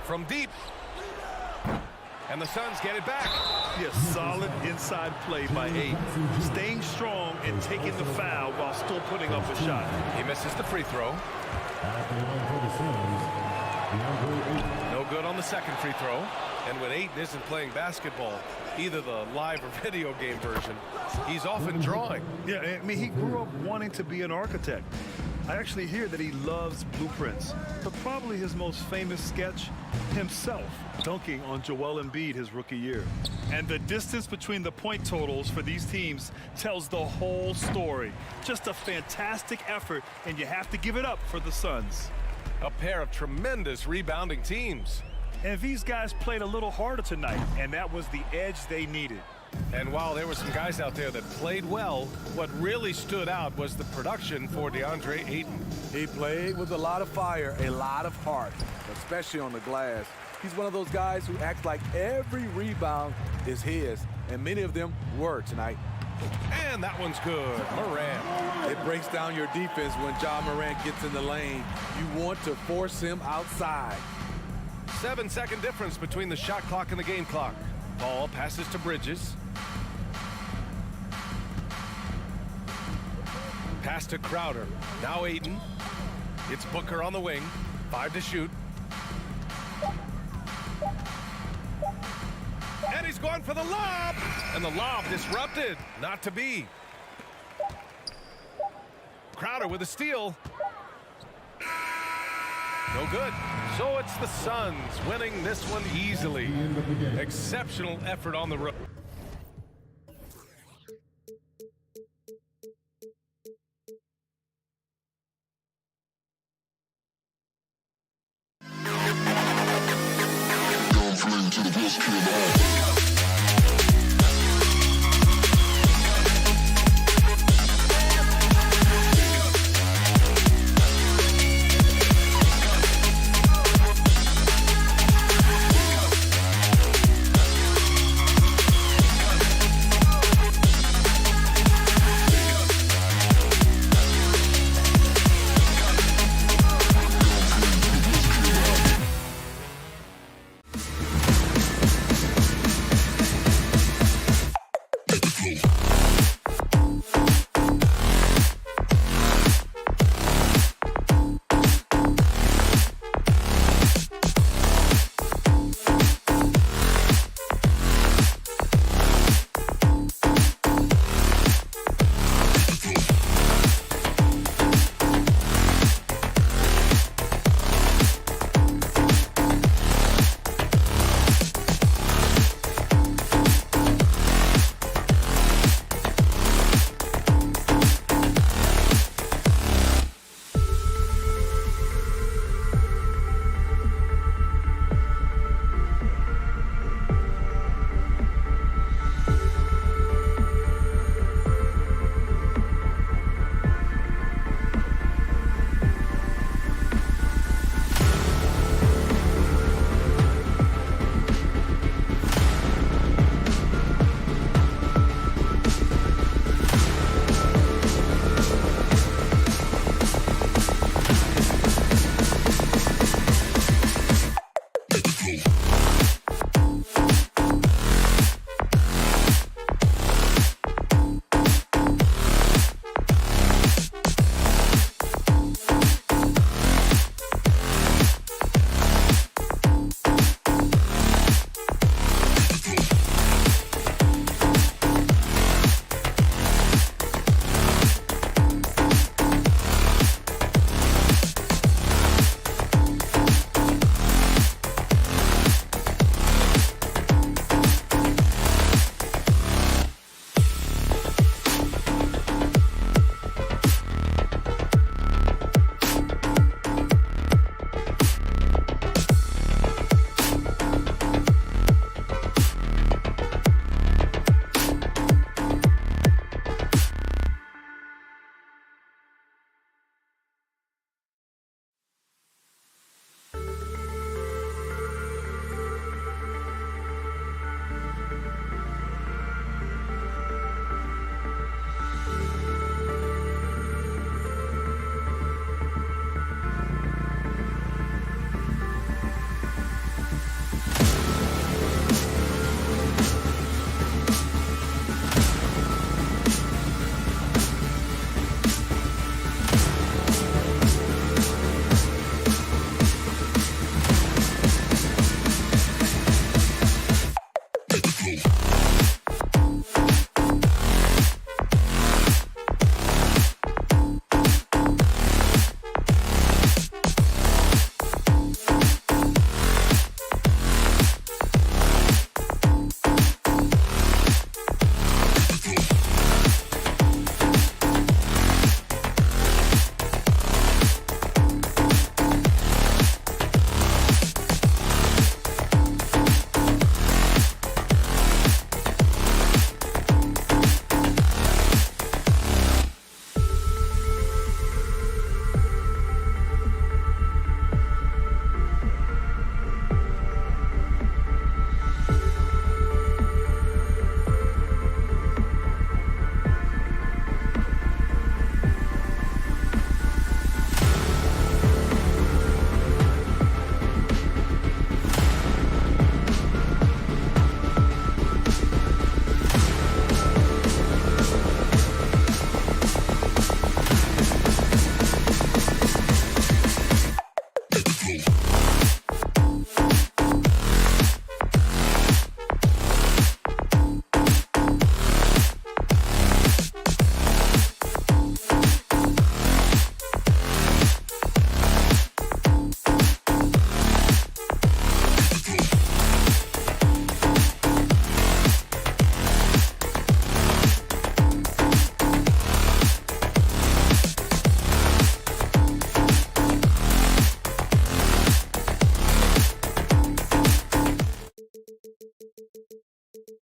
From deep. And the Suns get it back. Yes, solid inside play by Ayton. Staying strong and taking the foul while still putting up a shot. He misses the free throw. No good on the second free throw. And when Ayton isn't playing basketball, either the live or video game version, he's often drawing. Yeah, I mean, he grew up wanting to be an architect. I actually hear that he loves blueprints, but probably his most famous sketch, himself dunking on Joel Embiid his rookie year. And the distance between the point totals for these teams tells the whole story. Just a fantastic effort, and you have to give it up for the Suns. A pair of tremendous rebounding teams. And these guys played a little harder tonight, and that was the edge they needed. And while there were some guys out there that played well, what really stood out was the production for DeAndre Ayton. He played with a lot of fire, a lot of heart, especially on the glass. He's one of those guys who acts like every rebound is his, and many of them were tonight. And that one's good. Moran. It breaks down your defense when Ja Morant gets in the lane. You want to force him outside. 7-second difference between the shot clock and the game clock. Paul passes to Bridges. Pass to Crowder. Now Ayton. It's Booker on the wing. 5 to shoot. And he's going for the lob. And the lob disrupted. Not to be. Crowder with a steal. No good. So it's the Suns winning this one easily. Exceptional effort on the road.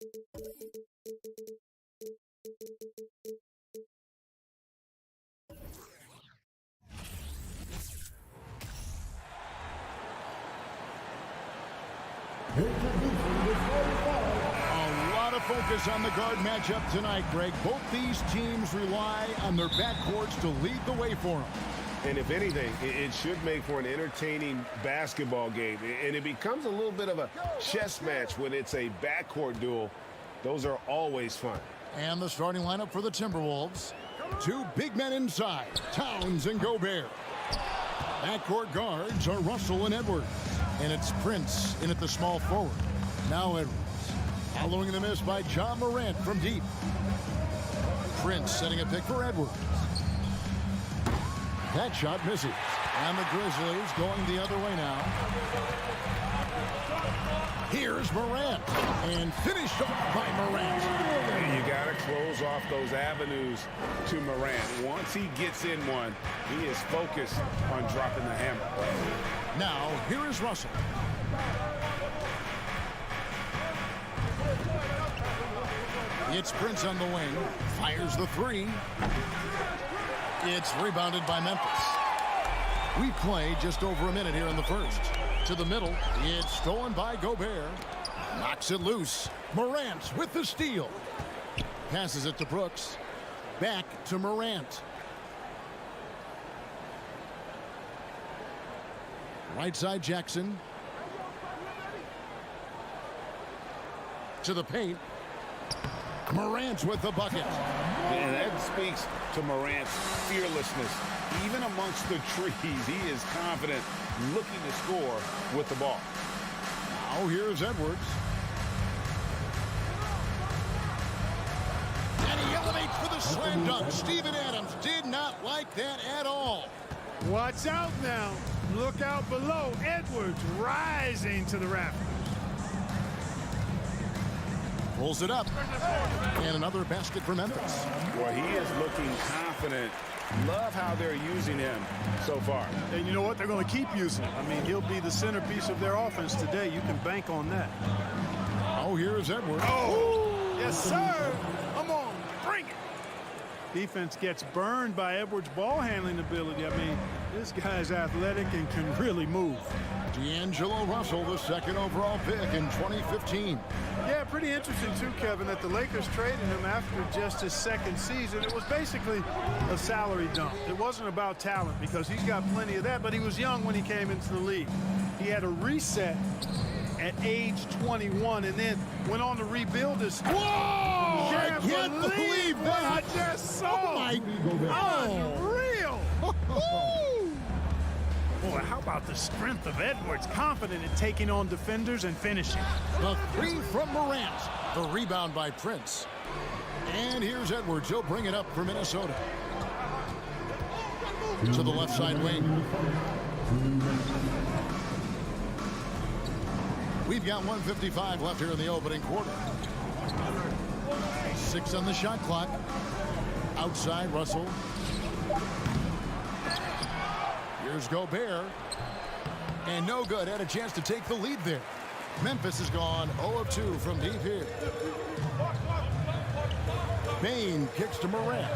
A lot of focus on the guard matchup tonight, Greg. Both these teams rely on their backcourts to lead the way for them. And if anything, it should make for an entertaining basketball game. And it becomes a little bit of a chess match when it's a backcourt duel. Those are always fun. And the starting lineup for the Timberwolves. Two big men inside, Towns and Gobert. Backcourt guards are Russell and Edwards. And it's Prince in at the small forward. Now Edwards. Following the miss by John Morant from deep. Prince setting a pick for Edwards. That shot misses. And the Grizzlies going the other way now. Here's Morant. And finished off by Morant. And you got to close off those avenues to Morant. Once he gets in one, he is focused on dropping the hammer. Now, here is Russell. It's Prince on the wing. Fires the three. It's rebounded by Memphis. We play just over a minute here in the first. To the middle. It's stolen by Gobert. Knocks it loose. Morant with the steal. Passes it to Brooks. Back to Morant. Right side Jackson. To the paint. Morant with the bucket. And that speaks to Morant's fearlessness. Even amongst the trees, he is confident looking to score with the ball. Now here's Edwards. And he elevates for the slam dunk. Steven Adams did not like that at all. Watch out now. Look out below. Edwards rising to the rafters. Pulls it up. And another basket for Memphis. Well, he is looking confident. Love how they're using him so far. And you know what? They're going to keep using him. I mean, he'll be the centerpiece of their offense today. You can bank on that. Oh, here's Edwards. Oh, yes, sir. Come on, bring it. Defense gets burned by Edwards' ball handling ability. I mean, this guy's athletic and can really move. D'Angelo Russell, the second overall pick in 2015. Yeah, pretty interesting, too, Kevin, that the Lakers traded him after just his second season. It was basically a salary dump. It wasn't about talent because he's got plenty of that, but he was young when he came into the league. He had a reset at age 21 and then went on to rebuild his... Whoa! I can't believe what that! I just saw! Oh, my Unreal! Boy, how about the strength of Edwards, confident in taking on defenders and finishing. The three from Morant. The rebound by Prince. And here's Edwards. He'll bring it up for Minnesota. To the left side wing. We've got 1:55 left here in the opening quarter. 6 on the shot clock. Outside, Russell. Here's Gobert. And no good. Had a chance to take the lead there. Memphis has gone 0 of 2 from deep here. Bain kicks to Morant.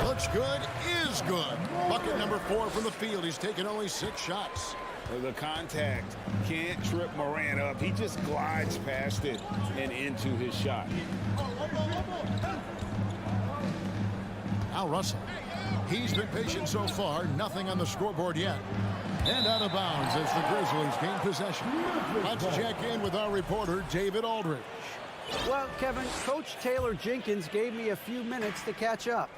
Looks good, is good. Bucket number 4 from the field. He's taken only 6 shots. The contact can't trip Morant up. He just glides past it and into his shot. Now Russell. He's been patient so far. Nothing on the scoreboard yet. And out of bounds as the Grizzlies gain possession. Let's check in with our reporter, David Aldridge. Well, Kevin, Coach Taylor Jenkins gave me a few minutes to catch up.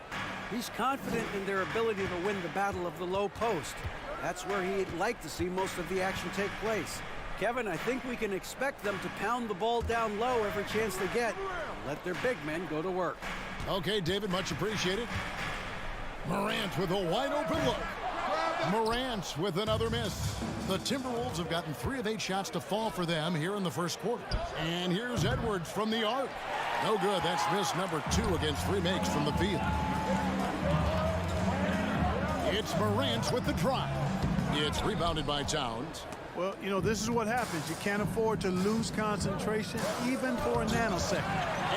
He's confident in their ability to win the battle of the low post. That's where he'd like to see most of the action take place. Kevin, I think we can expect them to pound the ball down low every chance they get. Let their big men go to work. Okay, David, much appreciated. Morant with a wide open look. Morant with another miss. The Timberwolves have gotten 3 of 8 shots to fall for them here in the first quarter. And here's Edwards from the arc. No good. That's miss number 2 against 3 makes from the field. It's Morant with the drive. It's rebounded by Towns. Well, you know, this is what happens. You can't afford to lose concentration even for a nanosecond.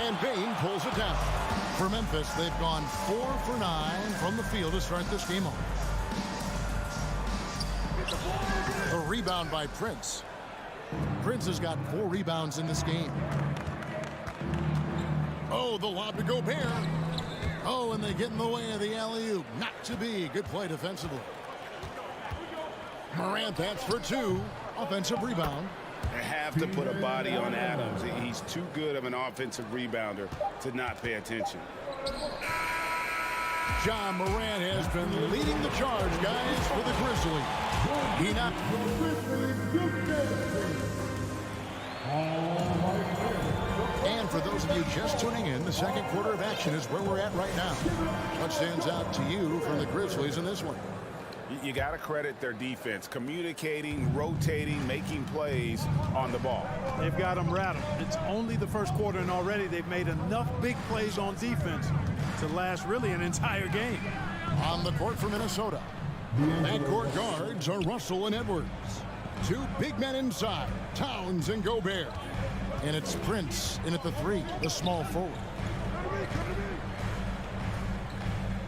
And Bain pulls it down. For Memphis, they've gone 4 for 9 from the field to start this game off. A rebound by Prince. Prince has got 4 rebounds in this game. Oh, the lob to Gobert. Oh, and they get in the way of the alley-oop. Not to be. Good play defensively. Morant, that's for 2. Offensive rebound. They have to put a body on Adams. He's too good of an offensive rebounder to not pay attention. Ja Morant has been leading the charge, guys, for the Grizzlies. He not. And for those of you just tuning in, the second quarter of action is where we're at right now. What stands out to you from the Grizzlies in this one? You got to credit their defense, communicating, rotating, making plays on the ball. They've got them rattled. It's only the first quarter, and already they've made enough big plays on defense to last really an entire game. On the court for Minnesota, backcourt guards are Russell and Edwards. 2 big men inside, Towns and Gobert. And it's Prince in at the 3, the small forward.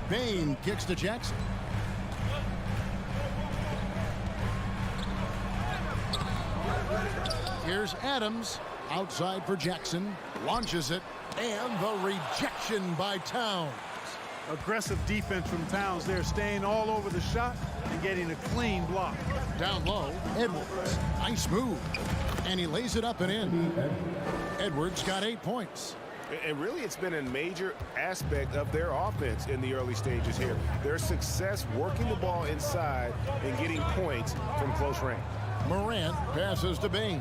Bain kicks to Jackson. Here's Adams, outside for Jackson, launches it, and the rejection by Towns. Aggressive defense from Towns there, staying all over the shot and getting a clean block. Down low, Edwards, nice move, and he lays it up and in. Edwards got 8 points. And really, it's been a major aspect of their offense in the early stages here. Their success working the ball inside and getting points from close range. Morant passes to Bain.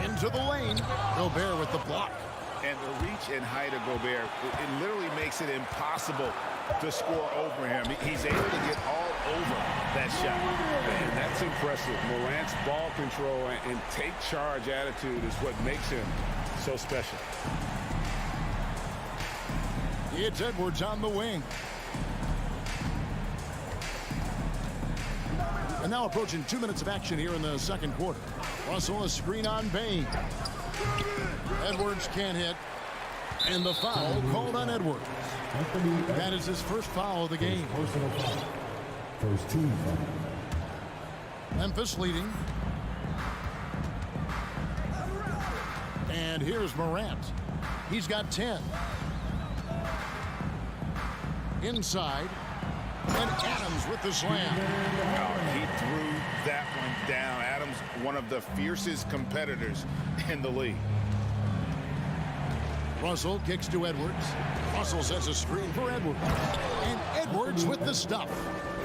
Into the lane. Gobert with the block. And the reach and height of Gobert, it literally makes it impossible to score over him. He's able to get all over that shot. And that's impressive. Morant's ball control and take charge attitude is what makes him so special. It's Edwards on the wing. And now approaching 2 minutes of action here in the second quarter. Russell, a screen on Bain. Edwards can't hit. And the foul called on Edwards. That is his first foul of the game. First team foul. Memphis leading. And here's Morant. He's got 10. Inside. And Adams with the slam. He threw that one down. Adams, one of the fiercest competitors in the league. Russell kicks to Edwards. Russell sets a screen for Edwards. And Edwards with the stuff.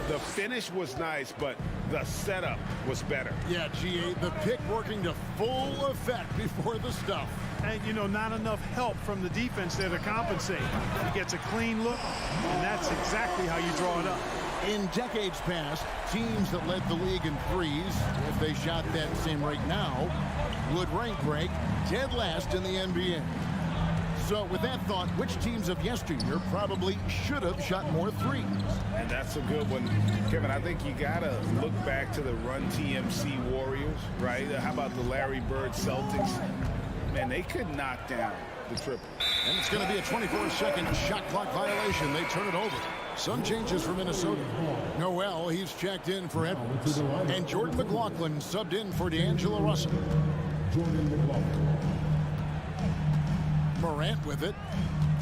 The finish was nice, but the setup was better. Yeah, GA, the pick working to full effect before the stuff. And, you know, not enough help from the defense there to compensate. He gets a clean look, and that's exactly how you draw it up. In decades past, teams that led the league in threes, if they shot that same rate now, would rank break dead last in the NBA. So with that thought, which teams of yesteryear probably should have shot more threes? And that's a good one. Kevin, I think you got to look back to the Run TMC Warriors, right? How about the Larry Bird Celtics? Man, they could knock down the triple. And it's going to be a 24-second shot clock violation. They turn it over. Some changes for Minnesota. Noel, he's checked in for Edwards. And Jordan McLaughlin subbed in for D'Angelo Russell. Jordan McLaughlin. Morant with it.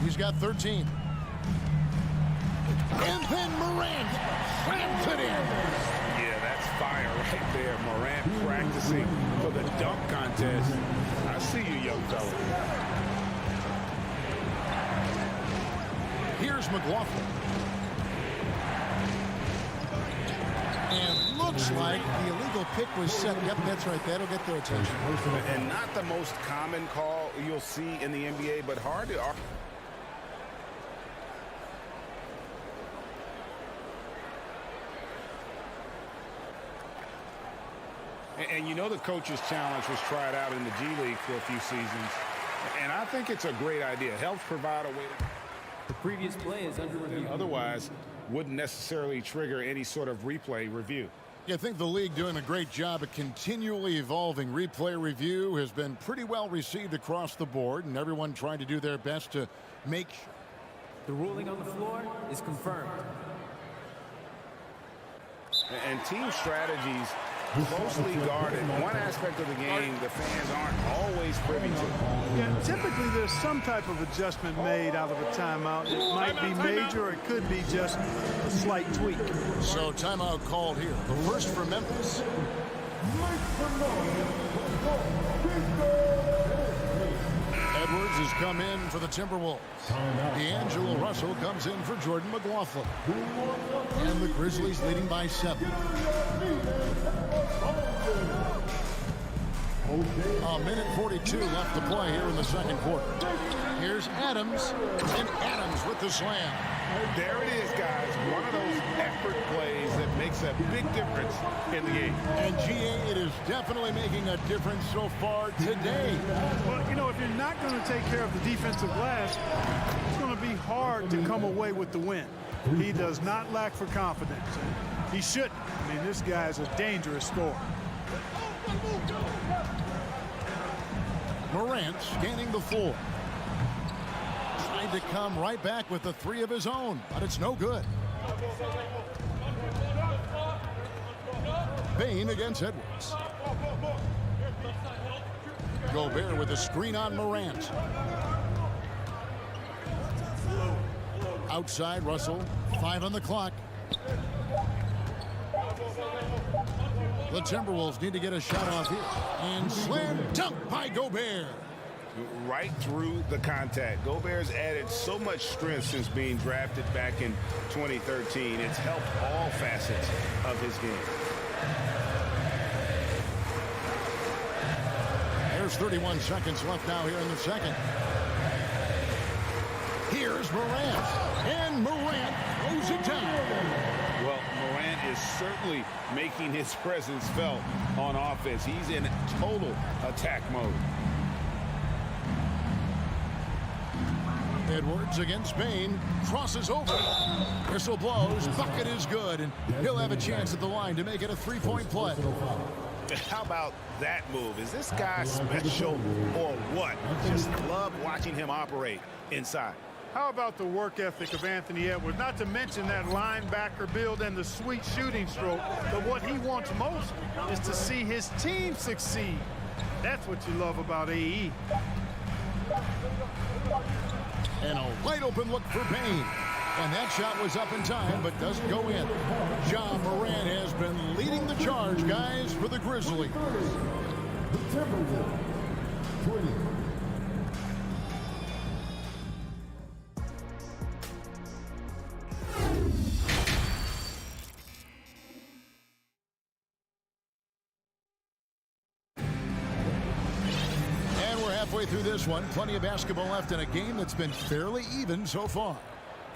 He's got 13. And then Morant slams it in. Yeah, that's fire right there. Morant practicing for the dunk contest. I see you, young fella. Here's McLaughlin. And looks like the illegal pick was set. Yep, that's right. That'll get their attention. And not the most common call you'll see in the NBA, but hard to argue. And you know the coach's challenge was tried out in the G League for a few seasons. And I think it's a great idea. Helps provide a way to... The previous play is under review. Otherwise, wouldn't necessarily trigger any sort of replay review. I think the league doing a great job at continually evolving. Replay review has been pretty well received across the board, and everyone trying to do their best to make the ruling on the floor is confirmed. And team strategies closely guarded. One aspect of the game the fans aren't always privy to. Yeah, typically there's some type of adjustment made out of a timeout. It might be major, or it could be just a slight tweak. So timeout called here. The first for Memphis. Edwards has come in for the Timberwolves. D'Angelo Russell comes in for Jordan McLaughlin. And the Grizzlies leading by 7. A minute 42 left to play here in the second quarter. Here's Adams, and Adams with the slam. There it is, guys. One of those effort plays that makes a big difference in the game. And GA, it is definitely making a difference so far today. Well, you know, if you're not going to take care of the defensive glass, it's going to be hard to come away with the win. He does not lack for confidence. He shouldn't. I mean, this guy's a dangerous scorer. Morant scanning the floor. Trying to come right back with the 3 of his own, but it's no good. Bain against Edwards. Gobert with a screen on Morant. Outside Russell, 5 on the clock. The Timberwolves need to get a shot off here. And slam dunk by Gobert. Right through the contact. Gobert's added so much strength since being drafted back in 2013. It's helped all facets of his game. There's 31 seconds left now here in the second. Here's Morant. And Morant throws it down. Well, Morant is certainly making his presence felt on offense. He's in total attack mode. Edwards against Bain. Crosses over. Whistle blows. Bucket is good. And he'll have a chance at the line to make it a 3-point play. How about that move? Is this guy special or what? Just love watching him operate inside. How about the work ethic of Anthony Edwards? Not to mention that linebacker build and the sweet shooting stroke. But what he wants most is to see his team succeed. That's what you love about AE. And a wide open look for Bain. And that shot was up in time, but doesn't go in. John Morant has been leading the charge, guys, for the Grizzlies. The Timberwolves, 20. Halfway through this one, plenty of basketball left in a game that's been fairly even so far.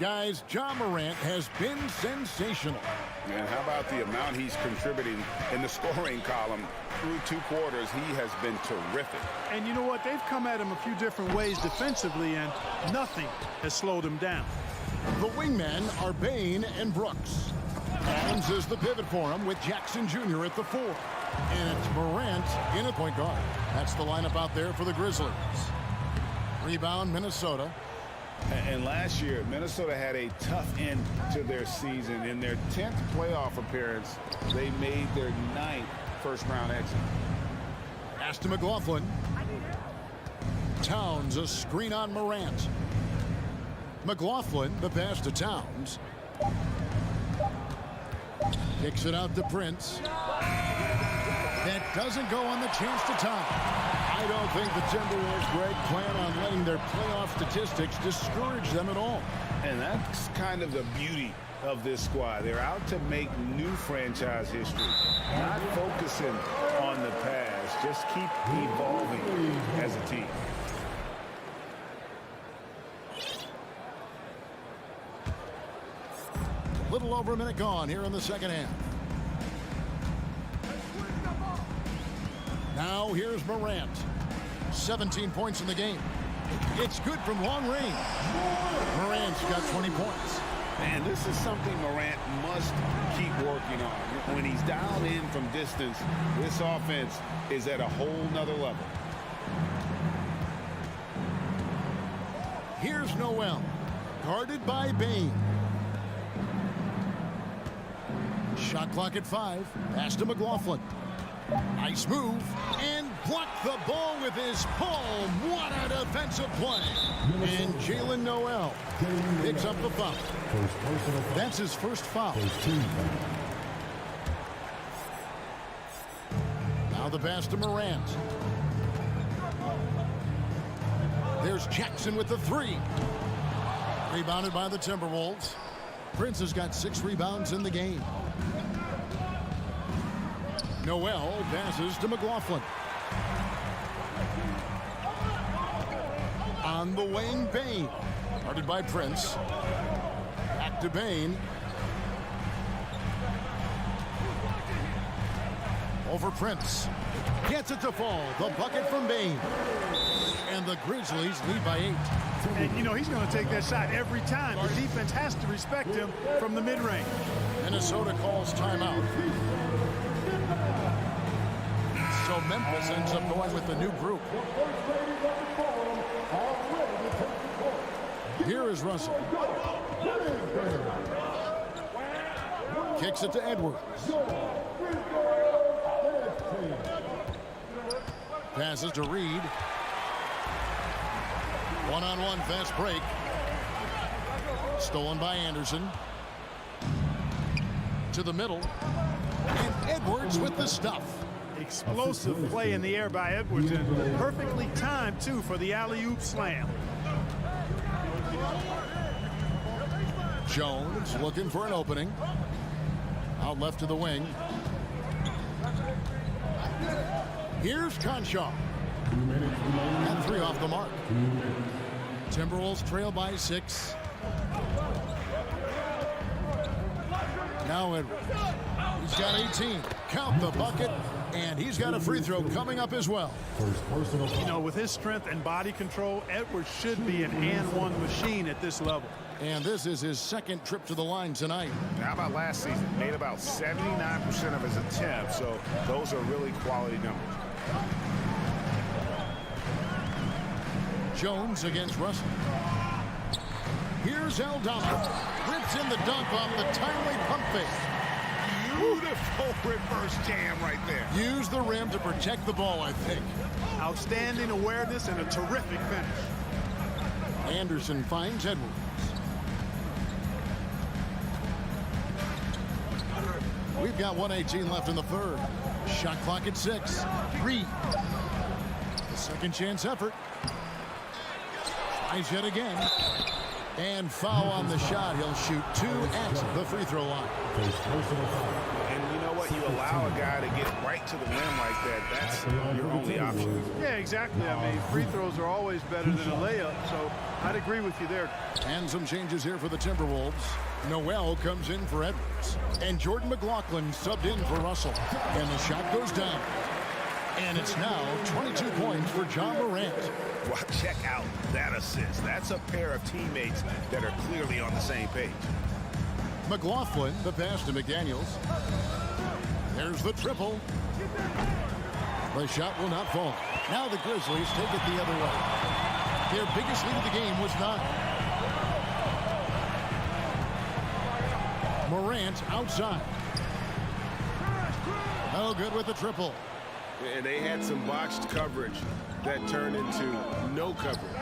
Guys, John Morant has been sensational. And how about the amount he's contributing in the scoring column through 2 quarters? He has been terrific. And you know what? They've come at him a few different ways defensively, and nothing has slowed him down. The wingmen are Bain and Brooks. Adams is the pivot for him with Jackson Jr. at the 4. And it's Morant in a point guard. That's the lineup out there for the Grizzlies. Rebound, Minnesota. And last year, Minnesota had a tough end to their season. In their 10th playoff appearance, they made their 9th first-round exit. Pass to McLaughlin. Towns, a screen on Morant. McLaughlin, the pass to Towns. Kicks it out to Prince. That doesn't go on the chance to tie. I don't think the Timberwolves, Greg, plan on letting their playoff statistics discourage them at all. And that's kind of the beauty of this squad. They're out to make new franchise history, not focusing on the past. Just keep evolving as a team. Little over a minute gone here in the second half. Now here's Morant. 17 points in the game. It's good from long range. Morant's got 20 points. And this is something Morant must keep working on. When he's dialed in from distance, this offense is at a whole nother level. Here's Noel, guarded by Bain. Shot clock at 5. Pass to McLaughlin. Nice move. And blocked the ball with his palm. What a defensive play. And Jalen Noel picks up the foul. That's his first foul. Now the pass to Morant. There's Jackson with the 3. Rebounded by the Timberwolves. Prince has got 6 rebounds in the game. Noel passes to McLaughlin. On the wing, Bain. Guarded by Prince. Back to Bain. Over Prince. Gets it to fall. The bucket from Bain. And the Grizzlies lead by 8. And, you know, he's going to take that shot every time. The defense has to respect him from the mid-range. Minnesota calls timeout. So Memphis ends up going with the new group. Here is Russell. Kicks it to Edwards. Passes to Reed. One-on-one fast break. Stolen by Anderson. To the middle. And Edwards with the stuff. Explosive play in the air by Edwards, and perfectly timed, too, for the alley-oop slam. Jones looking for an opening. Out left to the wing. Here's Conchaw. And 3 off the mark. Timberwolves trail by 6. Now Edwards. He's got 18. Count the bucket. And he's got a free throw coming up as well. You know, with his strength and body control, Edwards should be an and-one machine at this level. And this is his second trip to the line tonight. How about last season? Made about 79% of his attempts, so those are really quality numbers. Jones against Russell. Here's Aldama. Rips in the dunk off the timely pump fake. Beautiful reverse jam right there. Use the rim to protect the ball, I think. Outstanding awareness and a terrific finish. Anderson finds Edwards. We've got 1:18 left in the third. Shot clock at 6. Reed. The second chance effort. Tries yet again. And foul on the shot. He'll shoot 2 at the free throw line. And you know what? You allow a guy to get right to the rim like that. That's your only option. Yeah, exactly. I mean, free throws are always better than a layup, so I'd agree with you there. And some changes here for the Timberwolves. Noel comes in for Edwards. And Jordan McLaughlin subbed in for Russell. And the shot goes down. And it's now 22 points for John Morant. Well, check out that assist. That's a pair of teammates that are clearly on the same page. McLaughlin, the pass to McDaniels. There's the triple. The shot will not fall. Now the Grizzlies take it the other way. Their biggest lead of the game was 9. Morant outside. No good with the triple. And they had some botched coverage that turned into no coverage.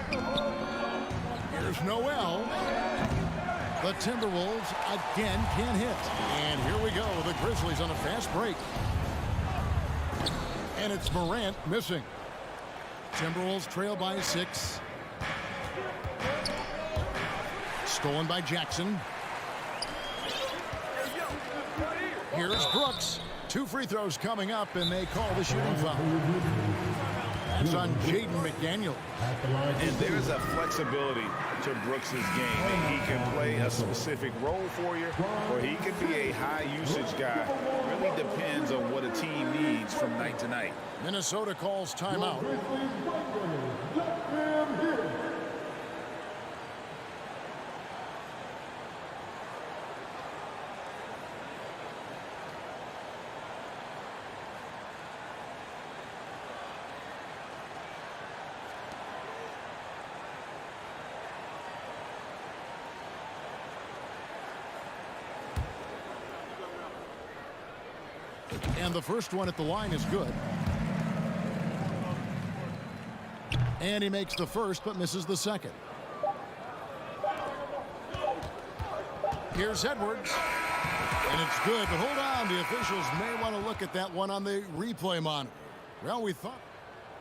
Here's Noel. The Timberwolves again can't hit. And here we go. The Grizzlies on a fast break. And it's Morant missing. Timberwolves trail by 6. Stolen by Jackson. Here's Brooks. 2 free throws coming up, and they call the shooting foul. That's on Jaden McDaniel. And there's a flexibility to Brooks' game. He can play a specific role for you, or he can be a high-usage guy. Really depends on what a team needs from night to night. Minnesota calls timeout. And the first one at the line is good. And he makes the first, but misses the second. Here's Edwards. And it's good, but hold on. The officials may want to look at that one on the replay monitor. Well, we thought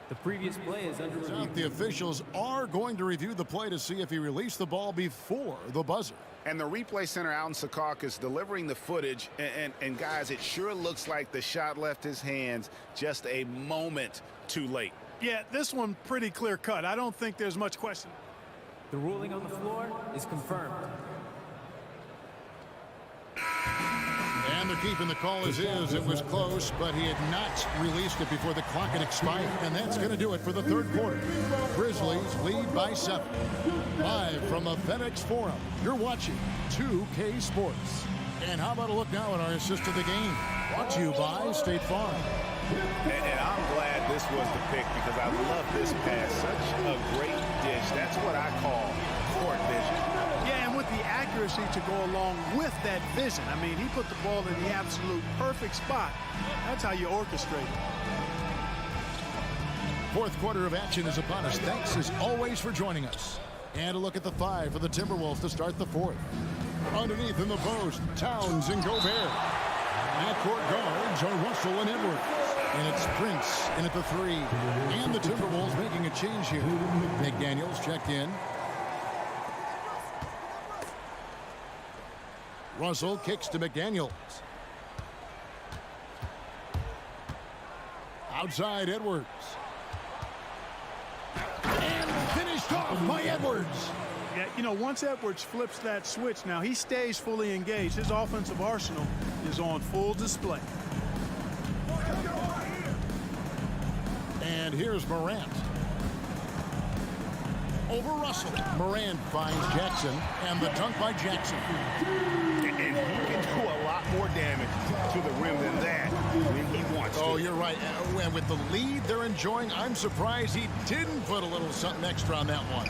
The previous play is under review. the officials are going to review the play to see if he released the ball before the buzzer. And the replay center out in Secaucus delivering the footage. And guys, it sure looks like the shot left his hands just a moment too late. Yeah, this one pretty clear cut. I don't think there's much question. The ruling on the floor is confirmed. And they're keeping the call as is. It was close, but he had not released it before the clock had expired. And that's going to do it for the third quarter. Grizzlies lead by 7. Live from the FedEx Forum, you're watching 2K Sports. And how about a look now at our assist of the game? Brought to you by State Farm. And I'm glad this was the pick because I love this pass. Such a great dish. That's what I call court vision. Yeah, and with the accuracy to go along with that vision. I mean, he put the ball in the absolute perfect spot. That's how you orchestrate it. Fourth quarter of action is upon us. Thanks as always for joining us. And a look at the 5 for the Timberwolves to start the fourth. Underneath in the post, Towns and Gobert. Backcourt guards are Russell and Edwards. And it's Prince in at the 3. And the Timberwolves making a change here. McDaniels checked in. Russell kicks to McDaniels. Outside Edwards. And finished off by Edwards. Yeah, you know, once Edwards flips that switch, now he stays fully engaged. His offensive arsenal is on full display. And here's Morant. Over Russell. Morant finds Jackson, and the dunk by Jackson. And he can do a lot more damage to the rim than that when he wants to. Oh, you're right. And with the lead they're enjoying, I'm surprised he didn't put a little something extra on that one.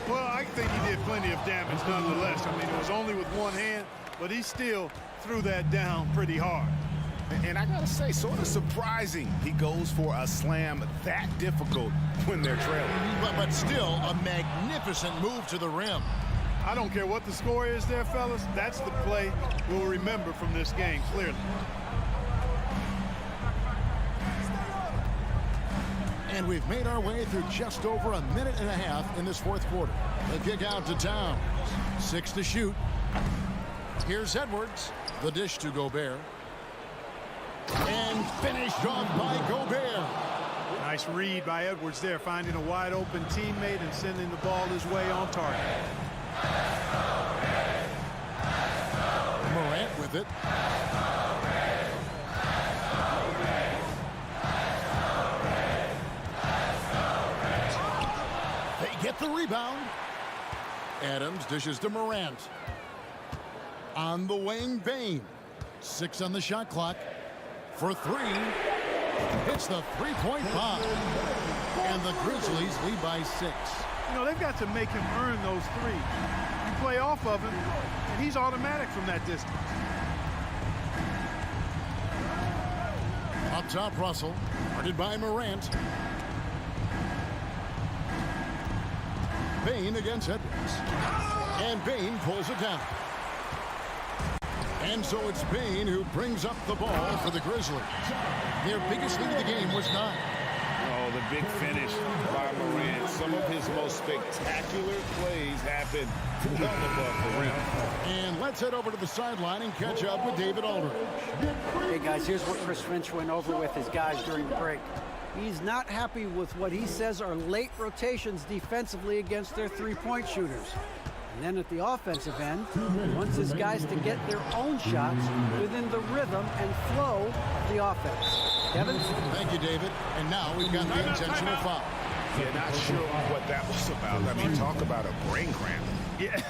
Well, I think he did plenty of damage nonetheless. I mean, it was only with one hand, but he still threw that down pretty hard. And I gotta say, sort of surprising he goes for a slam that difficult when they're trailing. But still, a magnificent move to the rim. I don't care what the score is there, fellas. That's the play we'll remember from this game, clearly. And we've made our way through just over a minute and a half in this fourth quarter. The kick out to Towns. 6 to shoot. Here's Edwards. The dish to Gobert. And finished off by Gobert. Nice read by Edwards there, finding a wide open teammate and sending the ball his way on target. Morant with it. They get the rebound. Adams dishes to Morant. On the wing, Bain. 6 on the shot clock. For 3. Hits the three-point bomb. And the Grizzlies lead by 6. You know, they've got to make him earn those threes. You play off of him, and he's automatic from that distance. Up top, Russell. Guarded by Morant. Bain against Edwards. And Bain pulls it down. And so it's Bain who brings up the ball for the Grizzlies. Their biggest lead of the game was 9. Oh, the big finish by Morant. Some of his most spectacular plays happen well above the rim. And let's head over to the sideline and catch up with David Aldridge. Hey, guys, here's what Chris Finch went over with his guys during the break. He's not happy with what he says are late rotations defensively against their three-point shooters. And then at the offensive end, he wants his guys to get their own shots within the rhythm and flow of the offense. Kevin? Thank you, David. And now we've got the intentional foul. Yeah, not sure what that was about. I mean, talk about a brain cramp. Yeah,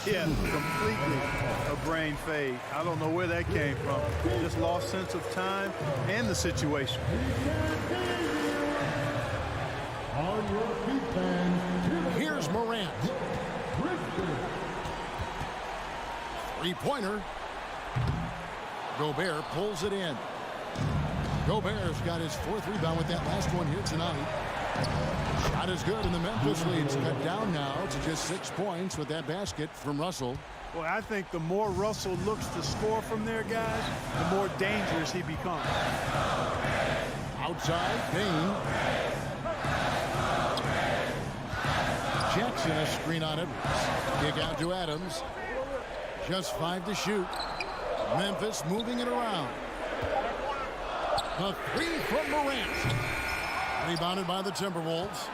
yeah, completely a brain fade. I don't know where that came from. Just lost sense of time and the situation. Here's Morant. Three-pointer. Gobert pulls it in. Gobert's got his 4th rebound with that last one here tonight. Shot is good, and the Memphis lead's cut down now to just 6 points with that basket from Russell. Well, I think the more Russell looks to score from there, guys, the more dangerous he becomes. Outside, Bain. Jackson a screen on Edwards. Kick out to Adams. Just 5 to shoot. Memphis moving it around. A 3 from Morant. Rebounded by the Timberwolves.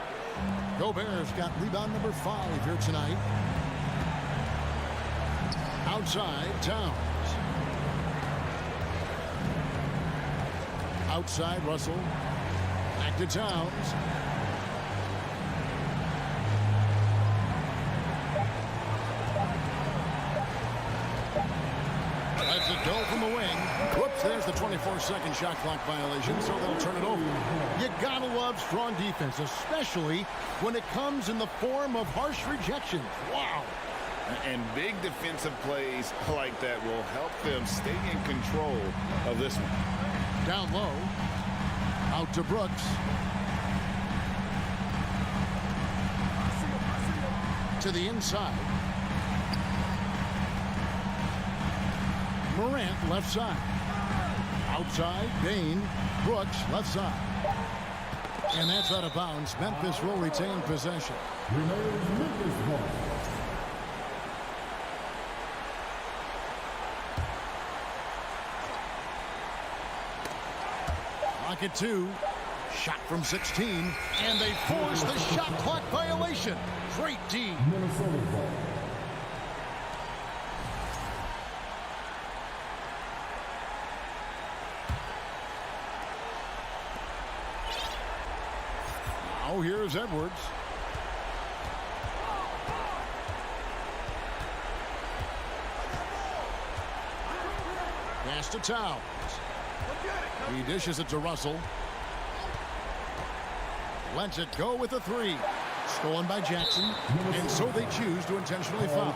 Gobert's got rebound number 5 here tonight. Outside, Towns. Outside, Russell. Back to Towns. Lets it go from the wing. Whoops, there's the 24-second shot clock violation, so they'll turn it over. You gotta love strong defense, especially when it comes in the form of harsh rejections. Wow. And big defensive plays like that will help them stay in control of this one. Down low. Out to Brooks. To the inside. Morant left side. Outside, Bain. Brooks left side. And that's out of bounds. Memphis will retain possession. Lock at 2. Shot from 16. And they force the shot clock violation. Great D. Now here's Edwards. Pass to Towns. He dishes it to Russell. Lets it go with a 3. Stolen by Jackson. And so they choose to intentionally foul.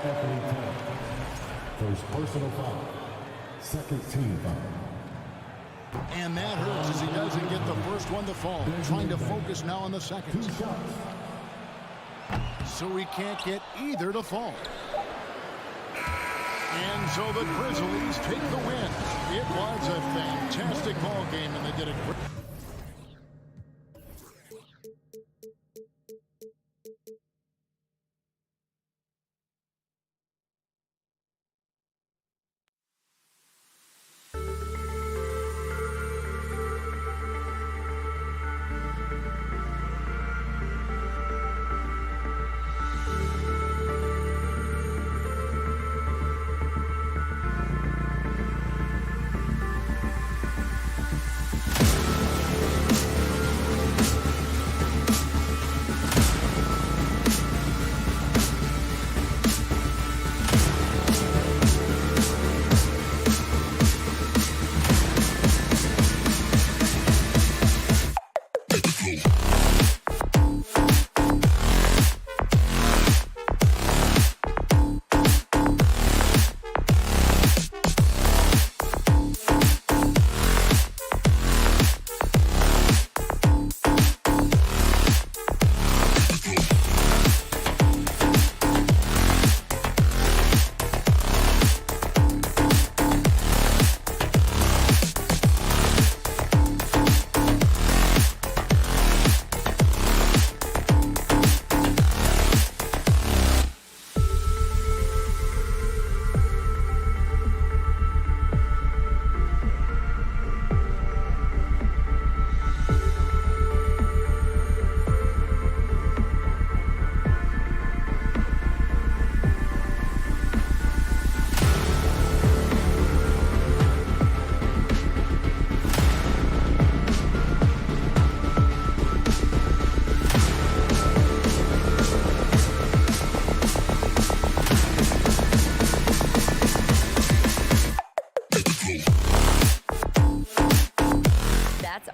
First personal foul. Second team foul. And that hurts as he doesn't get the first one to fall. Trying to focus now on the second. So he can't get either to fall. And so the Grizzlies take the win. It was a fantastic ball game, and they did it great.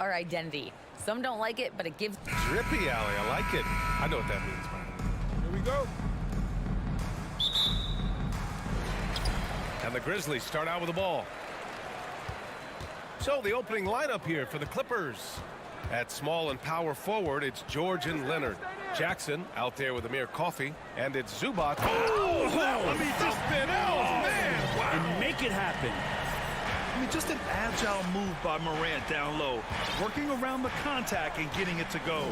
our identity. Some don't like it, but it gives... Drippy alley, I like it. I know what that means, man. Here we go. And the Grizzlies start out with the ball. So the opening lineup here for the Clippers. At small and power forward, it's George and Leonard. Jackson out there with Amir Coffey, and it's Zubac. Oh, let me just spin out, man! Wow. And make it happen. I mean, just an agile move by Morant down low, working around the contact and getting it to go.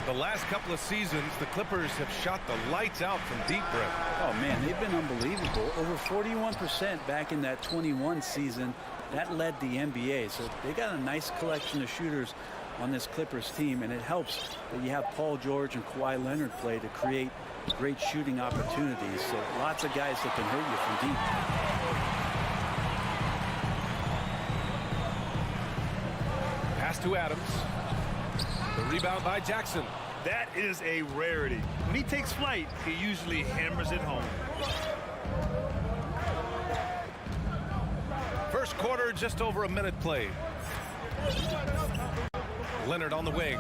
The last couple of seasons, the Clippers have shot the lights out from deep breath. Oh, man, they've been unbelievable. Over 41% back in that 21 season. That led the NBA. So they got a nice collection of shooters on this Clippers team, and it helps that you have Paul George and Kawhi Leonard play to create great shooting opportunities. So lots of guys that can hurt you from deep. Pass to Adams. The rebound by Jackson. That is a rarity. When he takes flight, he usually hammers it home. First quarter, just over a minute played. Leonard on the wing.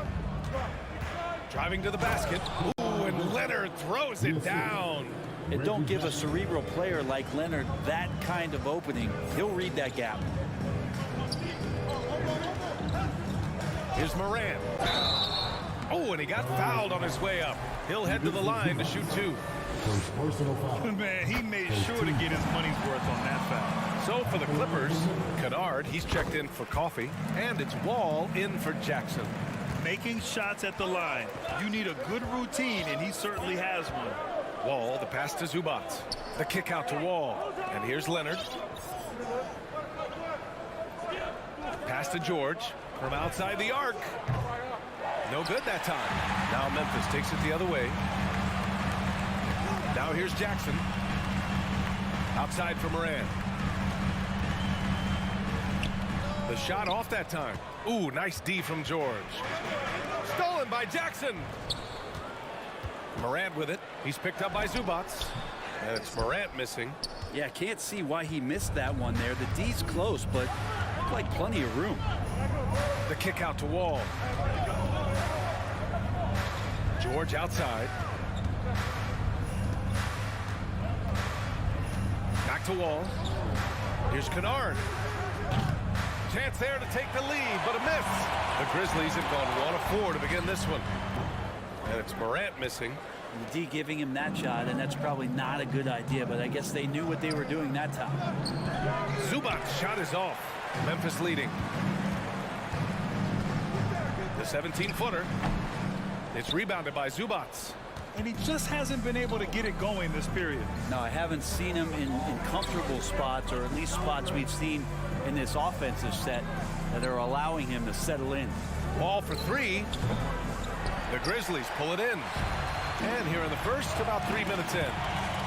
Driving to the basket. Ooh, and Leonard throws it down. And don't give a cerebral player like Leonard that kind of opening. He'll read that gap. Here's Morant. Oh, and he got fouled on his way up. He'll head to the line to shoot two. Man, he made sure to get his money's worth on that foul. So for the Clippers, Kennard, he's checked in for Coffey, and it's Wall in for Jackson. Making shots at the line. You need a good routine, and he certainly has one. Wall, the pass to Zubac. The kick out to Wall. And here's Leonard. Pass to George from outside the arc. No good that time. Now Memphis takes it the other way. Now here's Jackson. Outside for Morant. The shot off that time. Ooh, nice D from George. Stolen by Jackson. Morant with it. He's picked up by Zubac. And it's Morant missing. Yeah, can't see why he missed that one there. The D's close, but looked like plenty of room. The kick out to Wall. George outside. Back to Wall. Here's Kennard. Chance there to take the lead, but a miss. The Grizzlies have gone 1 of 4 to begin this one. And it's Morant missing. The D giving him that shot, and that's probably not a good idea, but I guess they knew what they were doing that time. Zubac's shot is off. Memphis leading. The 17-footer. It's rebounded by Zubac. And he just hasn't been able to get it going this period. No, I haven't seen him in comfortable spots, or at least spots we've seen in this offensive set that are allowing him to settle in. Ball for three. The Grizzlies pull it in. And here in the first, about 3 minutes in.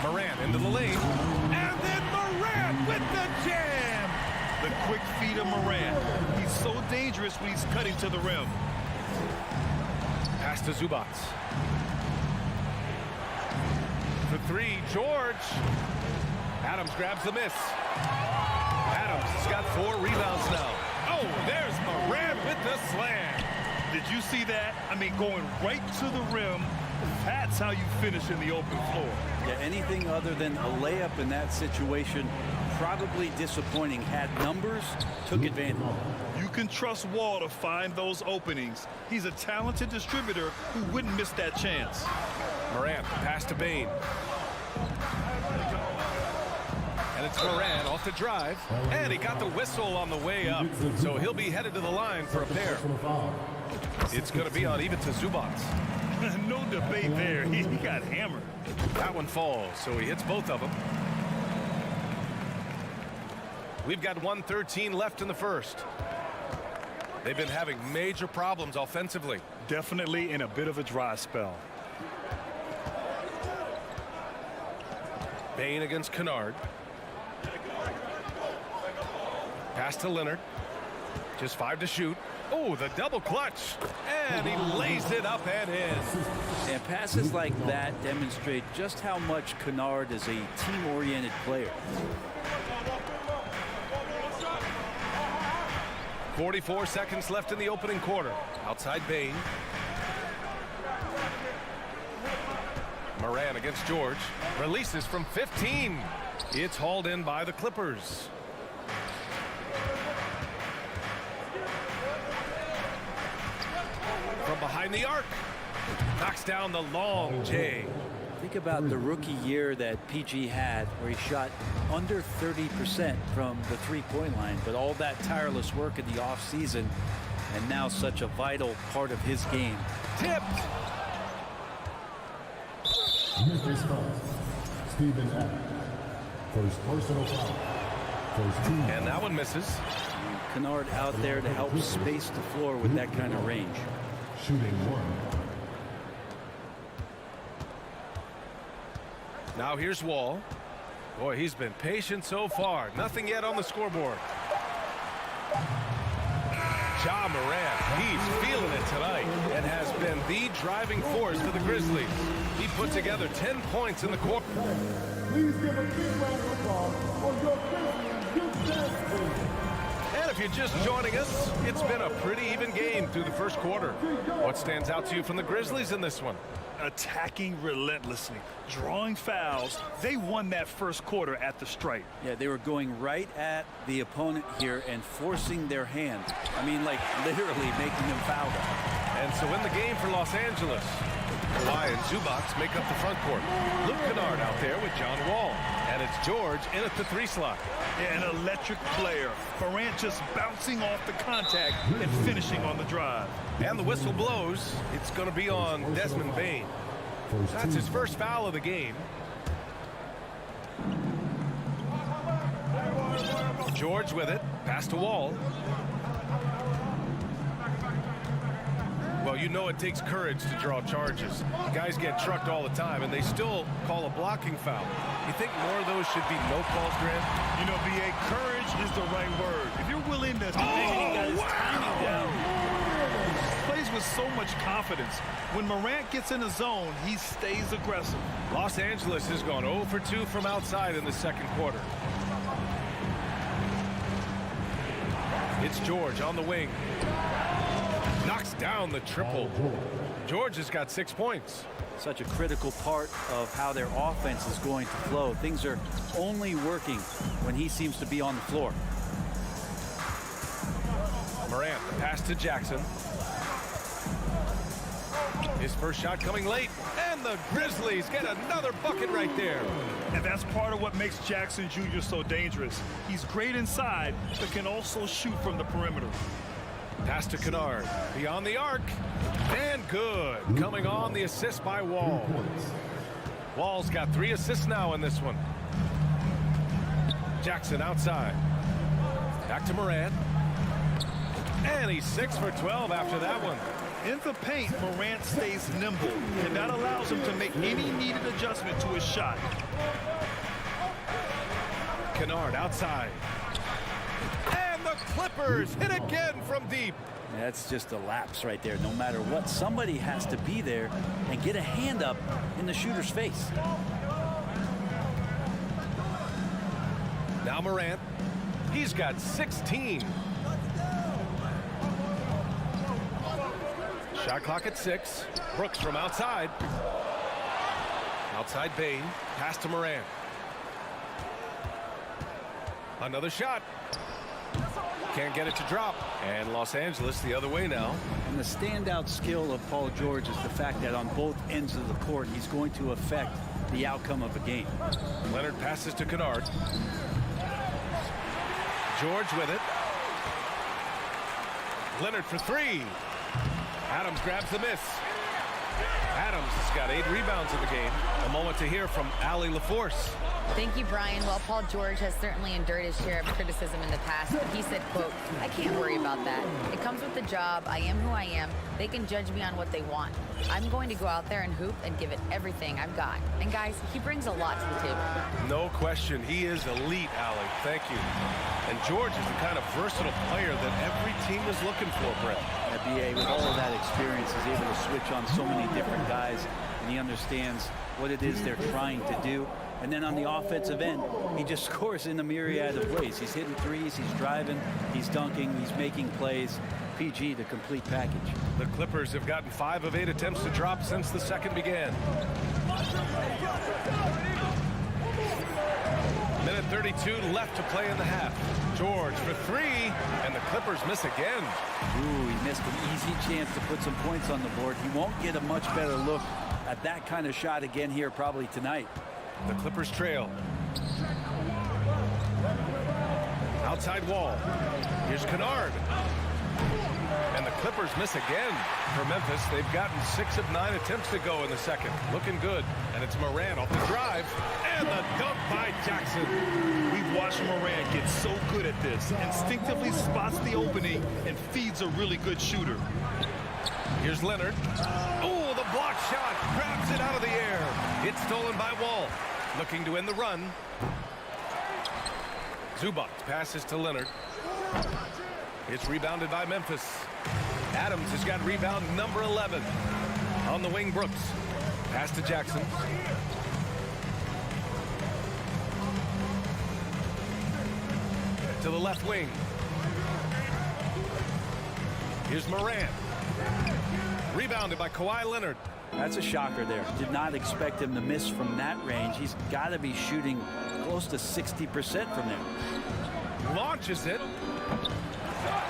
Morant into the lane. And then Morant with the jam. The quick feet of Morant. He's so dangerous when he's cutting to the rim. Pass to Zubac. For three, George. Adams grabs the miss. Adams has got 4 rebounds now. Oh, there's Morant with the slam. Did you see that? I mean, going right to the rim. That's how you finish in the open floor. Yeah, anything other than a layup in that situation, probably disappointing. Had numbers, took advantage. You can trust Wall to find those openings. He's a talented distributor who wouldn't miss that chance. Morant, pass to Bane. And it's Morant off the drive. And he got the whistle on the way up. So he'll be headed to the line for a pair. It's going to be on even to Zubac. No debate there. He got hammered. That one falls, so he hits both of them. We've got 1:13 left in the first. They've been having major problems offensively. Definitely in a bit of a dry spell. Bane against Kennard. Pass to Leonard. Just 5 to shoot. Oh, the double clutch. And he lays it up and in. And passes like that demonstrate just how much Kennard is a team-oriented player. 44 seconds left in the opening quarter. Outside Bane. Morant against George. Releases from 15. It's hauled in by the Clippers. behind the arc. Knocks down the long J. Think about the rookie year that PG had, where he shot under 30% from the three-point line, but all that tireless work in the offseason, and now such a vital part of his game. Tipped. Memphis foul. Stephen Adams. First personal foul. First team. And that one misses. Kennard out there to help space the floor with that kind of range. Shooting one. Now here's Wall. Boy, he's been patient so far. Nothing yet on the scoreboard. Ja Morant, he's feeling it tonight and has been the driving force for the Grizzlies. He put together 10 points in the quarter. Please give a big round of applause for your Grizzlies youth dance team. And if you're just joining us, it's been a pretty even game through the first quarter. What stands out to you from the Grizzlies in this one? Attacking relentlessly, drawing fouls. They won that first quarter at the stripe. Yeah, they were going right at the opponent here and forcing their hand. I mean, like literally making them foul them. And so in the game for Los Angeles, Kawhi and Zubac make up the front court. Luke Kennard out there with John Wall. And it's George in at the 3 slot. Yeah, an electric player. Morant just bouncing off the contact and finishing on the drive. And the whistle blows. It's going to be on Desmond Bane. That's his first foul of the game. George with it. Pass to Wall. Well, you know it takes courage to draw charges. Guys get trucked all the time, and they still call a blocking foul. You think more of those should be no calls, Grant? You know, B.A., courage is the right word. If you're willing to timing down, plays with so much confidence. When Morant gets in the zone, he stays aggressive. Los Angeles has gone 0 for 2 from outside in the second quarter. It's George on the wing. Knocks down the triple. George has got 6 points. Such a critical part of how their offense is going to flow. Things are only working when he seems to be on the floor. Morant, the pass to Jackson. His first shot coming late, and the Grizzlies get another bucket right there. And that's part of what makes Jackson Jr. so dangerous. He's great inside, but can also shoot from the perimeter. Pass to Kennard, beyond the arc, and good. Coming on the assist by Wall. Wall's got 3 assists now in this one. Jackson outside. Back to Morant. And he's 6 for 12 after that one. In the paint, Morant stays nimble, and that allows him to make any needed adjustment to his shot. Kennard outside. And the Clippers hit again from deep. That's just a lapse right there. No matter what, somebody has to be there and get a hand up in the shooter's face. Now Morant. He's got 16. Shot clock at 6. Brooks from outside. Outside Bane. Pass to Morant. Another shot. Can't get it to drop. And Los Angeles the other way now. And the standout skill of Paul George is the fact that on both ends of the court, he's going to affect the outcome of a game. Leonard passes to Kennard. George with it. Leonard for 3. Adams grabs the miss. Adams has got 8 rebounds in the game. A moment to hear from Allie LaForce. Thank you, Brian. Well, Paul George has certainly endured his share of criticism in the past, but he said, quote, "I can't worry about that. It comes with the job. I am who I am. They can judge me on what they want. I'm going to go out there and hoop and give it everything I've got." And guys, he brings a lot to the table. No question. He is elite, Allie. Thank you. And George is the kind of versatile player that every team is looking for, Brett. BA, with all of that experience, is able to switch on so many different guys, and he understands what it is they're trying to do. And then on the offensive end, he just scores in a myriad of ways. He's hitting threes, he's driving, he's dunking, he's making plays. PG, the complete package. The Clippers have gotten 5 of 8 attempts to drop since the second began. Minute 2:32 left to play in the half. George for three, and the Clippers miss again. Ooh, he missed an easy chance to put some points on the board. He won't get a much better look at that kind of shot again here probably tonight. The Clippers trail. Outside wall. Here's Kennard. And the Clippers miss again. For Memphis, they've gotten 6 of 9 attempts to go in the second. Looking good. And it's Morant off the drive. And the dunk by Jackson. We've watched Morant get so good at this. Instinctively spots the opening and feeds a really good shooter. Here's Leonard. Oh, the block shot. Grabs it out of the air. It's stolen by Wall. Looking to end the run. Zubac passes to Leonard. It's rebounded by Memphis. Adams has got rebound number 11. On the wing, Brooks. Pass to Jackson. To the left wing. Here's Morant. Rebounded by Kawhi Leonard. That's a shocker there. Did not expect him to miss from that range. He's got to be shooting close to 60% from there. Launches it.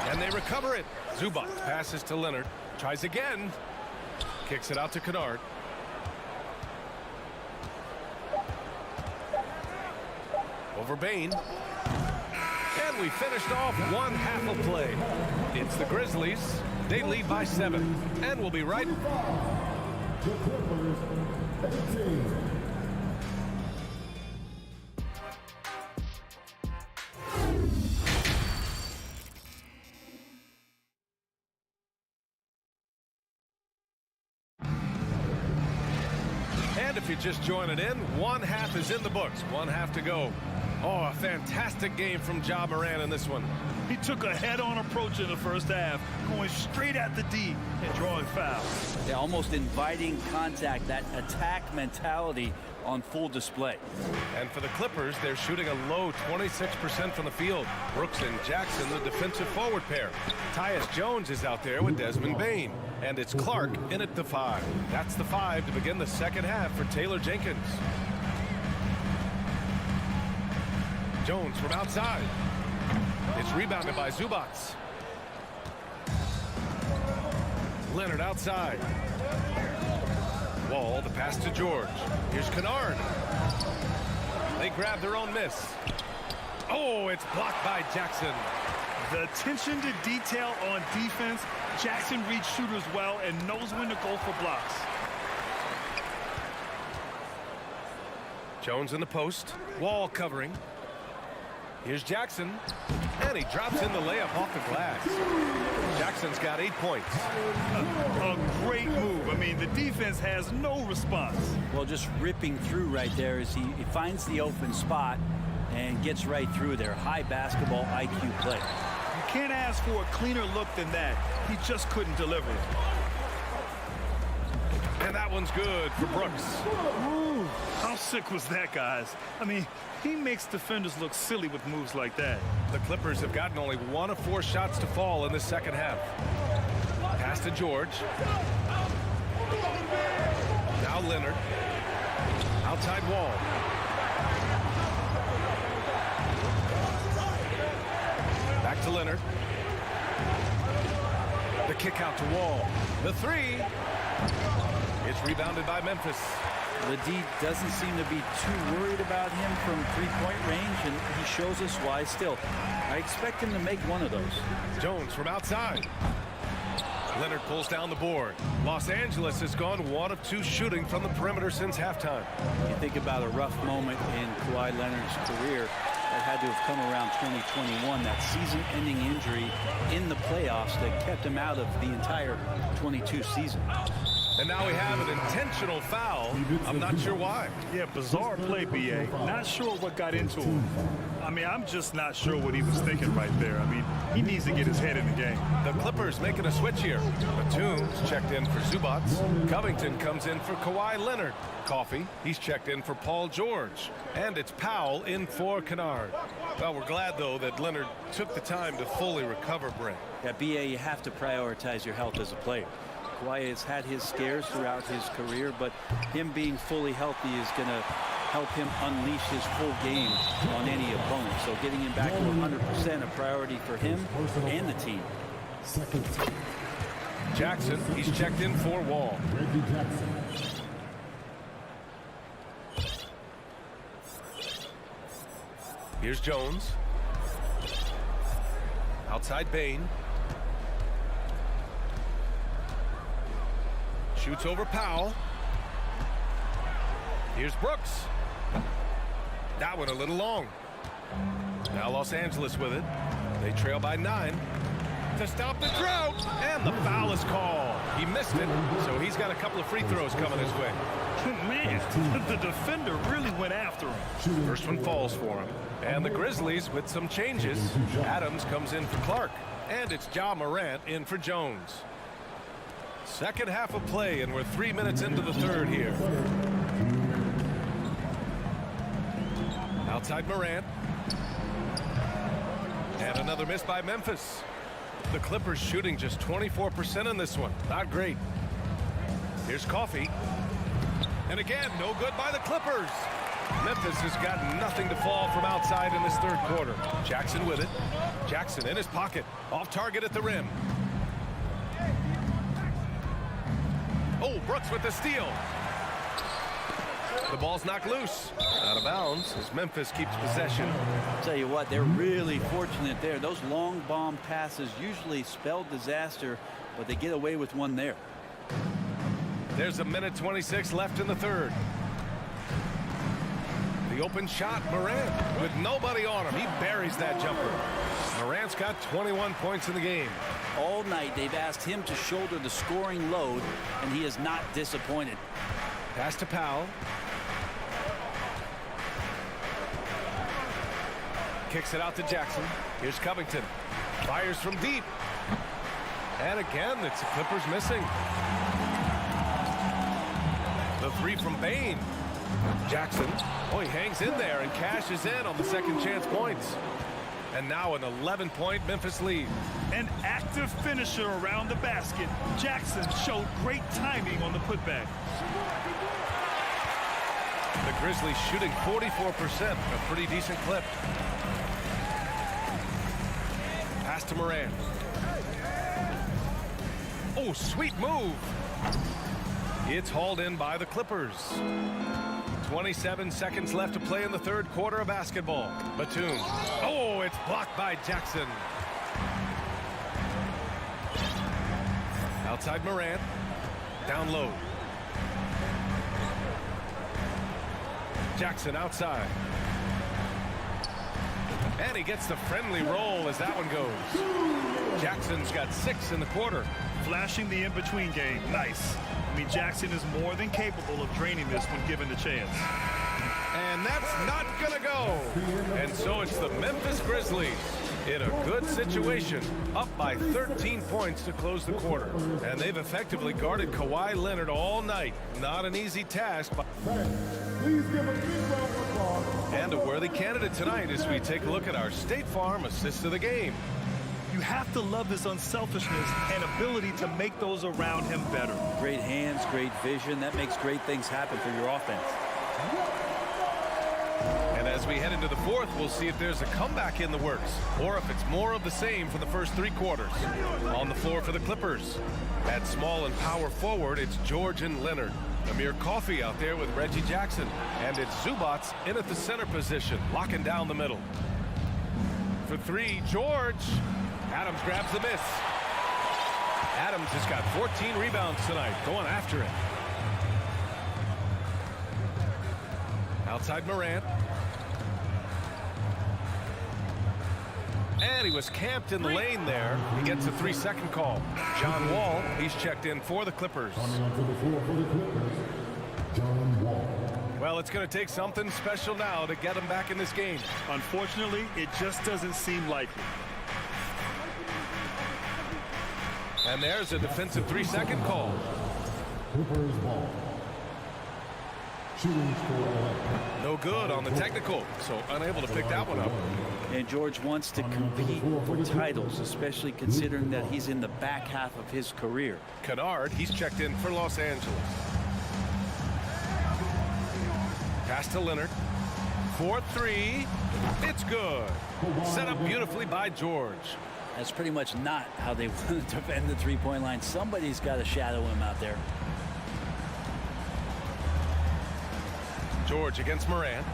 And they recover it. Zubac passes to Leonard. Tries again. Kicks it out to Kennard. Over Bain. And we finished off one half of play. It's the Grizzlies. They lead by 7. And we'll be right. The Clippers, 18. And if you're just joining in, one half is in the books. One half to go. Oh, a fantastic game from Ja Morant in this one. He took a head-on approach in the first half, going straight at the D and drawing fouls. Yeah, almost inviting contact, that attack mentality on full display. And for the Clippers, they're shooting a low 26% from the field. Brooks and Jackson, the defensive forward pair. Tyus Jones is out there with Desmond Bain. And it's Clark in at the 5. That's the 5 to begin the second half for Taylor Jenkins. Jones from outside. It's rebounded by Zubac. Leonard outside. Wall, the pass to George. Here's Kennard. They grab their own miss. Oh, it's blocked by Jackson. The attention to detail on defense. Jackson reads shooters well and knows when to go for blocks. Jones in the post. Wall covering. Here's Jackson. And he drops in the layup off the glass. Jackson's got 8 points. A great move. I mean, the defense has no response. Well, just ripping through right there as he finds the open spot and gets right through there. High basketball IQ play. You can't ask for a cleaner look than that. He just couldn't deliver it. And that one's good for Brooks. Ooh, how sick was that, guys? I mean, he makes defenders look silly with moves like that. The Clippers have gotten only 1 of 4 shots to fall in the second half. Pass to George. Now Leonard. Outside Wall. Back to Leonard. The kick out to Wall. The 3. It's rebounded by Memphis. The D doesn't seem to be too worried about him from three-point range, and he shows us why still. I expect him to make one of those. Jones from outside. Leonard pulls down the board. Los Angeles has gone 1 of 2 shooting from the perimeter since halftime. You think about a rough moment in Kawhi Leonard's career that had to have come around 2021, that season-ending injury in the playoffs that kept him out of the entire 22 season. And now we have an intentional foul. I'm not sure why. Yeah, bizarre play, B.A. Not sure what got into him. I mean, I'm just not sure what he was thinking right there. I mean, he needs to get his head in the game. The Clippers making a switch here. Batum's checked in for Zubac. Covington comes in for Kawhi Leonard. Coffey, he's checked in for Paul George. And it's Powell in for Kennard. Well, we're glad, though, that Leonard took the time to fully recover, Brent. Yeah, B.A., you have to prioritize your health as a player. Kawhi has had his scares throughout his career, but him being fully healthy is going to help him unleash his full game on any opponent. So getting him back to 100% a priority for him and the team. Jackson, he's checked in for Wall. Here's Jones. Outside Bain. Shoots over Powell. Here's Brooks. That one a little long. Now Los Angeles with it. They trail by 9. To stop the drought, and the foul is called. He missed it, so he's got a couple of free throws coming his way. Man, the defender really went after him. First one falls for him. And the Grizzlies with some changes. Adams comes in for Clark, and it's Ja Morant in for Jones. Second half of play, and we're 3 minutes into the third here. Outside Morant. And another miss by Memphis. The Clippers shooting just 24% in this one. Not great. Here's Coffee. And again, no good by the Clippers. Memphis has got nothing to fall from outside in this third quarter. Jackson with it. Jackson in his pocket. Off target at the rim. Oh, Brooks with the steal. The ball's knocked loose. Out of bounds as Memphis keeps possession. I'll tell you what, they're really fortunate there. Those long bomb passes usually spell disaster, but they get away with one there. There's a minute 26 left in the third. The open shot, Morant, with nobody on him. He buries that jumper. Morant's got 21 points in the game. All night they've asked him to shoulder the scoring load, and he is not disappointed. Pass to Powell. Kicks it out to Jackson. Here's Covington. Fires from deep. And again, it's the Clippers missing. The three from Bain. Jackson. Oh, he hangs in there and cashes in on the second chance points. And now an 11-point Memphis lead. An active finisher around the basket. Jackson showed great timing on the putback. The Grizzlies shooting 44%, a pretty decent clip. Pass to Morant. Oh, sweet move. It's hauled in by the Clippers. 27 seconds left to play in the third quarter of basketball. Batum. Oh, it's blocked by Jackson. Outside Morant. Down low. Jackson outside. And he gets the friendly roll as that one goes. Jackson's got 6 in the quarter. Flashing the in-between game. Nice. I mean, Jackson is more than capable of draining this when given the chance. And that's not going to go. And so it's the Memphis Grizzlies in a good situation, up by 13 points to close the quarter. And they've effectively guarded Kawhi Leonard all night. Not an easy task. And a worthy candidate tonight as we take a look at our State Farm assist of the game. You have to love his unselfishness and ability to make those around him better. Great hands, great vision. That makes great things happen for your offense. And as we head into the fourth, we'll see if there's a comeback in the works or if it's more of the same for the first 3 quarters. On the floor for the Clippers. At small and power forward, it's George and Leonard. Amir Coffey out there with Reggie Jackson. And it's Zubats in at the center position, locking down the middle. For 3, George. Adams grabs the miss. Adams has got 14 rebounds tonight, going after it. Outside Morant. And he was camped in the lane there. He gets a 3-second call. John Wall, he's checked in for the Clippers. John Wall. Well, it's going to take something special now to get him back in this game. Unfortunately, it just doesn't seem likely. And there's a defensive 3-second call. Clippers ball. Shooting score. No good on the technical, so unable to pick that one up. And George wants to compete for titles, especially considering that he's in the back half of his career. Kennard, he's checked in for Los Angeles. Pass to Leonard. 4-3. It's good. Set up beautifully by George. That's pretty much not how they want to defend the three-point line. Somebody's got to shadow him out there. George against Morant.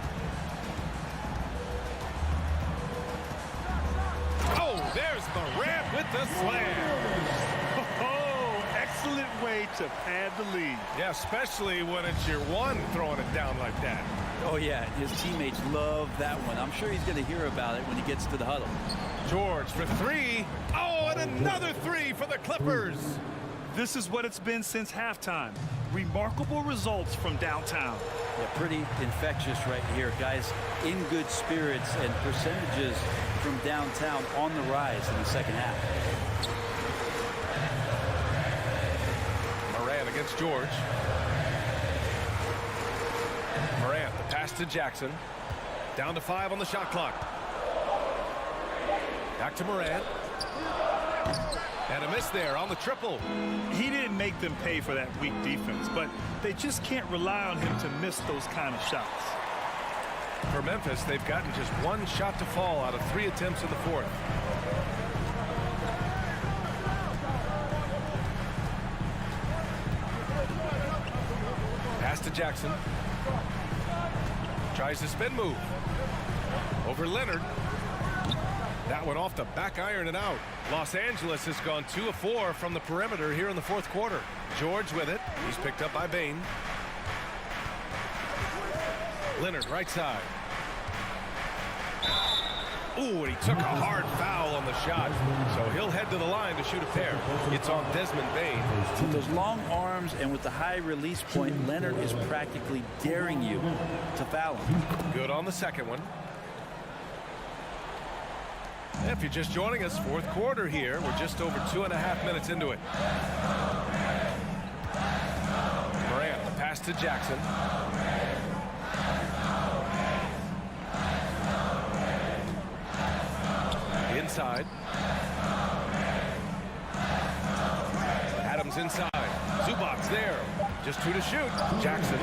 Oh, there's Morant with the slam. Oh, excellent way to pad the lead. Yeah, especially when it's your one throwing it down like that. Oh, yeah, his teammates love that one. I'm sure he's going to hear about it when he gets to the huddle. George for three. Oh, and another three for the Clippers. This is what it's been since halftime. Remarkable results from downtown. Yeah, pretty infectious right here. Guys in good spirits and percentages from downtown on the rise in the second half. Morant against George. Morant, the pass to Jackson. Down to 5 on the shot clock. Back to Morant. And a miss there on the triple. He didn't make them pay for that weak defense, but they just can't rely on him to miss those kind of shots. For Memphis, they've gotten just one shot to fall out of 3 attempts in the fourth. Pass to Jackson. Tries the spin move. Over Leonard. That one off the back iron and out. Los Angeles has gone 2 of 4 from the perimeter here in the fourth quarter. George with it. He's picked up by Bain. Leonard right side. Ooh, and he took a hard foul on the shot. So he'll head to the line to shoot a pair. It's on Desmond Bain. With those long arms and with the high release point, Leonard is practically daring you to foul him. Good on the second one. If you're just joining us, fourth quarter here. We're just over 2.5 minutes into it. Morant, the pass to Jackson. Inside. Adams inside. Zubac's there. Just 2 to shoot. Jackson.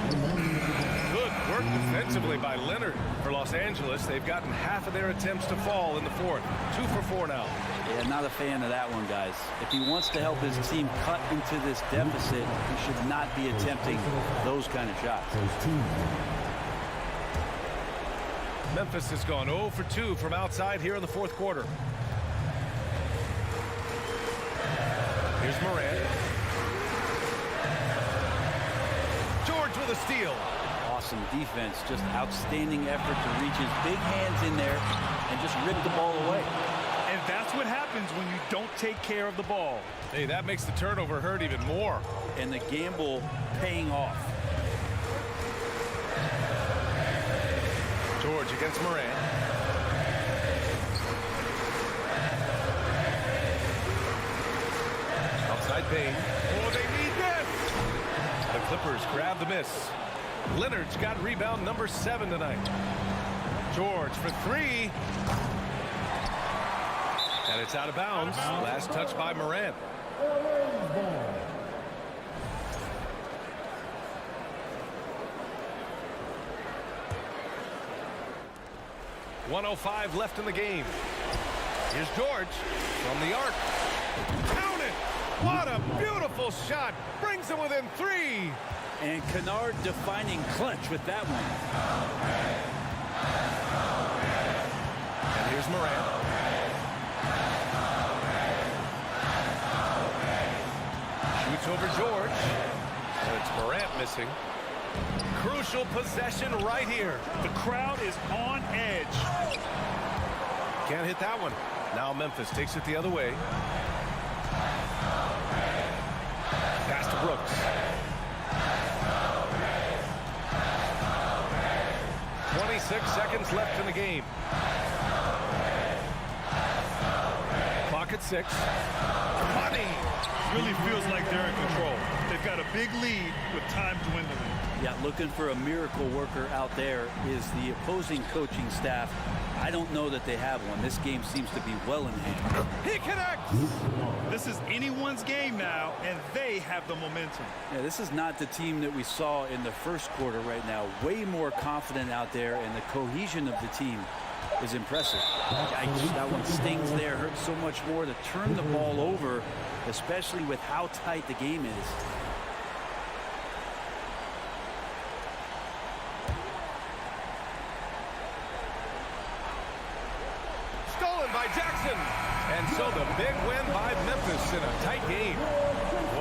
Good work defensively by Leonard. For Los Angeles, they've gotten half of their attempts to fall in the fourth. 2 for 4 now. Yeah, not a fan of that one, guys. If he wants to help his team cut into this deficit, he should not be attempting those kind of shots. Memphis has gone 0 for 2 from outside here in the fourth quarter. Here's Morant. George with a steal. Awesome defense. Just outstanding effort to reach his big hands in there and just rip the ball away. And that's what happens when you don't take care of the ball. Hey, that makes the turnover hurt even more. And the gamble paying off. George against Morant. Outside Bain. Oh, they need this! The Clippers grab the miss. Leonard's got rebound number 7 tonight. George for 3. And it's out of bounds. Last touch by Morant. 1:05 left in the game. Here's George from the arc. Count it! What a beautiful shot! Brings him within 3. And Kennard defining clutch with that one. And here's Morant. Shoots over George. And it's Morant missing. Crucial possession right here. The crowd is on edge. Can't hit that one. Now Memphis takes it the other way. Pass to Brooks. 26 seconds left in the game. Clock at 6. Money. Really feels like they're in control. They've got a big lead with time dwindling. Yeah, looking for a miracle worker out there is the opposing coaching staff. I don't know that they have one. This game seems to be well in hand. He connects. This is anyone's game now, and they have the momentum. Yeah, this is not the team that we saw in the first quarter right now. Way more confident out there, and the cohesion of the team is impressive. Yikes, that one stings there. Hurts so much more to turn the ball over, especially with how tight the game is. By Jackson. And so the big win by Memphis in a tight game.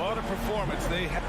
What a performance they had.